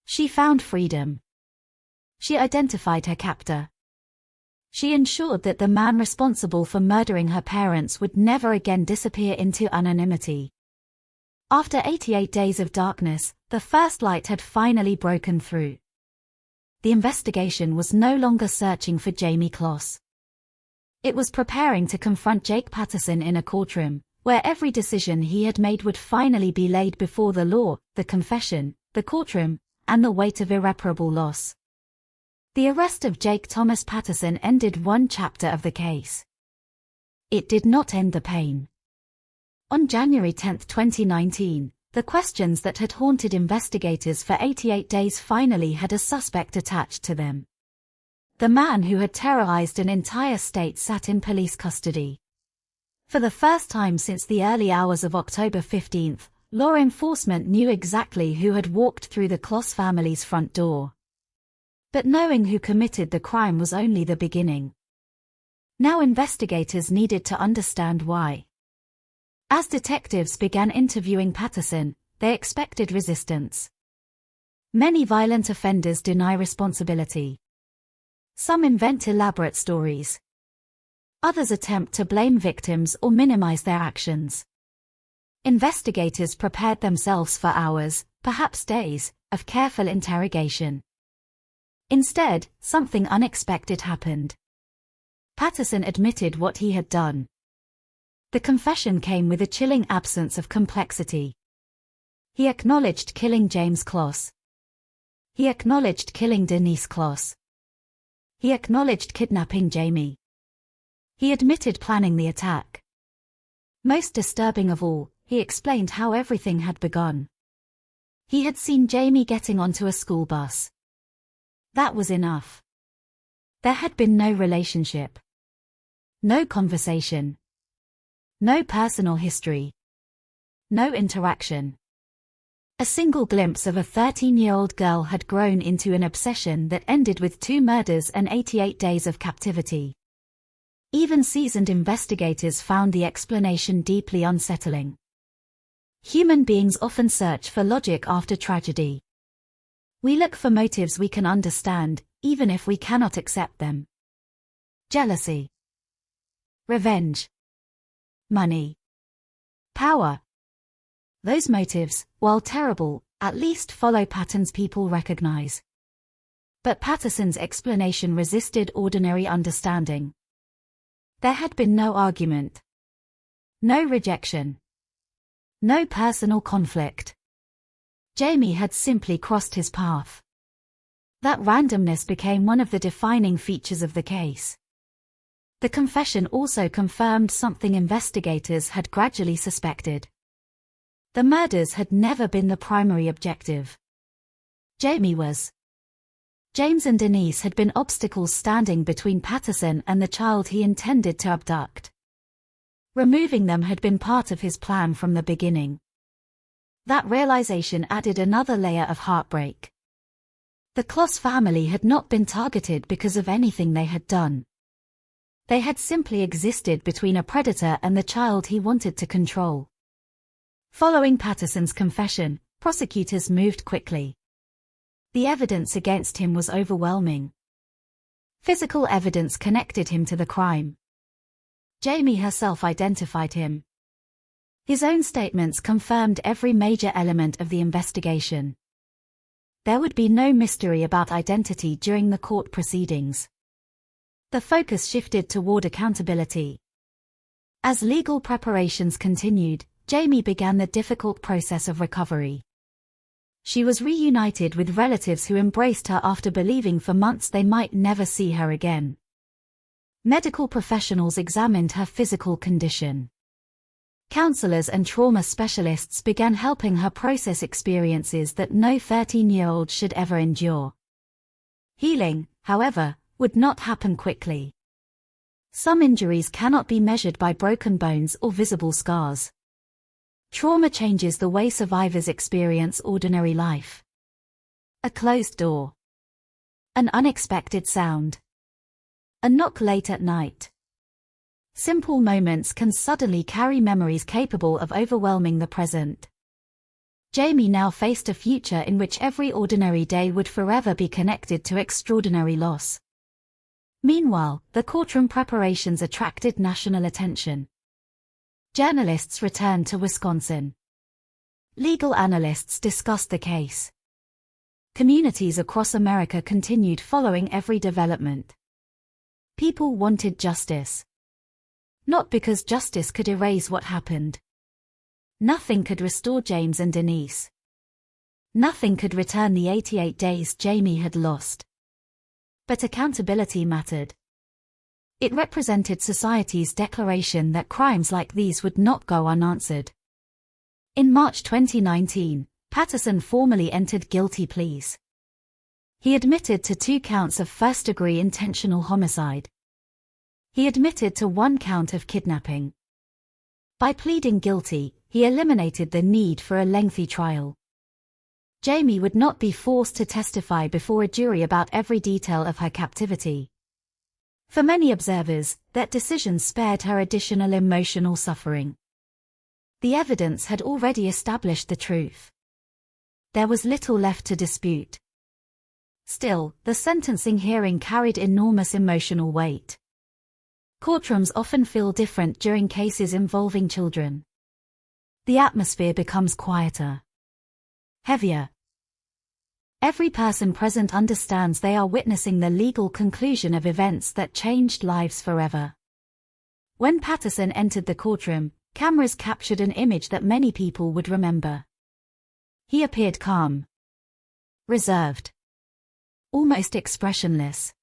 She found freedom. She identified her captor. She ensured that the man responsible for murdering her parents would never again disappear into anonymity. After 88 days of darkness, the first light had finally broken through. The investigation was no longer searching for Jamie Kloss. It was preparing to confront Jake Patterson in a courtroom, where every decision he had made would finally be laid before the law, the confession, the courtroom, and the weight of irreparable loss. The arrest of Jake Thomas Patterson ended one chapter of the case. It did not end the pain. On January 10, 2019, the questions that had haunted investigators for 88 days finally had a suspect attached to them. The man who had terrorized an entire state sat in police custody. For the first time since the early hours of October 15, law enforcement knew exactly who had walked through the Kloss family's front door. But knowing who committed the crime was only the beginning. Now investigators needed to understand why. As detectives began interviewing Patterson, they expected resistance. Many violent offenders deny responsibility. Some invent elaborate stories. Others attempt to blame victims or minimize their actions. Investigators prepared themselves for hours, perhaps days, of careful interrogation. Instead, something unexpected happened. Patterson admitted what he had done. The confession came with a chilling absence of complexity. He acknowledged killing James Kloss. He acknowledged killing Denise Kloss. He acknowledged kidnapping Jamie. He admitted planning the attack. Most disturbing of all, he explained how everything had begun. He had seen Jamie getting onto a school bus. That was enough. There had been no relationship. No conversation. No personal history. No interaction. A single glimpse of a 13-year-old girl had grown into an obsession that ended with 2 murders and 88 days of captivity. Even seasoned investigators found the explanation deeply unsettling. Human beings often search for logic after tragedy. We look for motives we can understand, even if we cannot accept them. Jealousy, revenge, money, power. Those motives, while terrible, at least follow patterns people recognize. But Patterson's explanation resisted ordinary understanding. There had been no argument, no rejection, no personal conflict. Jamie had simply crossed his path. That randomness became one of the defining features of the case. The confession also confirmed something investigators had gradually suspected. The murders had never been the primary objective. Jamie was. James and Denise had been obstacles standing between Patterson and the child he intended to abduct. Removing them had been part of his plan from the beginning. That realization added another layer of heartbreak. The Kloss family had not been targeted because of anything they had done. They had simply existed between a predator and the child he wanted to control. Following Patterson's confession, prosecutors moved quickly. The evidence against him was overwhelming. Physical evidence connected him to the crime. Jamie herself identified him. His own statements confirmed every major element of the investigation. There would be no mystery about identity during the court proceedings. The focus shifted toward accountability. As legal preparations continued, Jamie began the difficult process of recovery. She was reunited with relatives who embraced her after believing for months they might never see her again. Medical professionals examined her physical condition. Counselors and trauma specialists began helping her process experiences that no 13-year-old should ever endure. Healing, however, would not happen quickly. Some injuries cannot be measured by broken bones or visible scars. Trauma changes the way survivors experience ordinary life. A closed door. An unexpected sound. A knock late at night. Simple moments can suddenly carry memories capable of overwhelming the present. Jamie now faced a future in which every ordinary day would forever be connected to extraordinary loss. Meanwhile, the courtroom preparations attracted national attention. Journalists returned to Wisconsin. Legal analysts discussed the case. Communities across America continued following every development. People wanted justice. Not because justice could erase what happened. Nothing could restore James and Denise. Nothing could return the 88 days Jamie had lost. But accountability mattered. It represented society's declaration that crimes like these would not go unanswered. In March 2019, Patterson formally entered guilty pleas. He admitted to 2 counts of first-degree intentional homicide. He admitted to 1 count of kidnapping. By pleading guilty, he eliminated the need for a lengthy trial. Jamie would not be forced to testify before a jury about every detail of her captivity. For many observers, that decision spared her additional emotional suffering. The evidence had already established the truth. There was little left to dispute. Still, the sentencing hearing carried enormous emotional weight. Courtrooms often feel different during cases involving children. The atmosphere becomes quieter, heavier. Every person present understands they are witnessing the legal conclusion of events that changed lives forever. When Patterson entered the courtroom, cameras captured an image that many people would remember. He appeared calm, reserved, almost expressionless.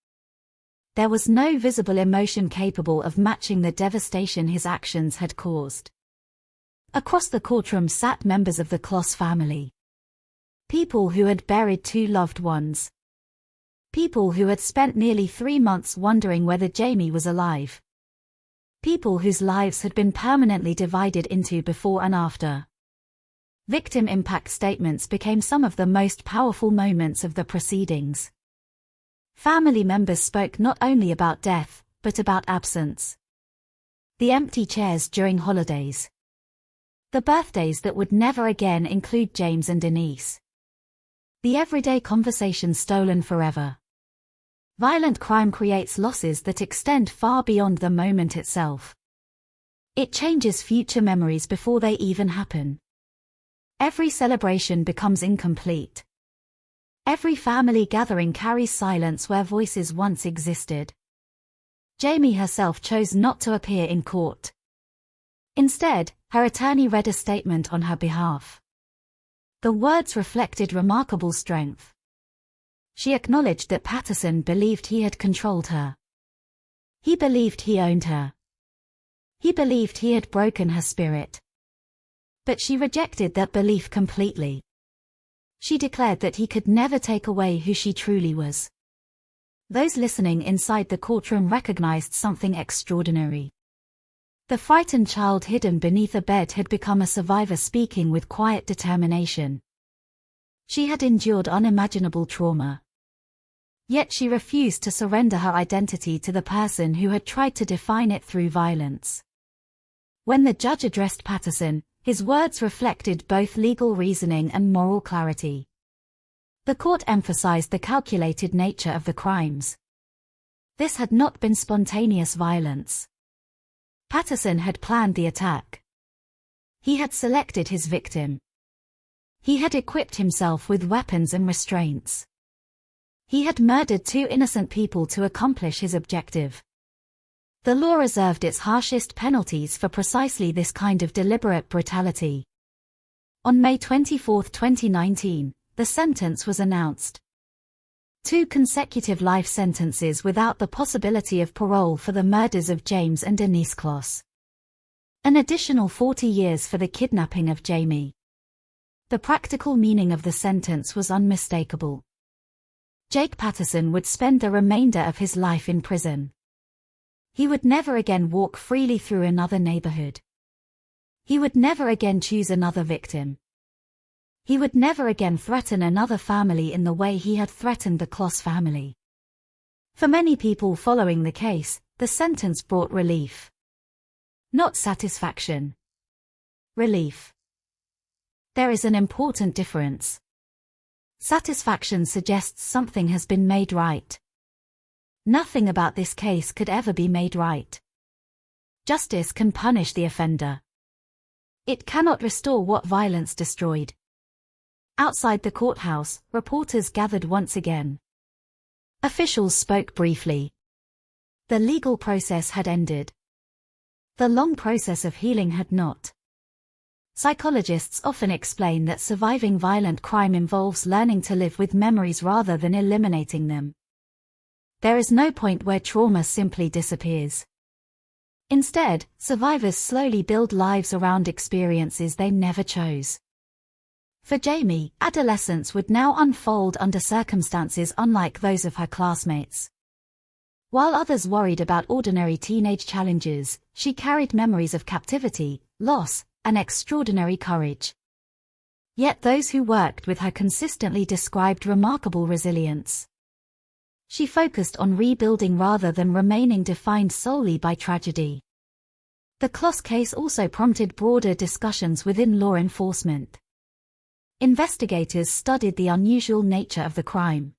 There was no visible emotion capable of matching the devastation his actions had caused. Across the courtroom sat members of the Kloss family. People who had buried 2 loved ones. People who had spent nearly 3 months wondering whether Jamie was alive. People whose lives had been permanently divided into before and after. Victim impact statements became some of the most powerful moments of the proceedings. Family members spoke not only about death, but about absence. The empty chairs during holidays. The birthdays that would never again include James and Denise. The everyday conversation stolen forever. Violent crime creates losses that extend far beyond the moment itself. It changes future memories before they even happen. Every celebration becomes incomplete. Every family gathering carries silence where voices once existed. Jamie herself chose not to appear in court. Instead, her attorney read a statement on her behalf. The words reflected remarkable strength. She acknowledged that Patterson believed he had controlled her. He believed he owned her. He believed he had broken her spirit. But she rejected that belief completely. She declared that he could never take away who she truly was. Those listening inside the courtroom recognized something extraordinary. The frightened child hidden beneath a bed had become a survivor speaking with quiet determination. She had endured unimaginable trauma. Yet she refused to surrender her identity to the person who had tried to define it through violence. When the judge addressed Patterson, his words reflected both legal reasoning and moral clarity. The court emphasized the calculated nature of the crimes. This had not been spontaneous violence. Patterson had planned the attack. He had selected his victim. He had equipped himself with weapons and restraints. He had murdered two innocent people to accomplish his objective. The law reserved its harshest penalties for precisely this kind of deliberate brutality. On May 24, 2019, the sentence was announced. 2 consecutive life sentences without the possibility of parole for the murders of James and Denise Kloss. An additional 40 years for the kidnapping of Jamie. The practical meaning of the sentence was unmistakable. Jake Patterson would spend the remainder of his life in prison. He would never again walk freely through another neighborhood. He would never again choose another victim. He would never again threaten another family in the way he had threatened the Kloss family. For many people following the case, the sentence brought relief. Not satisfaction. Relief. There is an important difference. Satisfaction suggests something has been made right. Nothing about this case could ever be made right. Justice can punish the offender. It cannot restore what violence destroyed. Outside the courthouse, reporters gathered once again. Officials spoke briefly. The legal process had ended. The long process of healing had not. Psychologists often explain that surviving violent crime involves learning to live with memories rather than eliminating them. There is no point where trauma simply disappears. Instead, survivors slowly build lives around experiences they never chose. For Jamie, adolescence would now unfold under circumstances unlike those of her classmates. While others worried about ordinary teenage challenges, she carried memories of captivity, loss, and extraordinary courage. Yet those who worked with her consistently described remarkable resilience. She focused on rebuilding rather than remaining defined solely by tragedy. The Kloss case also prompted broader discussions within law enforcement. Investigators studied the unusual nature of the crime.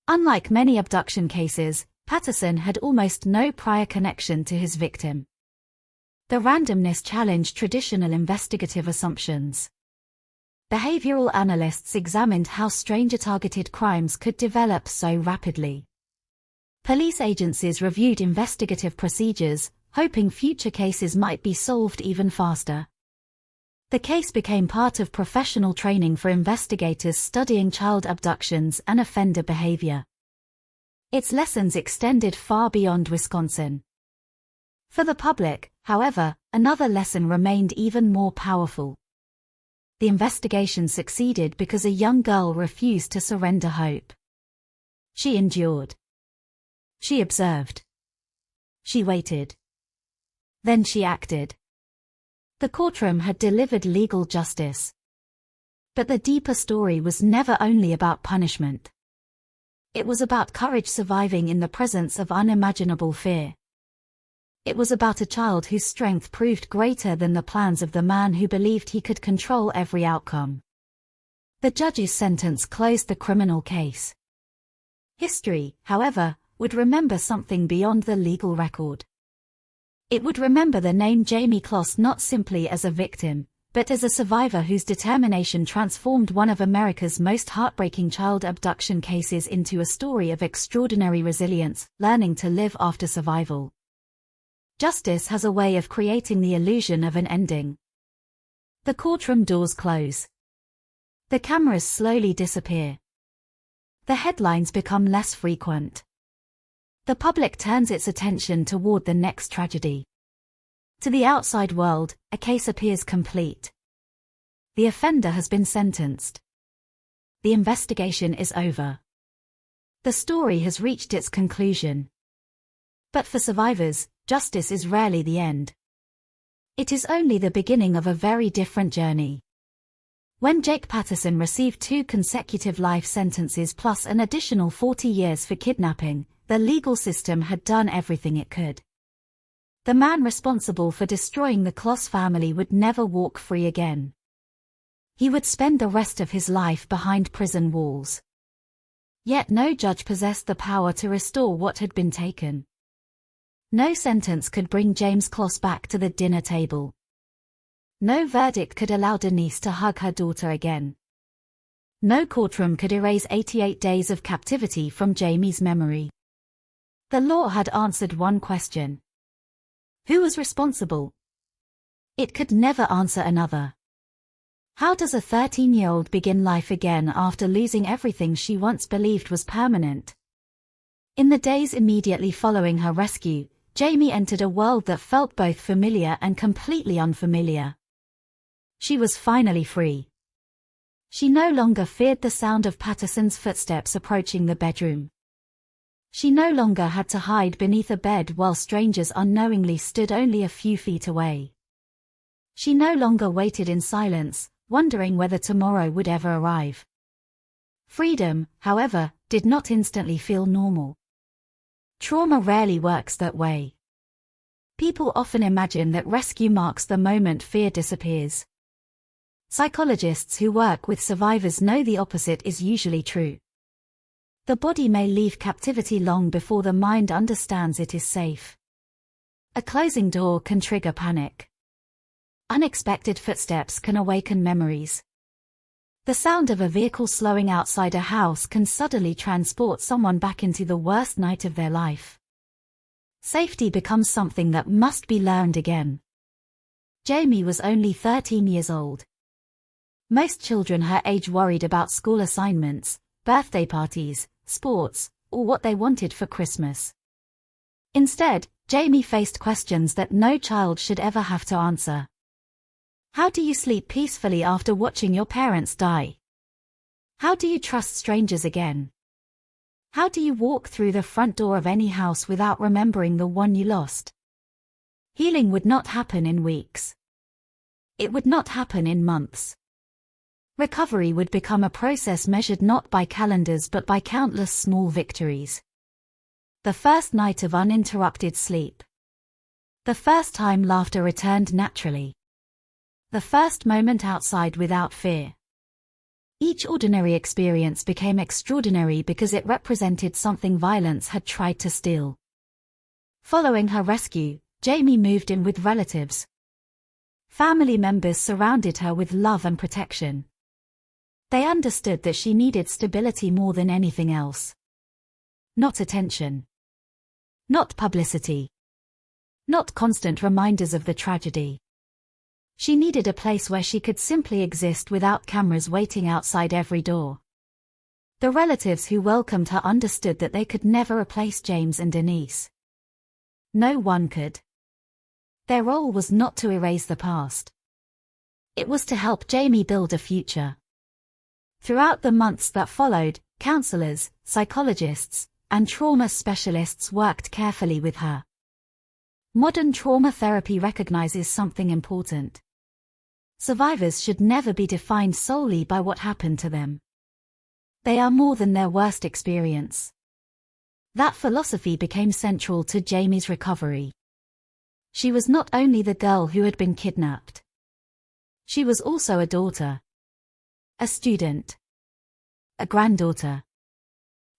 Unlike many abduction cases, Patterson had almost no prior connection to his victim. The randomness challenged traditional investigative assumptions. Behavioral analysts examined how stranger-targeted crimes could develop so rapidly. Police agencies reviewed investigative procedures, hoping future cases might be solved even faster. The case became part of professional training for investigators studying child abductions and offender behavior. Its lessons extended far beyond Wisconsin. For the public, however, another lesson remained even more powerful. The investigation succeeded because a young girl refused to surrender hope. She endured. She observed. She waited. Then she acted. The courtroom had delivered legal justice. But the deeper story was never only about punishment. It was about courage surviving in the presence of unimaginable fear. It was about a child whose strength proved greater than the plans of the man who believed he could control every outcome. The judge's sentence closed the criminal case. History, however, would remember something beyond the legal record. It would remember the name Jamie Kloss not simply as a victim, but as a survivor whose determination transformed one of America's most heartbreaking child abduction cases into a story of extraordinary resilience, learning to live after survival. Justice has a way of creating the illusion of an ending. The courtroom doors close. The cameras slowly disappear. The headlines become less frequent. The public turns its attention toward the next tragedy. To the outside world, a case appears complete. The offender has been sentenced. The investigation is over. The story has reached its conclusion. But for survivors, justice is rarely the end. It is only the beginning of a very different journey. When Jake Patterson received 2 consecutive life sentences plus an additional 40 years for kidnapping, the legal system had done everything it could. The man responsible for destroying the Kloss family would never walk free again. He would spend the rest of his life behind prison walls. Yet no judge possessed the power to restore what had been taken. No sentence could bring James Kloss back to the dinner table. No verdict could allow Denise to hug her daughter again. No courtroom could erase 88 days of captivity from Jamie's memory. The law had answered one question. Who was responsible? It could never answer another. How does a 13-year-old begin life again after losing everything she once believed was permanent? In the days immediately following her rescue, Jamie entered a world that felt both familiar and completely unfamiliar. She was finally free. She no longer feared the sound of Patterson's footsteps approaching the bedroom. She no longer had to hide beneath a bed while strangers unknowingly stood only a few feet away. She no longer waited in silence, wondering whether tomorrow would ever arrive. Freedom, however, did not instantly feel normal. Trauma rarely works that way. People often imagine that rescue marks the moment fear disappears. Psychologists who work with survivors know the opposite is usually true. The body may leave captivity long before the mind understands it is safe. A closing door can trigger panic. Unexpected footsteps can awaken memories. The sound of a vehicle slowing outside a house can suddenly transport someone back into the worst night of their life. Safety becomes something that must be learned again. Jamie was only 13 years old. Most children her age worried about school assignments, birthday parties, sports, or what they wanted for Christmas. Instead, Jamie faced questions that no child should ever have to answer. How do you sleep peacefully after watching your parents die? How do you trust strangers again? How do you walk through the front door of any house without remembering the one you lost? Healing would not happen in weeks. It would not happen in months. Recovery would become a process measured not by calendars but by countless small victories. The first night of uninterrupted sleep. The first time laughter returned naturally. The first moment outside without fear. Each ordinary experience became extraordinary because it represented something violence had tried to steal. Following her rescue, Jamie moved in with relatives. Family members surrounded her with love and protection. They understood that she needed stability more than anything else. Not attention. Not publicity. Not constant reminders of the tragedy. She needed a place where she could simply exist without cameras waiting outside every door. The relatives who welcomed her understood that they could never replace James and Denise. No one could. Their role was not to erase the past. It was to help Jamie build a future. Throughout the months that followed, counselors, psychologists, and trauma specialists worked carefully with her. Modern trauma therapy recognizes something important. Survivors should never be defined solely by what happened to them. They are more than their worst experience. That philosophy became central to Jamie's recovery. She was not only the girl who had been kidnapped. She was also a daughter, a student, a granddaughter,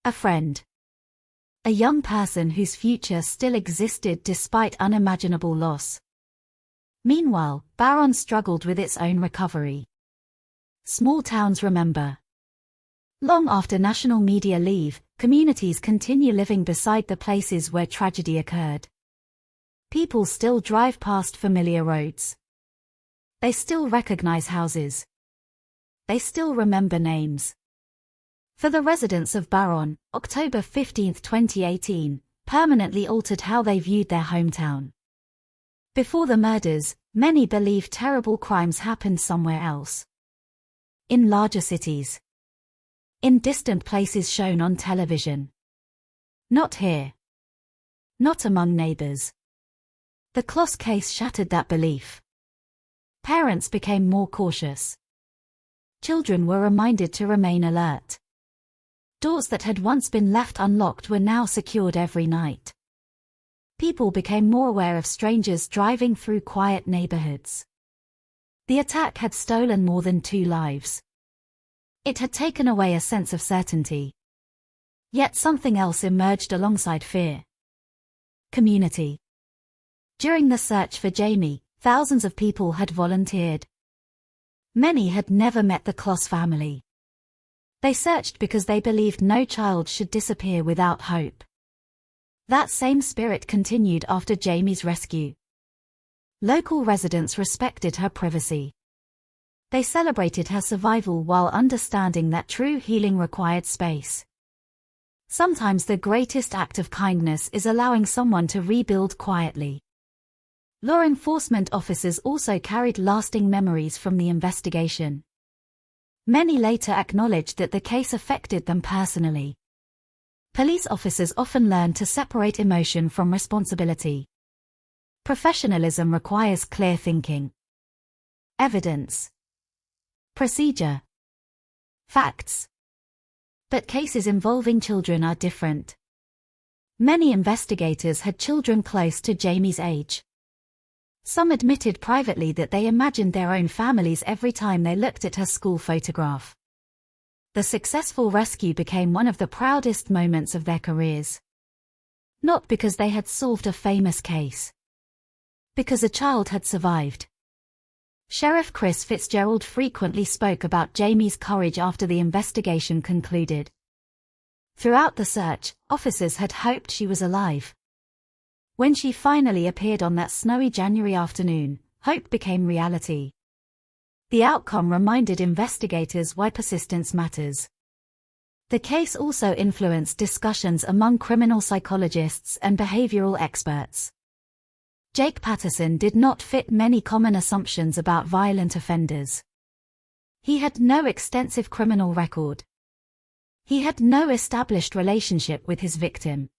a friend, a young person whose future still existed despite unimaginable loss. Meanwhile, Barron struggled with its own recovery. Small towns remember. Long after national media leave, communities continue living beside the places where tragedy occurred. People still drive past familiar roads. They still recognize houses. They still remember names. For the residents of Barron, October 15, 2018, permanently altered how they viewed their hometown. Before the murders, many believed terrible crimes happened somewhere else. In larger cities. In distant places shown on television. Not here. Not among neighbors. The Kloss case shattered that belief. Parents became more cautious. Children were reminded to remain alert. Doors that had once been left unlocked were now secured every night. People became more aware of strangers driving through quiet neighborhoods. The attack had stolen more than 2 lives. It had taken away a sense of certainty. Yet something else emerged alongside fear. Community. During the search for Jamie, thousands of people had volunteered. Many had never met the Kloss family. They searched because they believed no child should disappear without hope. That same spirit continued after Jamie's rescue. Local residents respected her privacy. They celebrated her survival while understanding that true healing required space. Sometimes the greatest act of kindness is allowing someone to rebuild quietly. Law enforcement officers also carried lasting memories from the investigation. Many later acknowledged that the case affected them personally. Police officers often learn to separate emotion from responsibility. Professionalism requires clear thinking. Evidence. Procedure. Facts. But cases involving children are different. Many investigators had children close to Jamie's age. Some admitted privately that they imagined their own families every time they looked at her school photograph. The successful rescue became one of the proudest moments of their careers. Not because they had solved a famous case. Because a child had survived. Sheriff Chris Fitzgerald frequently spoke about Jamie's courage after the investigation concluded. Throughout the search, officers had hoped she was alive. When she finally appeared on that snowy January afternoon, hope became reality. The outcome reminded investigators why persistence matters. The case also influenced discussions among criminal psychologists and behavioral experts. Jake Patterson did not fit many common assumptions about violent offenders. He had no extensive criminal record. He had no established relationship with his victim.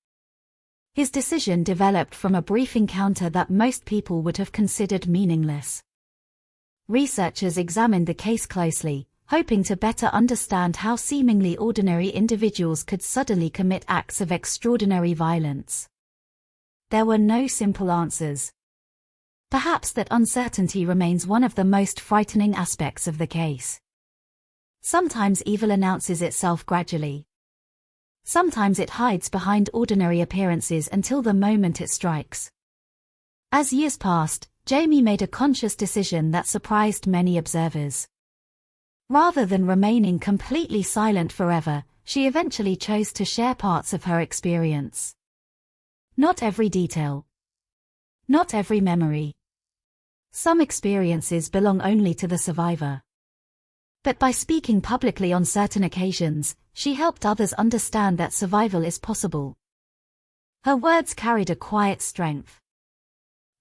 His decision developed from a brief encounter that most people would have considered meaningless. Researchers examined the case closely, hoping to better understand how seemingly ordinary individuals could suddenly commit acts of extraordinary violence. There were no simple answers. Perhaps that uncertainty remains one of the most frightening aspects of the case. Sometimes evil announces itself gradually. Sometimes it hides behind ordinary appearances until the moment it strikes. As years passed, Jamie made a conscious decision that surprised many observers. Rather than remaining completely silent forever, she eventually chose to share parts of her experience. Not every detail. Not every memory. Some experiences belong only to the survivor. But by speaking publicly on certain occasions, she helped others understand that survival is possible. Her words carried a quiet strength.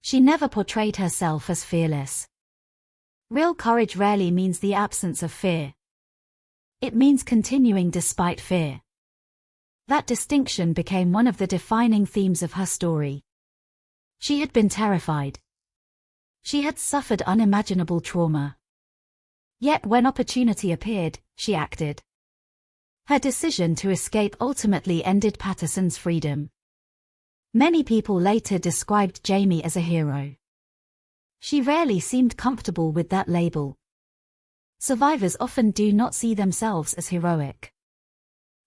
She never portrayed herself as fearless. Real courage rarely means the absence of fear. It means continuing despite fear. That distinction became one of the defining themes of her story. She had been terrified. She had suffered unimaginable trauma. Yet when opportunity appeared, she acted. Her decision to escape ultimately ended Patterson's freedom. Many people later described Jamie as a hero. She rarely seemed comfortable with that label. Survivors often do not see themselves as heroic.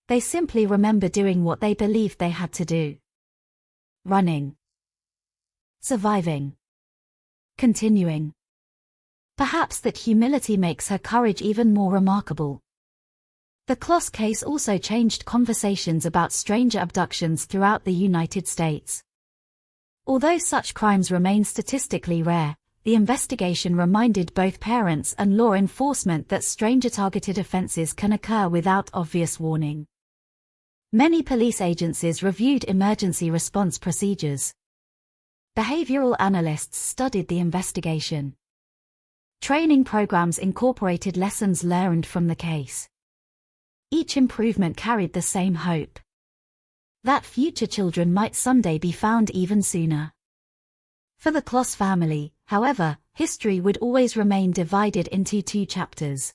They simply remember doing what they believed they had to do. Running. Surviving. Continuing. Perhaps that humility makes her courage even more remarkable. The Kloss case also changed conversations about stranger abductions throughout the United States. Although such crimes remain statistically rare, the investigation reminded both parents and law enforcement that stranger-targeted offenses can occur without obvious warning. Many police agencies reviewed emergency response procedures. Behavioral analysts studied the investigation. Training programs incorporated lessons learned from the case. Each improvement carried the same hope: that future children might someday be found even sooner. For the Kloss family, however, history would always remain divided into two chapters.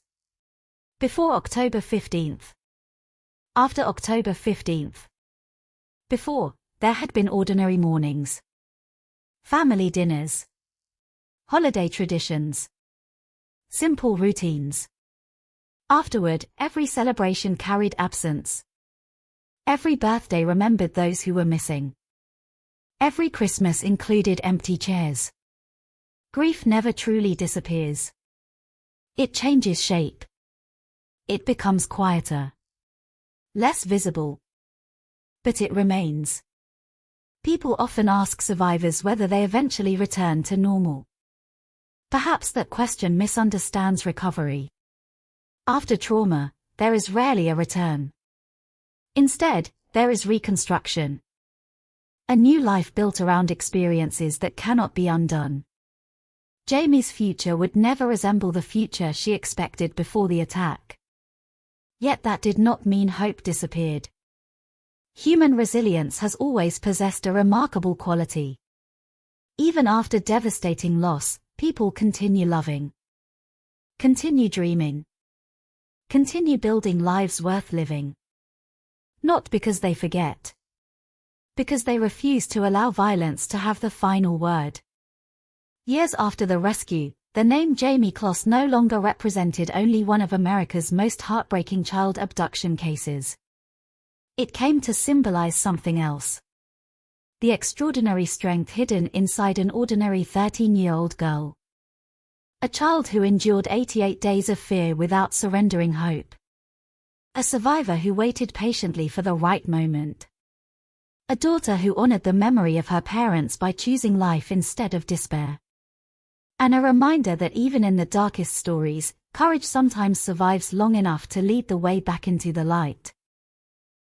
Before October 15th. After October 15th. Before, there had been ordinary mornings. Family dinners. Holiday traditions. Simple routines. Afterward, every celebration carried absence. Every birthday remembered those who were missing. Every Christmas included empty chairs. Grief never truly disappears. It changes shape. It becomes quieter. Less visible. But it remains. People often ask survivors whether they eventually return to normal. Perhaps that question misunderstands recovery. After trauma, there is rarely a return. Instead, there is reconstruction. A new life built around experiences that cannot be undone. Jamie's future would never resemble the future she expected before the attack. Yet that did not mean hope disappeared. Human resilience has always possessed a remarkable quality. Even after devastating loss, people continue loving. Continue dreaming. Continue building lives worth living. Not because they forget. Because they refuse to allow violence to have the final word. Years after the rescue, the name Jamie Kloss no longer represented only one of America's most heartbreaking child abduction cases. It came to symbolize something else. The extraordinary strength hidden inside an ordinary 13-year-old girl. A child who endured 88 days of fear without surrendering hope. A survivor who waited patiently for the right moment. A daughter who honored the memory of her parents by choosing life instead of despair. And a reminder that even in the darkest stories, courage sometimes survives long enough to lead the way back into the light.